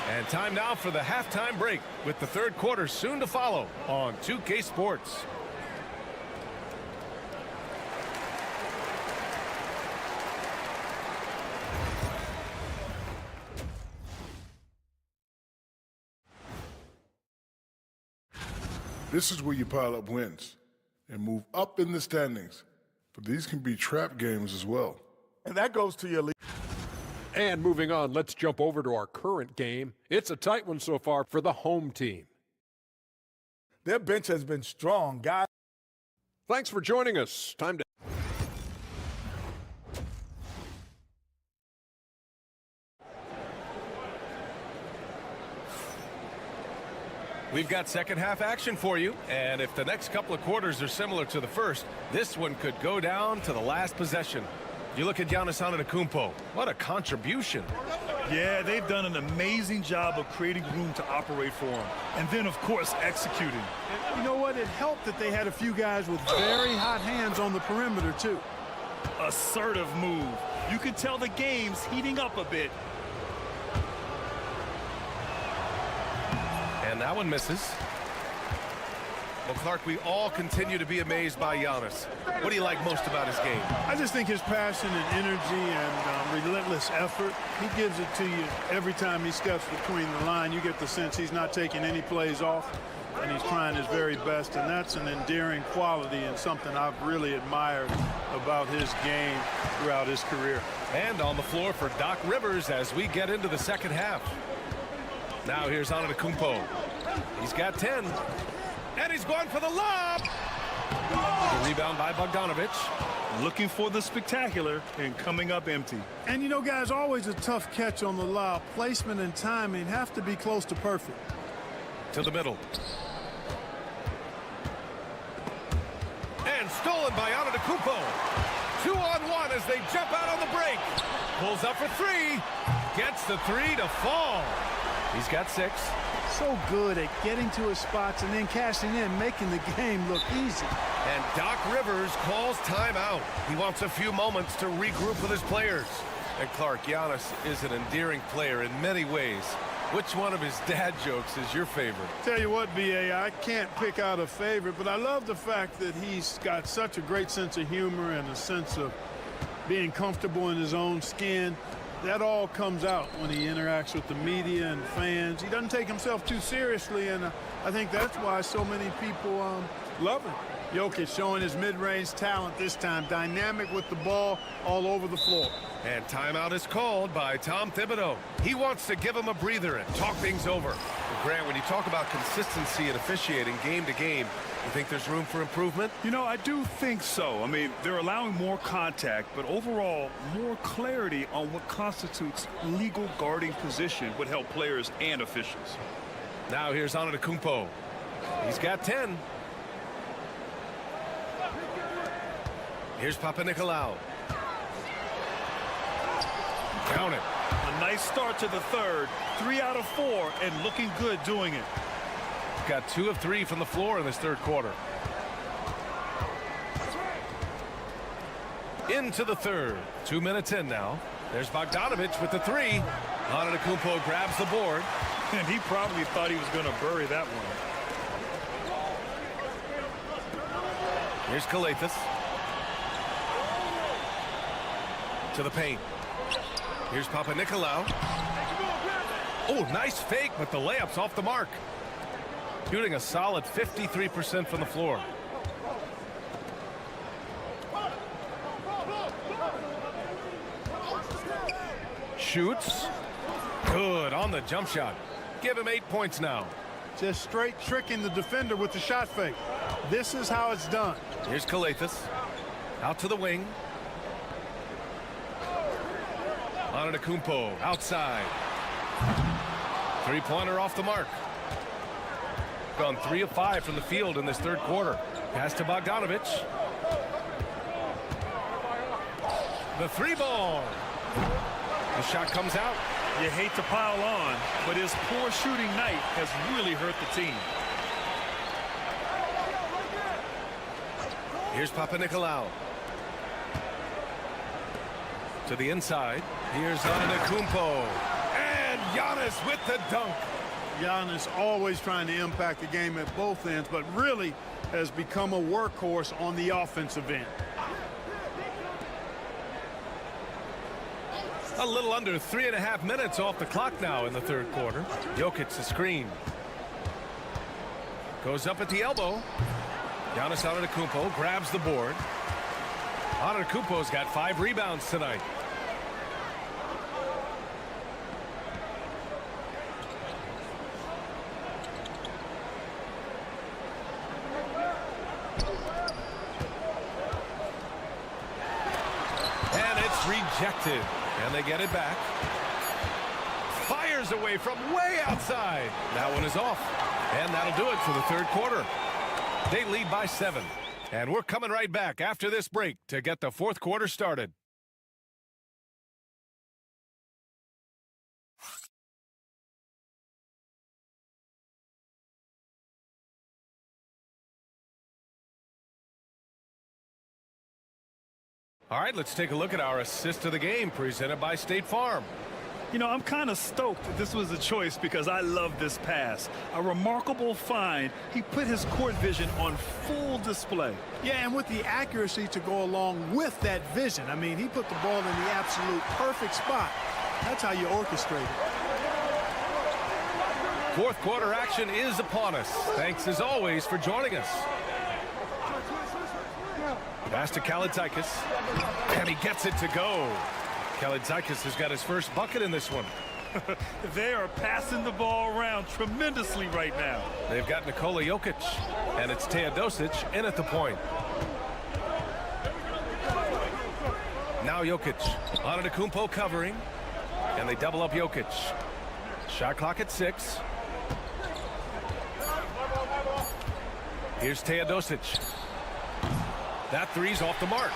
And time now for the halftime break with the third quarter soon to follow on 2K Sports. This is where you pile up wins and move up in the standings. But these can be trap games as well. And that goes to your lead. And moving on, let's jump over to our current game. It's a tight one so far for the home team. Their bench has been strong, guys. Thanks for joining us. Time to... We've got second half action for you, and if the next couple of quarters are similar to the first, this one could go down to the last possession. You look at Giannis Antetokounmpo. What a contribution. Yeah, they've done an amazing job of creating room to operate for him. And then, of course, executing. And you know what? It helped that they had a few guys with very hot hands on the perimeter, too. Assertive move. You can tell the game's heating up a bit. And that one misses. Well, Clark, we all continue to be amazed by Giannis. What do you like most about his game? I just think his passion and energy and relentless effort, he gives it to you every time he steps between the line. You get the sense he's not taking any plays off, and he's trying his very best, and that's an endearing quality and something I've really admired about his game throughout his career. And on the floor for Doc Rivers as we get into the second half. Now here's Antetokounmpo. He's got 10. And he's going for the lob. The rebound by Bogdanovic. Looking for the spectacular and coming up empty. And you know, guys, always a tough catch on the lob. Placement and timing have to be close to perfect. To the middle. And stolen by Antetokounmpo. 2-on-1 as they jump out on the break. Pulls up for three. Gets the three to fall. He's got 6. So good at getting to his spots and then cashing in, making the game look easy. And Doc Rivers calls timeout. He wants a few moments to regroup with his players. And Clark, Giannis is an endearing player in many ways. Which one of his dad jokes is your favorite? Tell you what, B.A., I can't pick out a favorite, but I love the fact that he's got such a great sense of humor and a sense of being comfortable in his own skin. That all comes out when he interacts with the media and fans. He doesn't take himself too seriously, and I think that's why so many people love him. Jokic showing his mid-range talent this time, dynamic with the ball all over the floor. And timeout is called by Tom Thibodeau. He wants to give him a breather and talk things over. But Grant, when you talk about consistency and officiating game to game, you think there's room for improvement? You know, I do think so. I mean, they're allowing more contact, but overall, more clarity on what constitutes legal guarding position would help players and officials. Now here's Antetokounmpo. He's got 10. Here's Papanikolaou. Count it. A nice start to the third. 3 out of 4, and looking good doing it. Got 2 of 3 from the floor in this third quarter. Into the third. 2 minutes in now. There's Bogdanovic with the 3. Antetokounmpo grabs the board. And he probably thought he was going to bury that one. Here's Kalathis. To the paint. Here's Papanikolaou. Oh, nice fake, but the layup's off the mark. Shooting a solid 53% from the floor. Shoots. Good on the jump shot. Give him 8 points now. Just straight tricking the defender with the shot fake. This is how it's done. Here's Kalathis. Out to the wing. Antetokounmpo outside. Three-pointer off the mark. Gone 3 of 5 from the field in this third quarter. Pass to Bogdanovic. The 3-ball. The shot comes out. You hate to pile on, but his poor shooting night has really hurt the team. Here's Papanikolaou. To the inside. Here's Antetokounmpo. And Giannis with the dunk. Giannis always trying to impact the game at both ends, but really has become a workhorse on the offensive end. A little under 3.5 minutes off the clock now in the third quarter. Jokic the screen. Goes up at the elbow. Giannis Antetokounmpo grabs the board. Antetokounmpo's got 5 rebounds tonight. rejected, and they get it back. Fires away from way outside. That one is off, and that'll do it for the third quarter. They lead by 7, and we're coming right back after this break to get the fourth quarter started. All right, let's take a look at our assist of the game presented by State Farm. You know, I'm kind of stoked that this was a choice because I love this pass. A remarkable find. He put his court vision on full display. Yeah, and with the accuracy to go along with that vision. I mean, he put the ball in the absolute perfect spot. That's how you orchestrate it. Fourth quarter action is upon us. Thanks as always for joining us. Pass to Kalaitzakis, and he gets it to go. Kalaitzakis has got his first bucket in this one. They are passing the ball around tremendously right now. They've got Nikola Jokic, and it's Teodosic in at the point. Now Jokic, Antetokounmpo covering, and they double up Jokic. Shot clock at 6. Here's Teodosic. That three's off the mark.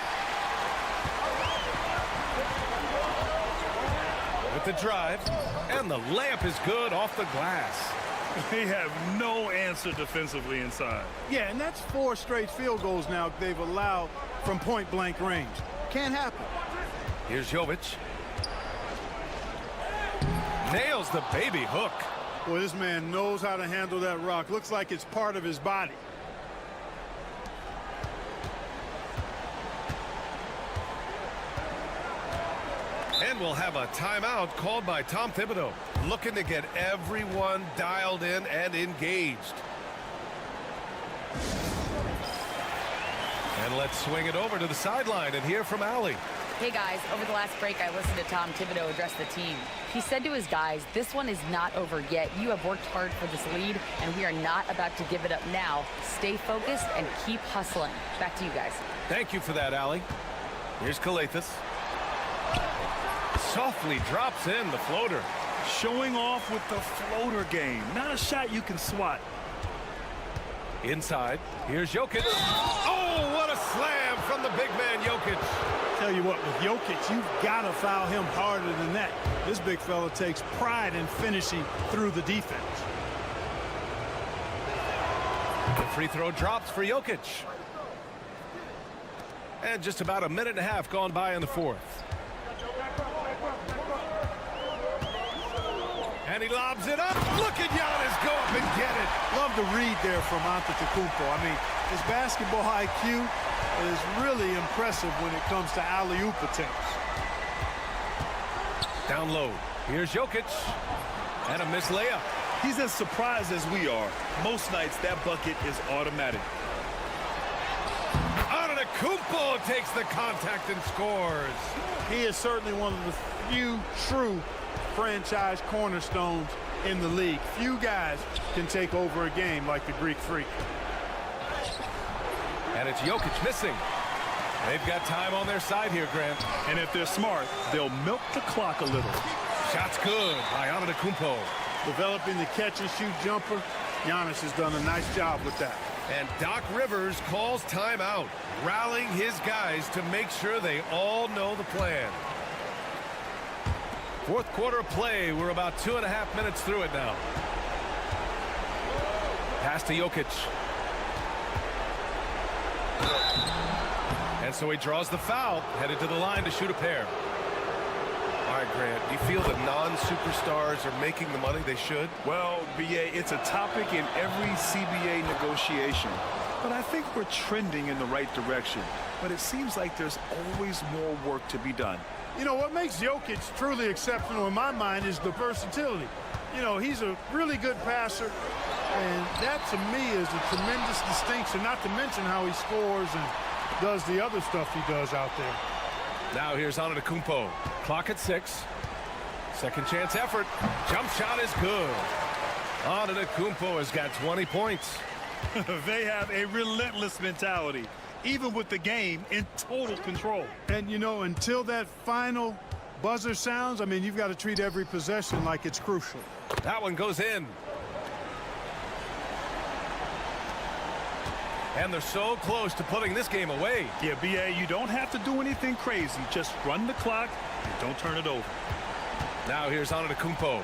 With the drive, and the layup is good off the glass. They have no answer defensively inside. Yeah, and that's 4 straight field goals now they've allowed from point-blank range. Can't happen. Here's Jovic. Nails the baby hook. Boy, this man knows how to handle that rock. Looks like it's part of his body. And we'll have a timeout called by Tom Thibodeau, looking to get everyone dialed in and engaged. And let's swing it over to the sideline and hear from Allie. Hey guys, over the last break I listened to Tom Thibodeau address the team. He said to his guys, this one is not over yet. You have worked hard for this lead, and we are not about to give it up now. Stay focused and keep hustling. Back to you guys. Thank you for that, Allie. Here's Kalaitzakis. Softly drops in the floater. Showing off with the floater game. Not a shot you can swat. Inside, here's Jokic. Oh, what a slam from the big man Jokic. Tell you what, with Jokic, you've got to foul him harder than that. This big fella takes pride in finishing through the defense. The free throw drops for Jokic. And just about a minute and a half gone by in the fourth. And he lobs it up. Look at Giannis go up and get it. Love the read there from Antetokounmpo. I mean, his basketball IQ is really impressive when it comes to alley-oop attempts. Down low. Here's Jokic. And a missed layup. He's as surprised as we are. Most nights, that bucket is automatic. Antetokounmpo takes the contact and scores. He is certainly one of the few true franchise cornerstones in the league. Few guys can take over a game like the Greek Freak. And it's Jokic missing. They've got time on their side here, Grant. And if they're smart, they'll milk the clock a little. Shot's good by Antetokounmpo. Developing the catch-and-shoot jumper, Giannis has done a nice job with that. And Doc Rivers calls timeout, rallying his guys to make sure they all know the plan. Fourth quarter play. We're about 2.5 minutes through it now. Pass to Jokic. And so he draws the foul, headed to the line to shoot a pair. All right, Grant, do you feel the non-superstars are making the money they should? Well, BA, it's a topic in every CBA negotiation. But I think we're trending in the right direction. But it seems like there's always more work to be done. You know, what makes Jokic truly exceptional in my mind is the versatility. You know, he's a really good passer, and that to me is a tremendous distinction, not to mention how he scores and does the other stuff he does out there. Now here's Antetokounmpo. Clock at 6. Second chance effort. Jump shot is good. Antetokounmpo has got 20 points. They have a relentless mentality. even with the game in total control. And, you know, until that final buzzer sounds, I mean, you've got to treat every possession like it's crucial. That one goes in. And they're so close to putting this game away. Yeah, B.A., you don't have to do anything crazy. Just run the clock and don't turn it over. Now here's Antetokounmpo.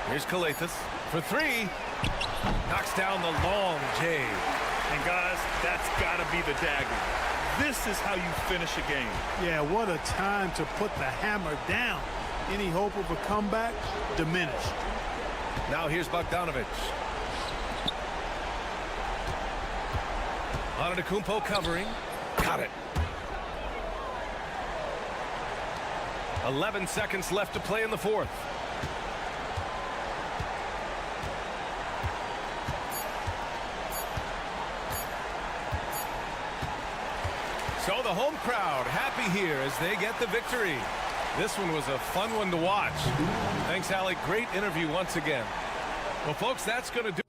Here's Kalathis for three. Knocks down the long J. And guys, that's got to be the dagger. This is how you finish a game. Yeah, what a time to put the hammer down. Any hope of a comeback diminished. Now here's Bogdanovic. Antetokounmpo covering. Got it. 11 seconds left to play in the fourth. So the home crowd happy here as they get the victory. This one was a fun one to watch. Thanks, Alec. Great interview once again. Well, folks, that's going to do.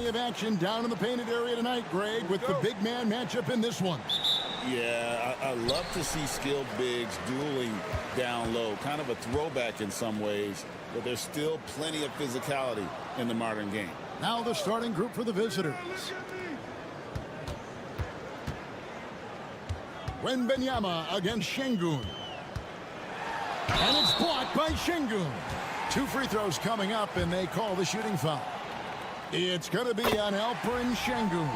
Of action down in the painted area tonight, Greg, with the big man matchup in this one. Yeah, I love to see skilled bigs dueling down low. Kind of a throwback in some ways, but there's still plenty of physicality in the modern game. Now the starting group for the visitors. Wembanyama against Şengün. And it's blocked by Şengün. 2 free throws coming up, and they call the shooting foul. It's going to be on Alperen Şengün.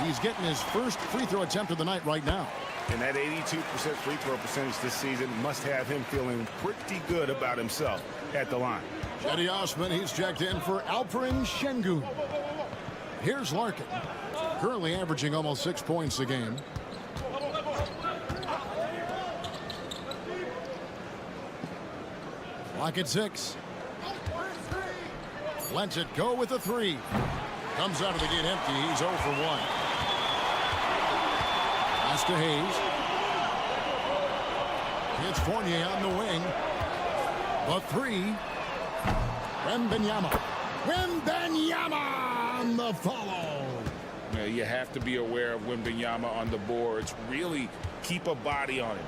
He's getting his first free throw attempt of the night right now. And that 82% free throw percentage this season must have him feeling pretty good about himself at the line. Cedi Osman, he's checked in for Alperen Şengün. Here's Larkin, currently averaging almost 6 points a game. Clock at 6. Lets it go with a 3. Comes out of the gate empty. He's 0 for 1. Pass to Hayes. It's Fournier on the wing. The 3. Wembanyama. Wembanyama on the follow. Yeah, you have to be aware of Wembanyama on the boards. Really keep a body on him.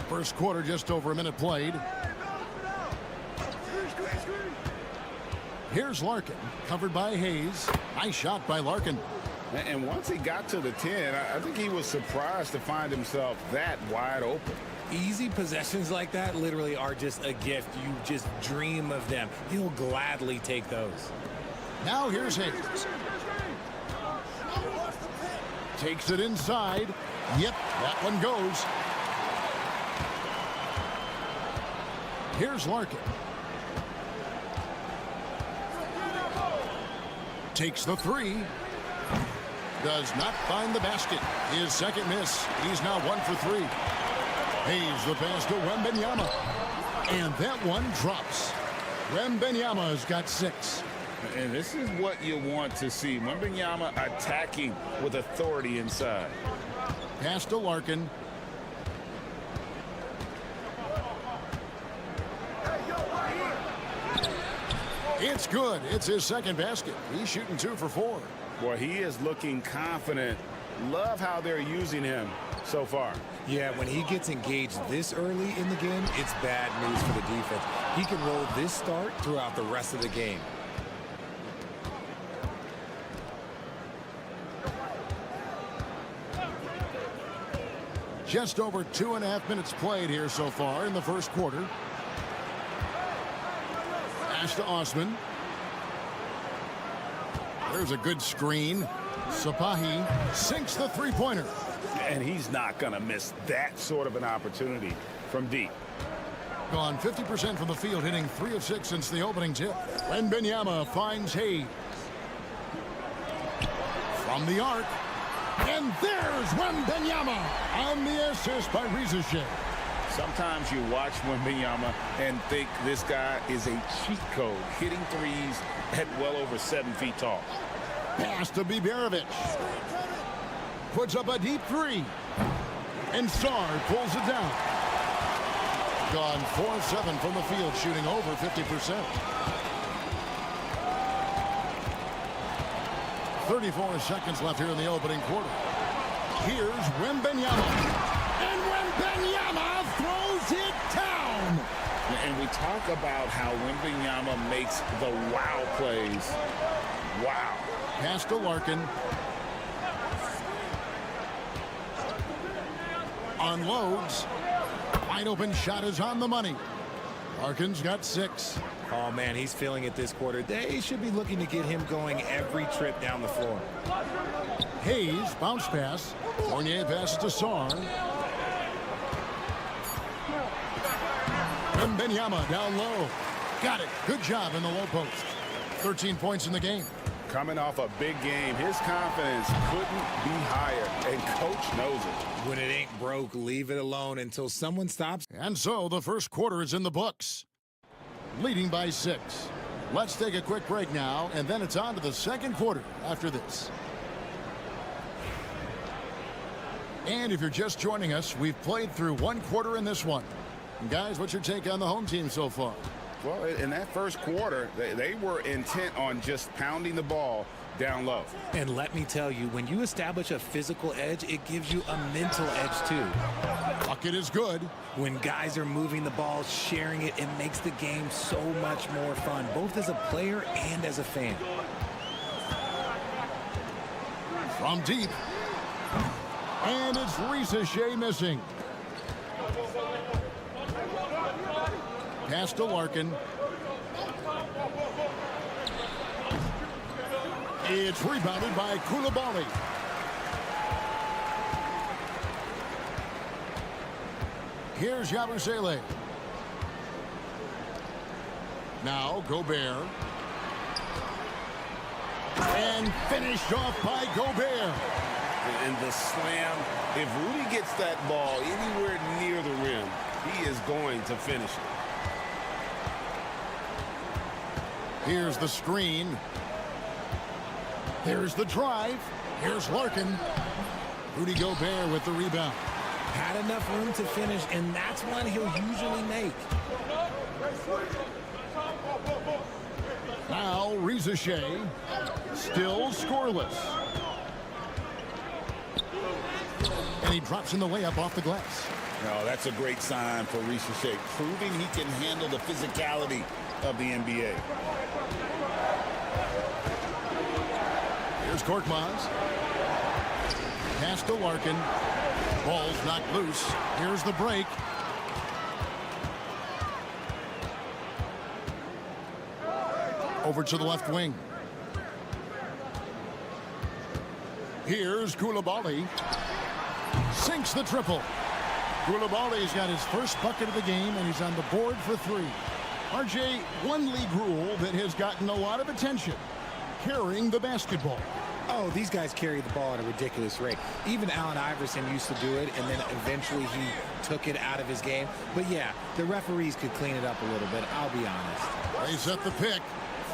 First quarter, just over a minute played. Here's Larkin, covered by Hayes. Nice shot by Larkin. And once he got to the 10, I think he was surprised to find himself that wide open. Easy possessions like that literally are just a gift. You just dream of them. He'll gladly take those. Now here's Hayes. Takes it inside. Yep, that one goes. Here's Larkin. Takes the 3. Does not find the basket. His second miss. He's now 1 for 3. Hayes the pass to Wembanyama. And that one drops. Wembanyama's got 6. And this is what you want to see. Wembanyama attacking with authority inside. Pass to Larkin. It's good. It's his second basket. He's shooting 2 for 4. Boy, he is looking confident. Love how they're using him so far. Yeah, when he gets engaged this early in the game, it's bad news for the defense. He can roll this start throughout the rest of the game. Just over 2.5 minutes played here so far in the first quarter. Pass to Osman. There's a good screen. Sapahi sinks the three-pointer. And he's not going to miss that sort of an opportunity from deep. Gone 50% from the field, hitting 3 of 6 since the opening tip. Wembanyama finds Hayes. From the arc. And there's Wembanyama on the assist by Rizashek. Sometimes you watch Wembanyama and think this guy is a cheat code, hitting threes at well over 7 feet tall. Pass to Biberovic. Puts up a deep three. And Sarr pulls it down. Gone 4-7 from the field, shooting over 50%. 34 seconds left here in the opening quarter. Here's Wembanyama. And Wembanyama throws it down. And we talk about how Wembanyama makes the wow plays. Wow. Pass to Larkin. Unloads. Wide open shot is on the money. Larkin's got 6. Oh, man, he's feeling it this quarter. They should be looking to get him going every trip down the floor. Hayes, bounce pass. Fournier passes to Sarr. Wembanyama down low. Got it. Good job in the low post. 13 points in the game. Coming off a big game, his confidence couldn't be higher, and coach knows it. When it ain't broke, leave it alone until someone stops. And so the first quarter is in the books. Leading by 6. Let's take a quick break now, and then it's on to the second quarter after this. And if you're just joining us, we've played through one quarter in this one. And guys, what's your take on the home team so far? Well, in that first quarter, they were intent on just pounding the ball down low. And let me tell you, when you establish a physical edge, it gives you a mental edge too. Bucket is good. When guys are moving the ball, sharing it, it makes the game so much more fun, both as a player and as a fan. From deep. And it's Ricochet missing. Pass to Larkin. It's rebounded by Koulibaly. Here's Yabusele. Now Gobert. And finished off by Gobert. And the slam, if Rudy gets that ball anywhere near the rim, he is going to finish it. Here's the screen. Here's the drive. Here's Larkin. Rudy Gobert with the rebound. Had enough room to finish, and that's one he'll usually make. Now Ricochet, still scoreless. And he drops in the layup off the glass. No, that's a great sign for Ricochet, proving he can handle the physicality of the NBA. Here's Korkmaz. Pass to Larkin. Ball's knocked loose. Here's the break. Over to the left wing. Here's Koulibaly. Sinks the triple. Koulibaly's got his first bucket of the game, and he's on the board for 3. RJ, one league rule that has gotten a lot of attention: carrying the basketball. Oh, these guys carry the ball at a ridiculous rate. Even Allen Iverson used to do it, and then eventually he took it out of his game. But yeah, the referees could clean it up a little bit, I'll be honest. They set the pick.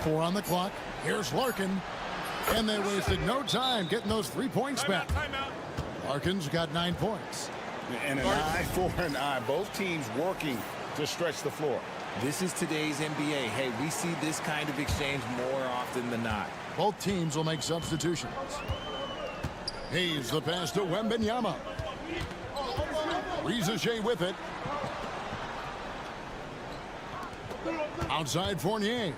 4 on the clock. Here's Larkin. And they wasted no time getting those 3 points back. Larkin's got 9 points. And an eye for an eye. Both teams working to stretch the floor. This is today's NBA. Hey, we see this kind of exchange more often than not. Both teams will make substitutions. He's the pass to Wembanyama. Ricochet with it. Outside Fournier.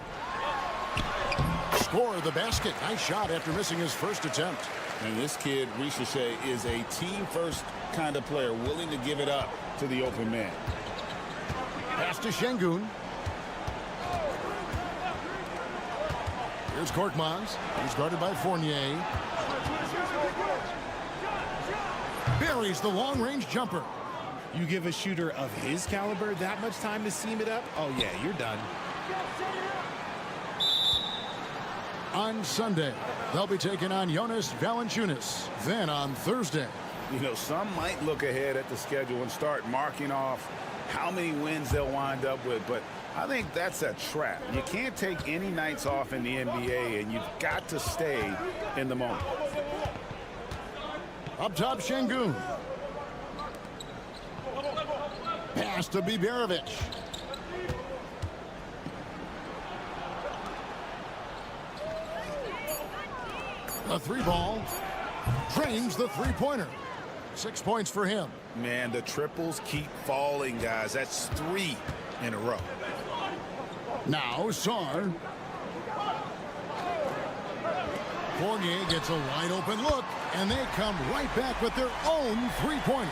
Score the basket. Nice shot after missing his first attempt. And this kid, Ricochet, is a team-first kind of player, willing to give it up to the open man. Pass to Şengün. Here's Korkmaz. He's guarded by Fournier. Buries the long-range jumper. You give a shooter of his caliber that much time to seam it up? Oh, yeah, you're done. On Sunday, they'll be taking on Jonas Valanciunas. Then on Thursday. You know, some might look ahead at the schedule and start marking off how many wins they'll wind up with, but I think that's a trap. You can't take any nights off in the NBA, and you've got to stay in the moment. Up top, Şengün. Pass to Biberovic. The three ball drains the three-pointer. 6 points for him. Man, the triples keep falling, guys. That's 3 in a row. Now, Sarr. Fournier gets a wide-open look, and they come right back with their own three-pointer.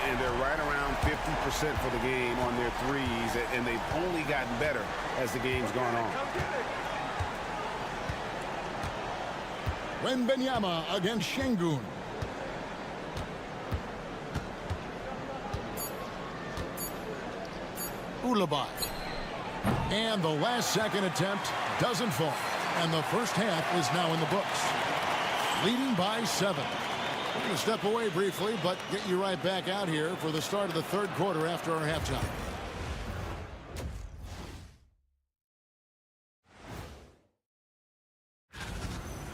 And they're right around 50% for the game on their threes, and they've only gotten better as the game's gone on. Wembanyama against Şengün. Ulabai. And the last second attempt doesn't fall. And the first half is now in the books. Leading by 7. We're going to step away briefly, but get you right back out here for the start of the third quarter after our halftime.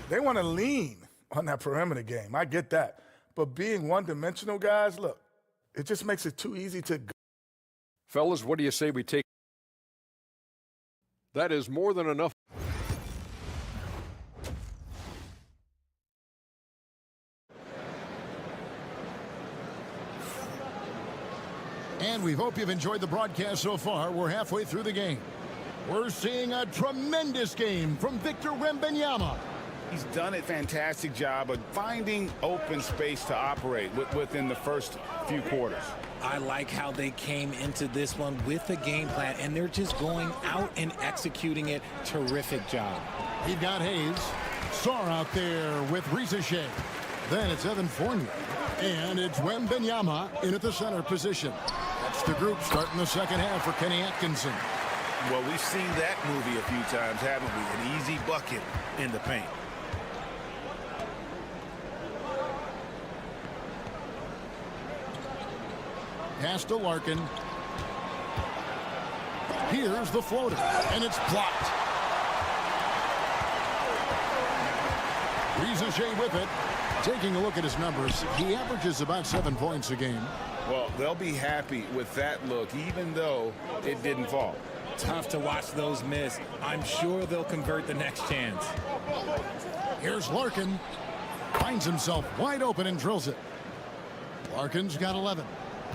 They want to lean on that perimeter game. I get that. But being one-dimensional, guys, look, it just makes it too easy to go. Fellas, what do you say we take? That is more than enough. And we hope you've enjoyed the broadcast so far. We're halfway through the game. We're seeing a tremendous game from Victor Wembanyama. He's done a fantastic job of finding open space to operate within the first few quarters. I like how they came into this one with a game plan, and they're just going out and executing it. Terrific job. You've got Hayes. Sarr out there with Risache. Then it's Evan Fournier. And it's Wembanyama in at the center position. That's the group starting the second half for Kenny Atkinson. Well, we've seen that movie a few times, haven't we? An easy bucket in the paint. Pass to Larkin. Here's the floater, and it's blocked. Risache with it. Taking a look at his numbers, he averages about 7 points a game. Well, they'll be happy with that look, even though it didn't fall. Tough to watch those miss. I'm sure they'll convert the next chance. Here's Larkin. Finds himself wide open and drills it. Larkin's got 11.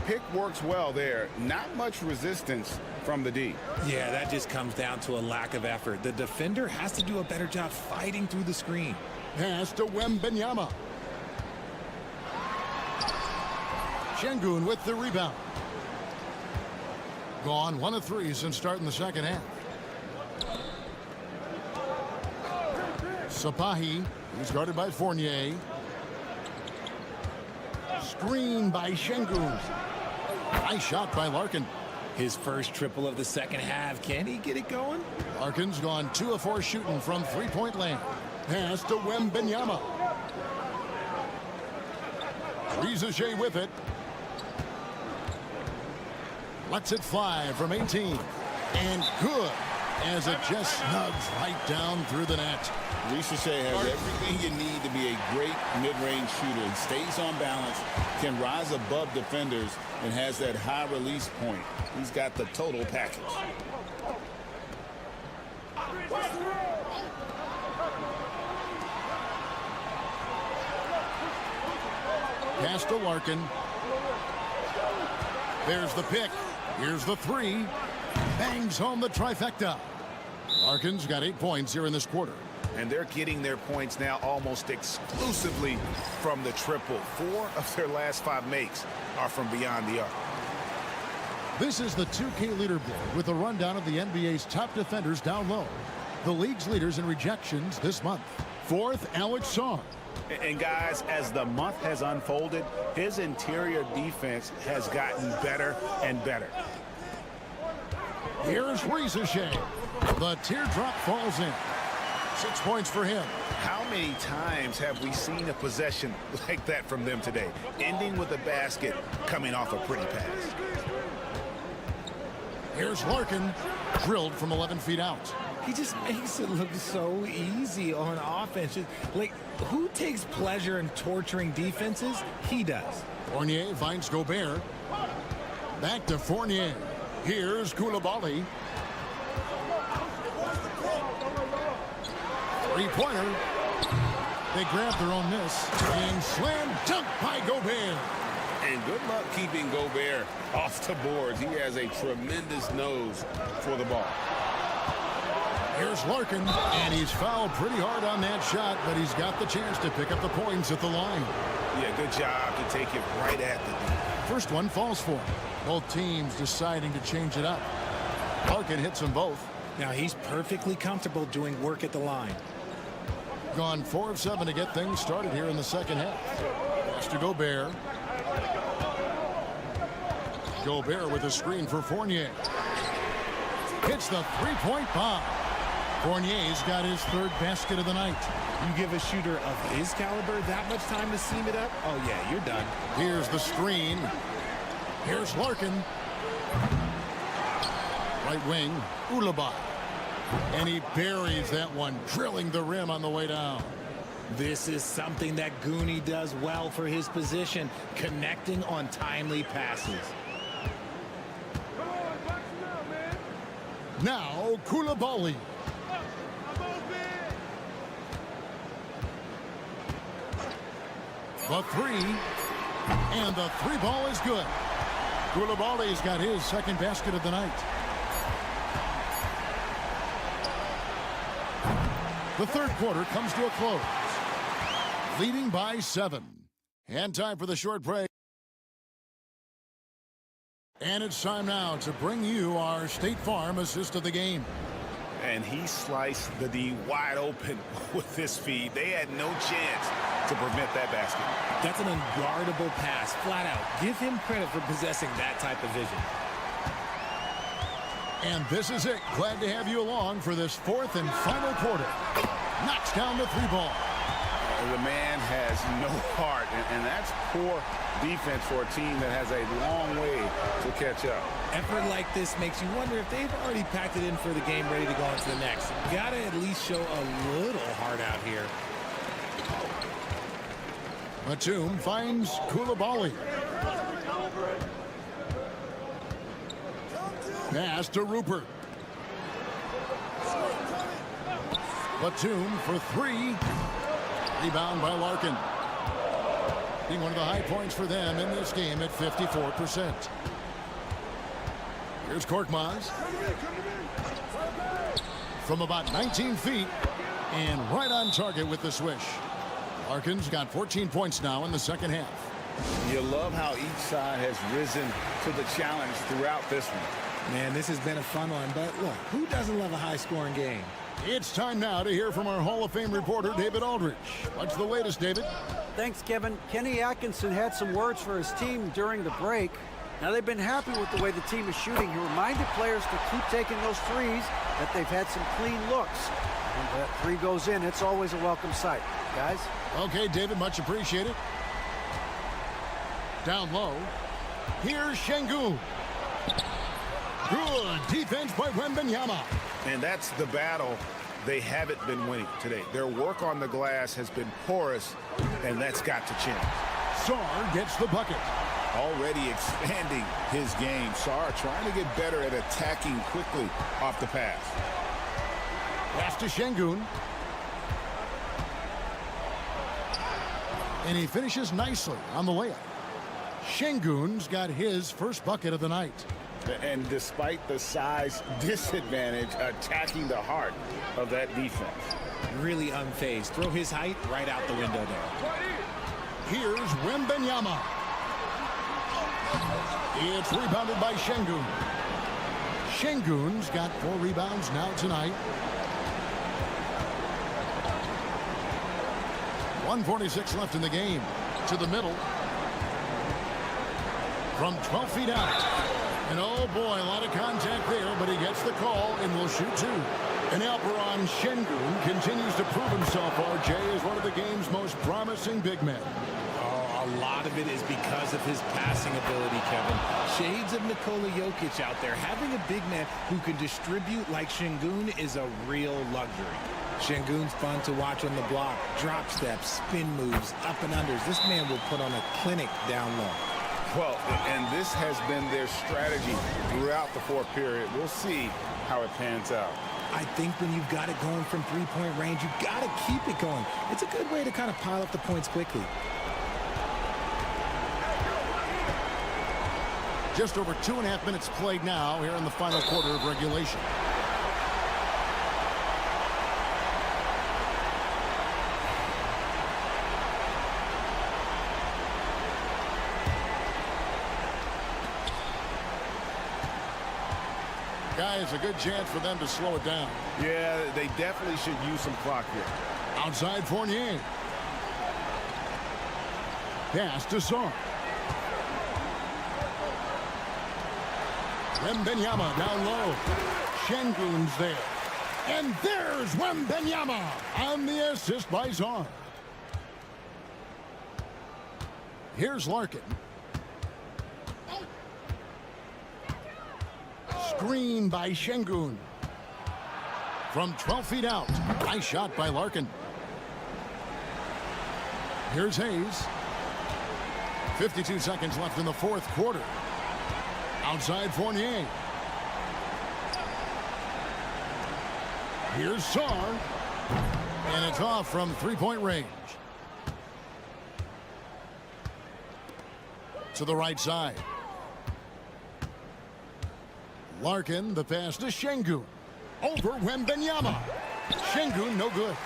Pick works well there. Not much resistance from the D. Yeah, that just comes down to a lack of effort. The defender has to do a better job fighting through the screen. Pass to Wembanyama. Şengün with the rebound. Gone 1 of 3 since starting the second half. Sapahi, he's guarded by Fournier. Screen by Şengün. Nice shot by Larkin. His first triple of the second half. Can he get it going? Larkin's gone 2 of 4 shooting from three-point land. Pass to Wembanyama. Risache with it. Lets it fly from 18. And good, as it just snugs right down through the net. Risache has everything you need to be a great mid-range shooter. He stays on balance, can rise above defenders, and has that high release point. He's got the total package. Pass to Larkin. There's the pick. Here's the 3. Bangs home the trifecta. Larkin's got 8 points here in this quarter. And they're getting their points now almost exclusively from the triple. 4 of their last 5 makes are from beyond the arc. This is the 2K leaderboard with a rundown of the NBA's top defenders down low. The league's leaders in rejections this month. 4th, Alex Sarr. And guys, as the month has unfolded, his interior defense has gotten better and better. Here's Risache. The teardrop falls in. 6 points for him. How many times have we seen a possession like that from them today, ending with a basket coming off a pretty pass? Here's Larkin, drilled from 11 feet out. He just makes it look so easy on offense. Like, who takes pleasure in torturing defenses? He does. Fournier finds Gobert. Back to Fournier. Here's Koulibaly. Three-pointer. They grab their own miss. And slam dunk by Gobert. And good luck keeping Gobert off the boards. He has a tremendous nose for the ball. Here's Larkin, and he's fouled pretty hard on that shot, but he's got the chance to pick up the points at the line. Yeah, good job to take it right at the D. First one falls for him. Both teams deciding to change it up. Larkin hits them both. Now he's perfectly comfortable doing work at the line. Gone 4 of 7 to get things started here in the second half. Pass to Gobert. Gobert with a screen for Fournier. Hits the three-point bomb. Fournier's got his third basket of the night. You give a shooter of his caliber that much time to seam it up? Oh, yeah, you're done. Here's the screen. Here's Larkin. Right wing, Koulibaly. And he buries that one, drilling the rim on the way down. This is something that Goonie does well for his position, connecting on timely passes. Now, Koulibaly. The three, and the three ball is good. Koulibaly's got his second basket of the night. The third quarter comes to a close. Leading by 7. And time for the short break. And it's time now to bring you our State Farm assist of the game. And he sliced the D wide open with this feed. They had no chance to prevent that basket. That's an unguardable pass, flat out. Give him credit for possessing that type of vision. And this is it. Glad to have you along for this fourth and final quarter. Knocks down the three ball. The man has no heart, and that's poor defense for a team that has a long way to catch up. Effort like this makes you wonder if they've already packed it in for the game, ready to go on to the next. Gotta at least show a little heart out here. Batum finds Koulibaly. Pass to Rupert. Batum for three. Rebound by Larkin. Being one of the high points for them in this game at 54%. Here's Korkmaz. From about 19 feet and right on target with the swish. Larkin's got 14 points now in the second half. You love how each side has risen to the challenge throughout this one. Man, this has been a fun one, but look, who doesn't love a high-scoring game? It's time now to hear from our Hall of Fame reporter, David Aldridge. What's the latest, David? Thanks, Kevin. Kenny Atkinson had some words for his team during the break. Now, they've been happy with the way the team is shooting. He reminded players to keep taking those threes, that they've had some clean looks. When that three goes in, it's always a welcome sight. Guys? Okay, David, much appreciated. Down low. Here's Şengün. Good defense by Wembanyama. And that's the battle they haven't been winning today. Their work on the glass has been porous, and that's got to change. Sarr gets the bucket. Already expanding his game. Sarr trying to get better at attacking quickly off the pass. Pass to Şengün. And he finishes nicely on the layup. Şengün's got his first bucket of the night. And despite the size disadvantage, attacking the heart of that defense. Really unfazed. Throw his height right out the window there. Here's Wembanyama. It's rebounded by Şengün. Şengün's got 4 rebounds now tonight. 1:46 left in the game. To the middle. From 12 feet out. And oh boy, a lot of contact there, but he gets the call and will shoot 2. And Alperon Şengün continues to prove himself, RJ, as one of the game's most promising big men. Oh, A lot of it is because of his passing ability, Kevin. Shades of Nikola Jokic out there. Having a big man who can distribute like Şengün is a real luxury. Şengün's fun to watch on the block. Drop steps, spin moves, up and unders. This man will put on a clinic down low. Well, and this has been their strategy throughout the fourth period. We'll see how it pans out. I think when you've got it going from three-point range, you've got to keep it going. It's a good way to kind of pile up the points quickly. Just over 2.5 minutes played now here in the final quarter of regulation. Guys, a good chance for them to slow it down. Yeah, they definitely should use some clock here. Outside Fournier. Pass to Sarr. Wembanyama down low. Şengün's there. And there's Wembanyama on the assist by Sarr. Here's Larkin. Screen by Şengün. From 12 feet out. Nice shot by Larkin. Here's Hayes. 52 seconds left in the fourth quarter. Outside Fournier. Here's Sarr. And it's off from three-point range. To the right side. Larkin, the pass to Şengün. Over Wembanyama. Şengün, no good.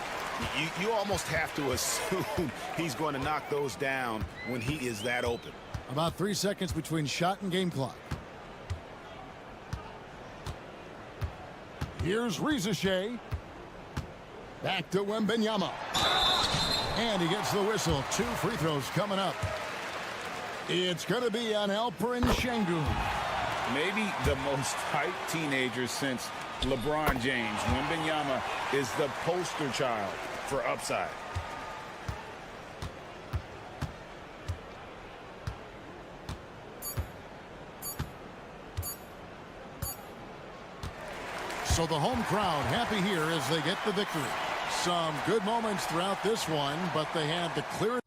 You almost have to assume he's going to knock those down when he is that open. About 3 seconds between shot and game clock. Here's Rizache. Back to Wembanyama. And he gets the whistle. 2 free throws coming up. It's going to be on Alperen Şengün. Maybe the most hyped teenager since LeBron James. Wembanyama is the poster child for upside. So the home crowd happy here as they get the victory. Some good moments throughout this one, but they had to clear it.